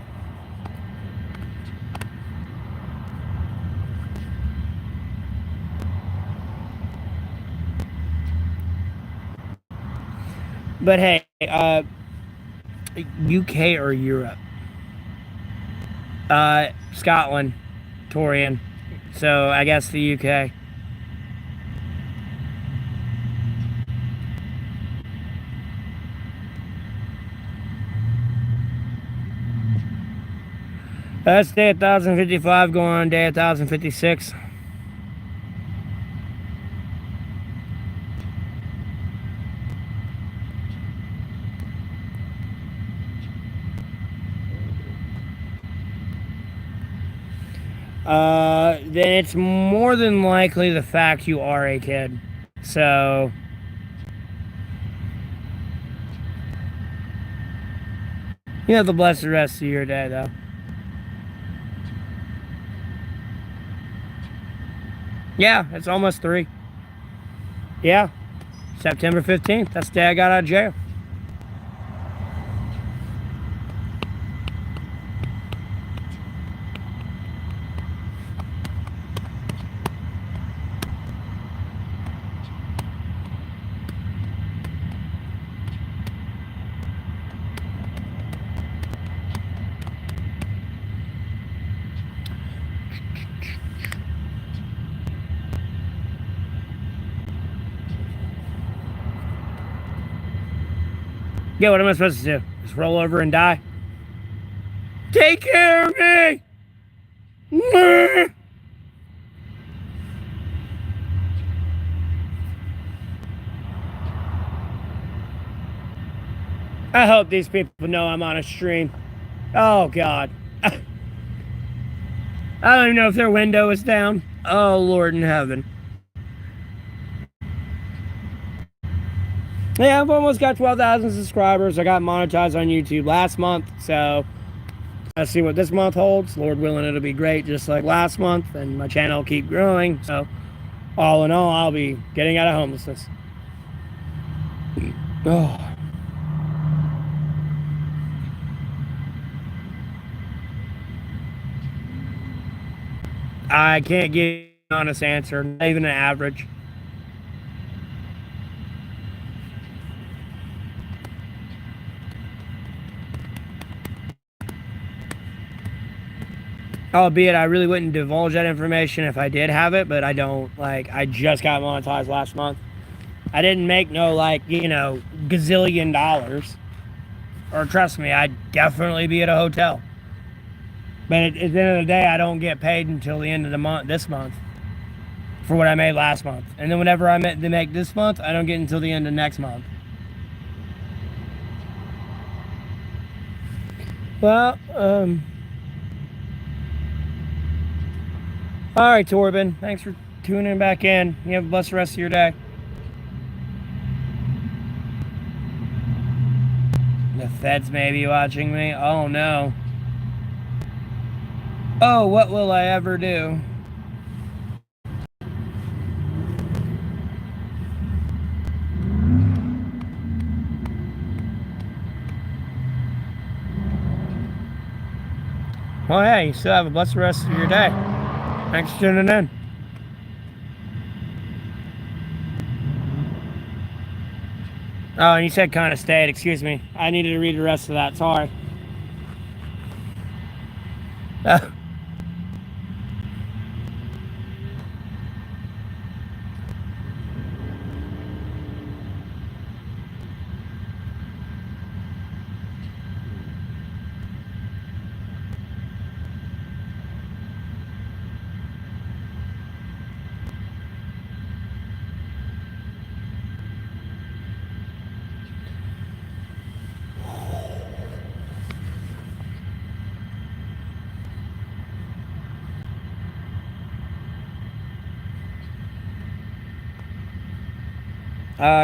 But hey, UK or Europe? Scotland, Torian. So I guess the UK. That's day 1055 going on day 1056. Then it's more than likely the fact you are a kid. So, you have the blessed rest of your day, though. Yeah, it's almost 3. Yeah, September 15th. That's the day I got out of jail. Yeah, what am I supposed to do? Just roll over and die? Take care of me! I hope these people know I'm on a stream. Oh, God. I don't even know if their window is down. Oh, Lord in heaven. Yeah, I've almost got 12,000 subscribers. I got monetized on YouTube last month, so let's see what this month holds. Lord willing, it'll be great just like last month, and my channel will keep growing. So, all in all, I'll be getting out of homelessness. Oh. I can't give an honest answer, not even an average. Albeit, I really wouldn't divulge that information if I did have it, but I don't. Like, I just got monetized last month. I didn't make no, like, you know, gazillion dollars. Or trust me, I'd definitely be at a hotel. But at the end of the day, I don't get paid until the end of the month, this month, for what I made last month. And then whenever I meant to make this month, I don't get until the end of next month. Well, all right, Torben. Thanks for tuning back in. You have a blessed rest of your day. The feds may be watching me. Oh, no. Oh, what will I ever do? Well, yeah, you still have a blessed rest of your day. Thanks for tuning in. Oh, and you said kind of stayed. Excuse me. I needed to read the rest of that. Sorry.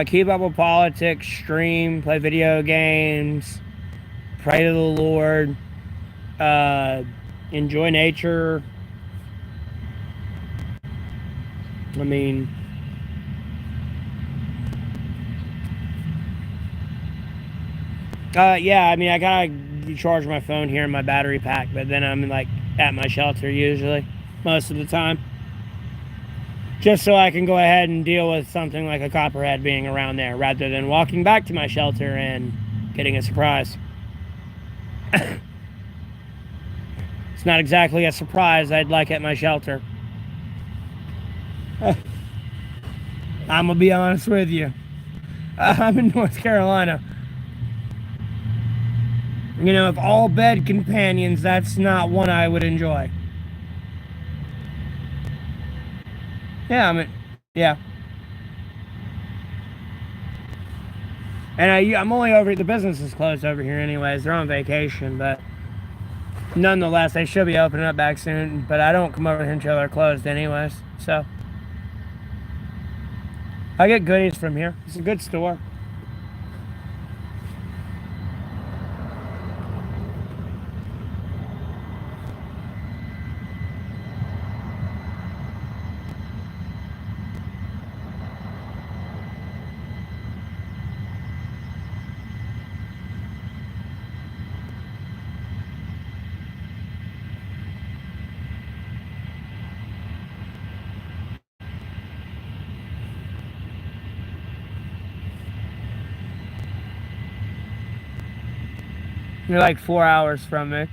Keep up with politics, stream, play video games, pray to the Lord, enjoy nature. I mean, yeah, I mean, I gotta charge my phone here in my battery pack, but then I'm like at my shelter usually, most of the time. Just so I can go ahead and deal with something like a copperhead being around there, rather than walking back to my shelter and getting a surprise. It's not exactly a surprise I'd like at my shelter. I'm gonna be honest with you. I'm in North Carolina. You know, of all bed companions, that's not one I would enjoy. Yeah, I mean, yeah. And I'm only over, the business is closed over here anyways. They're on vacation, but nonetheless, they should be opening up back soon. But I don't come over here until they're closed anyways. So, I get goodies from here. It's a good store. You're like 4 hours from me.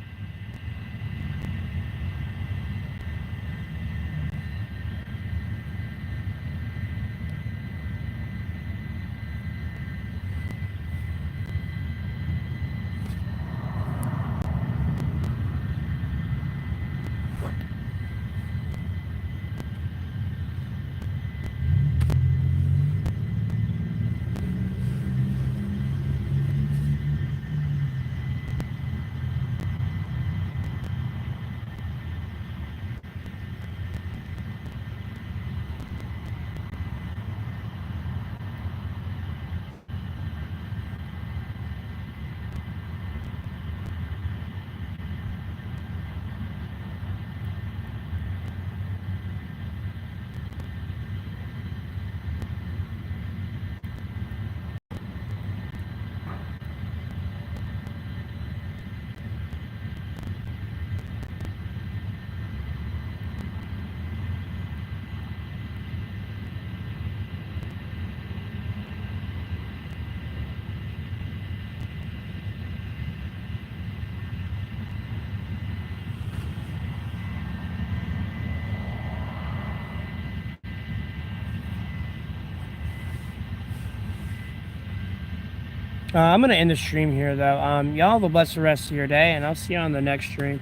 I'm going to end the stream here, though. Y'all have a blessed rest of your day, and I'll see you on the next stream.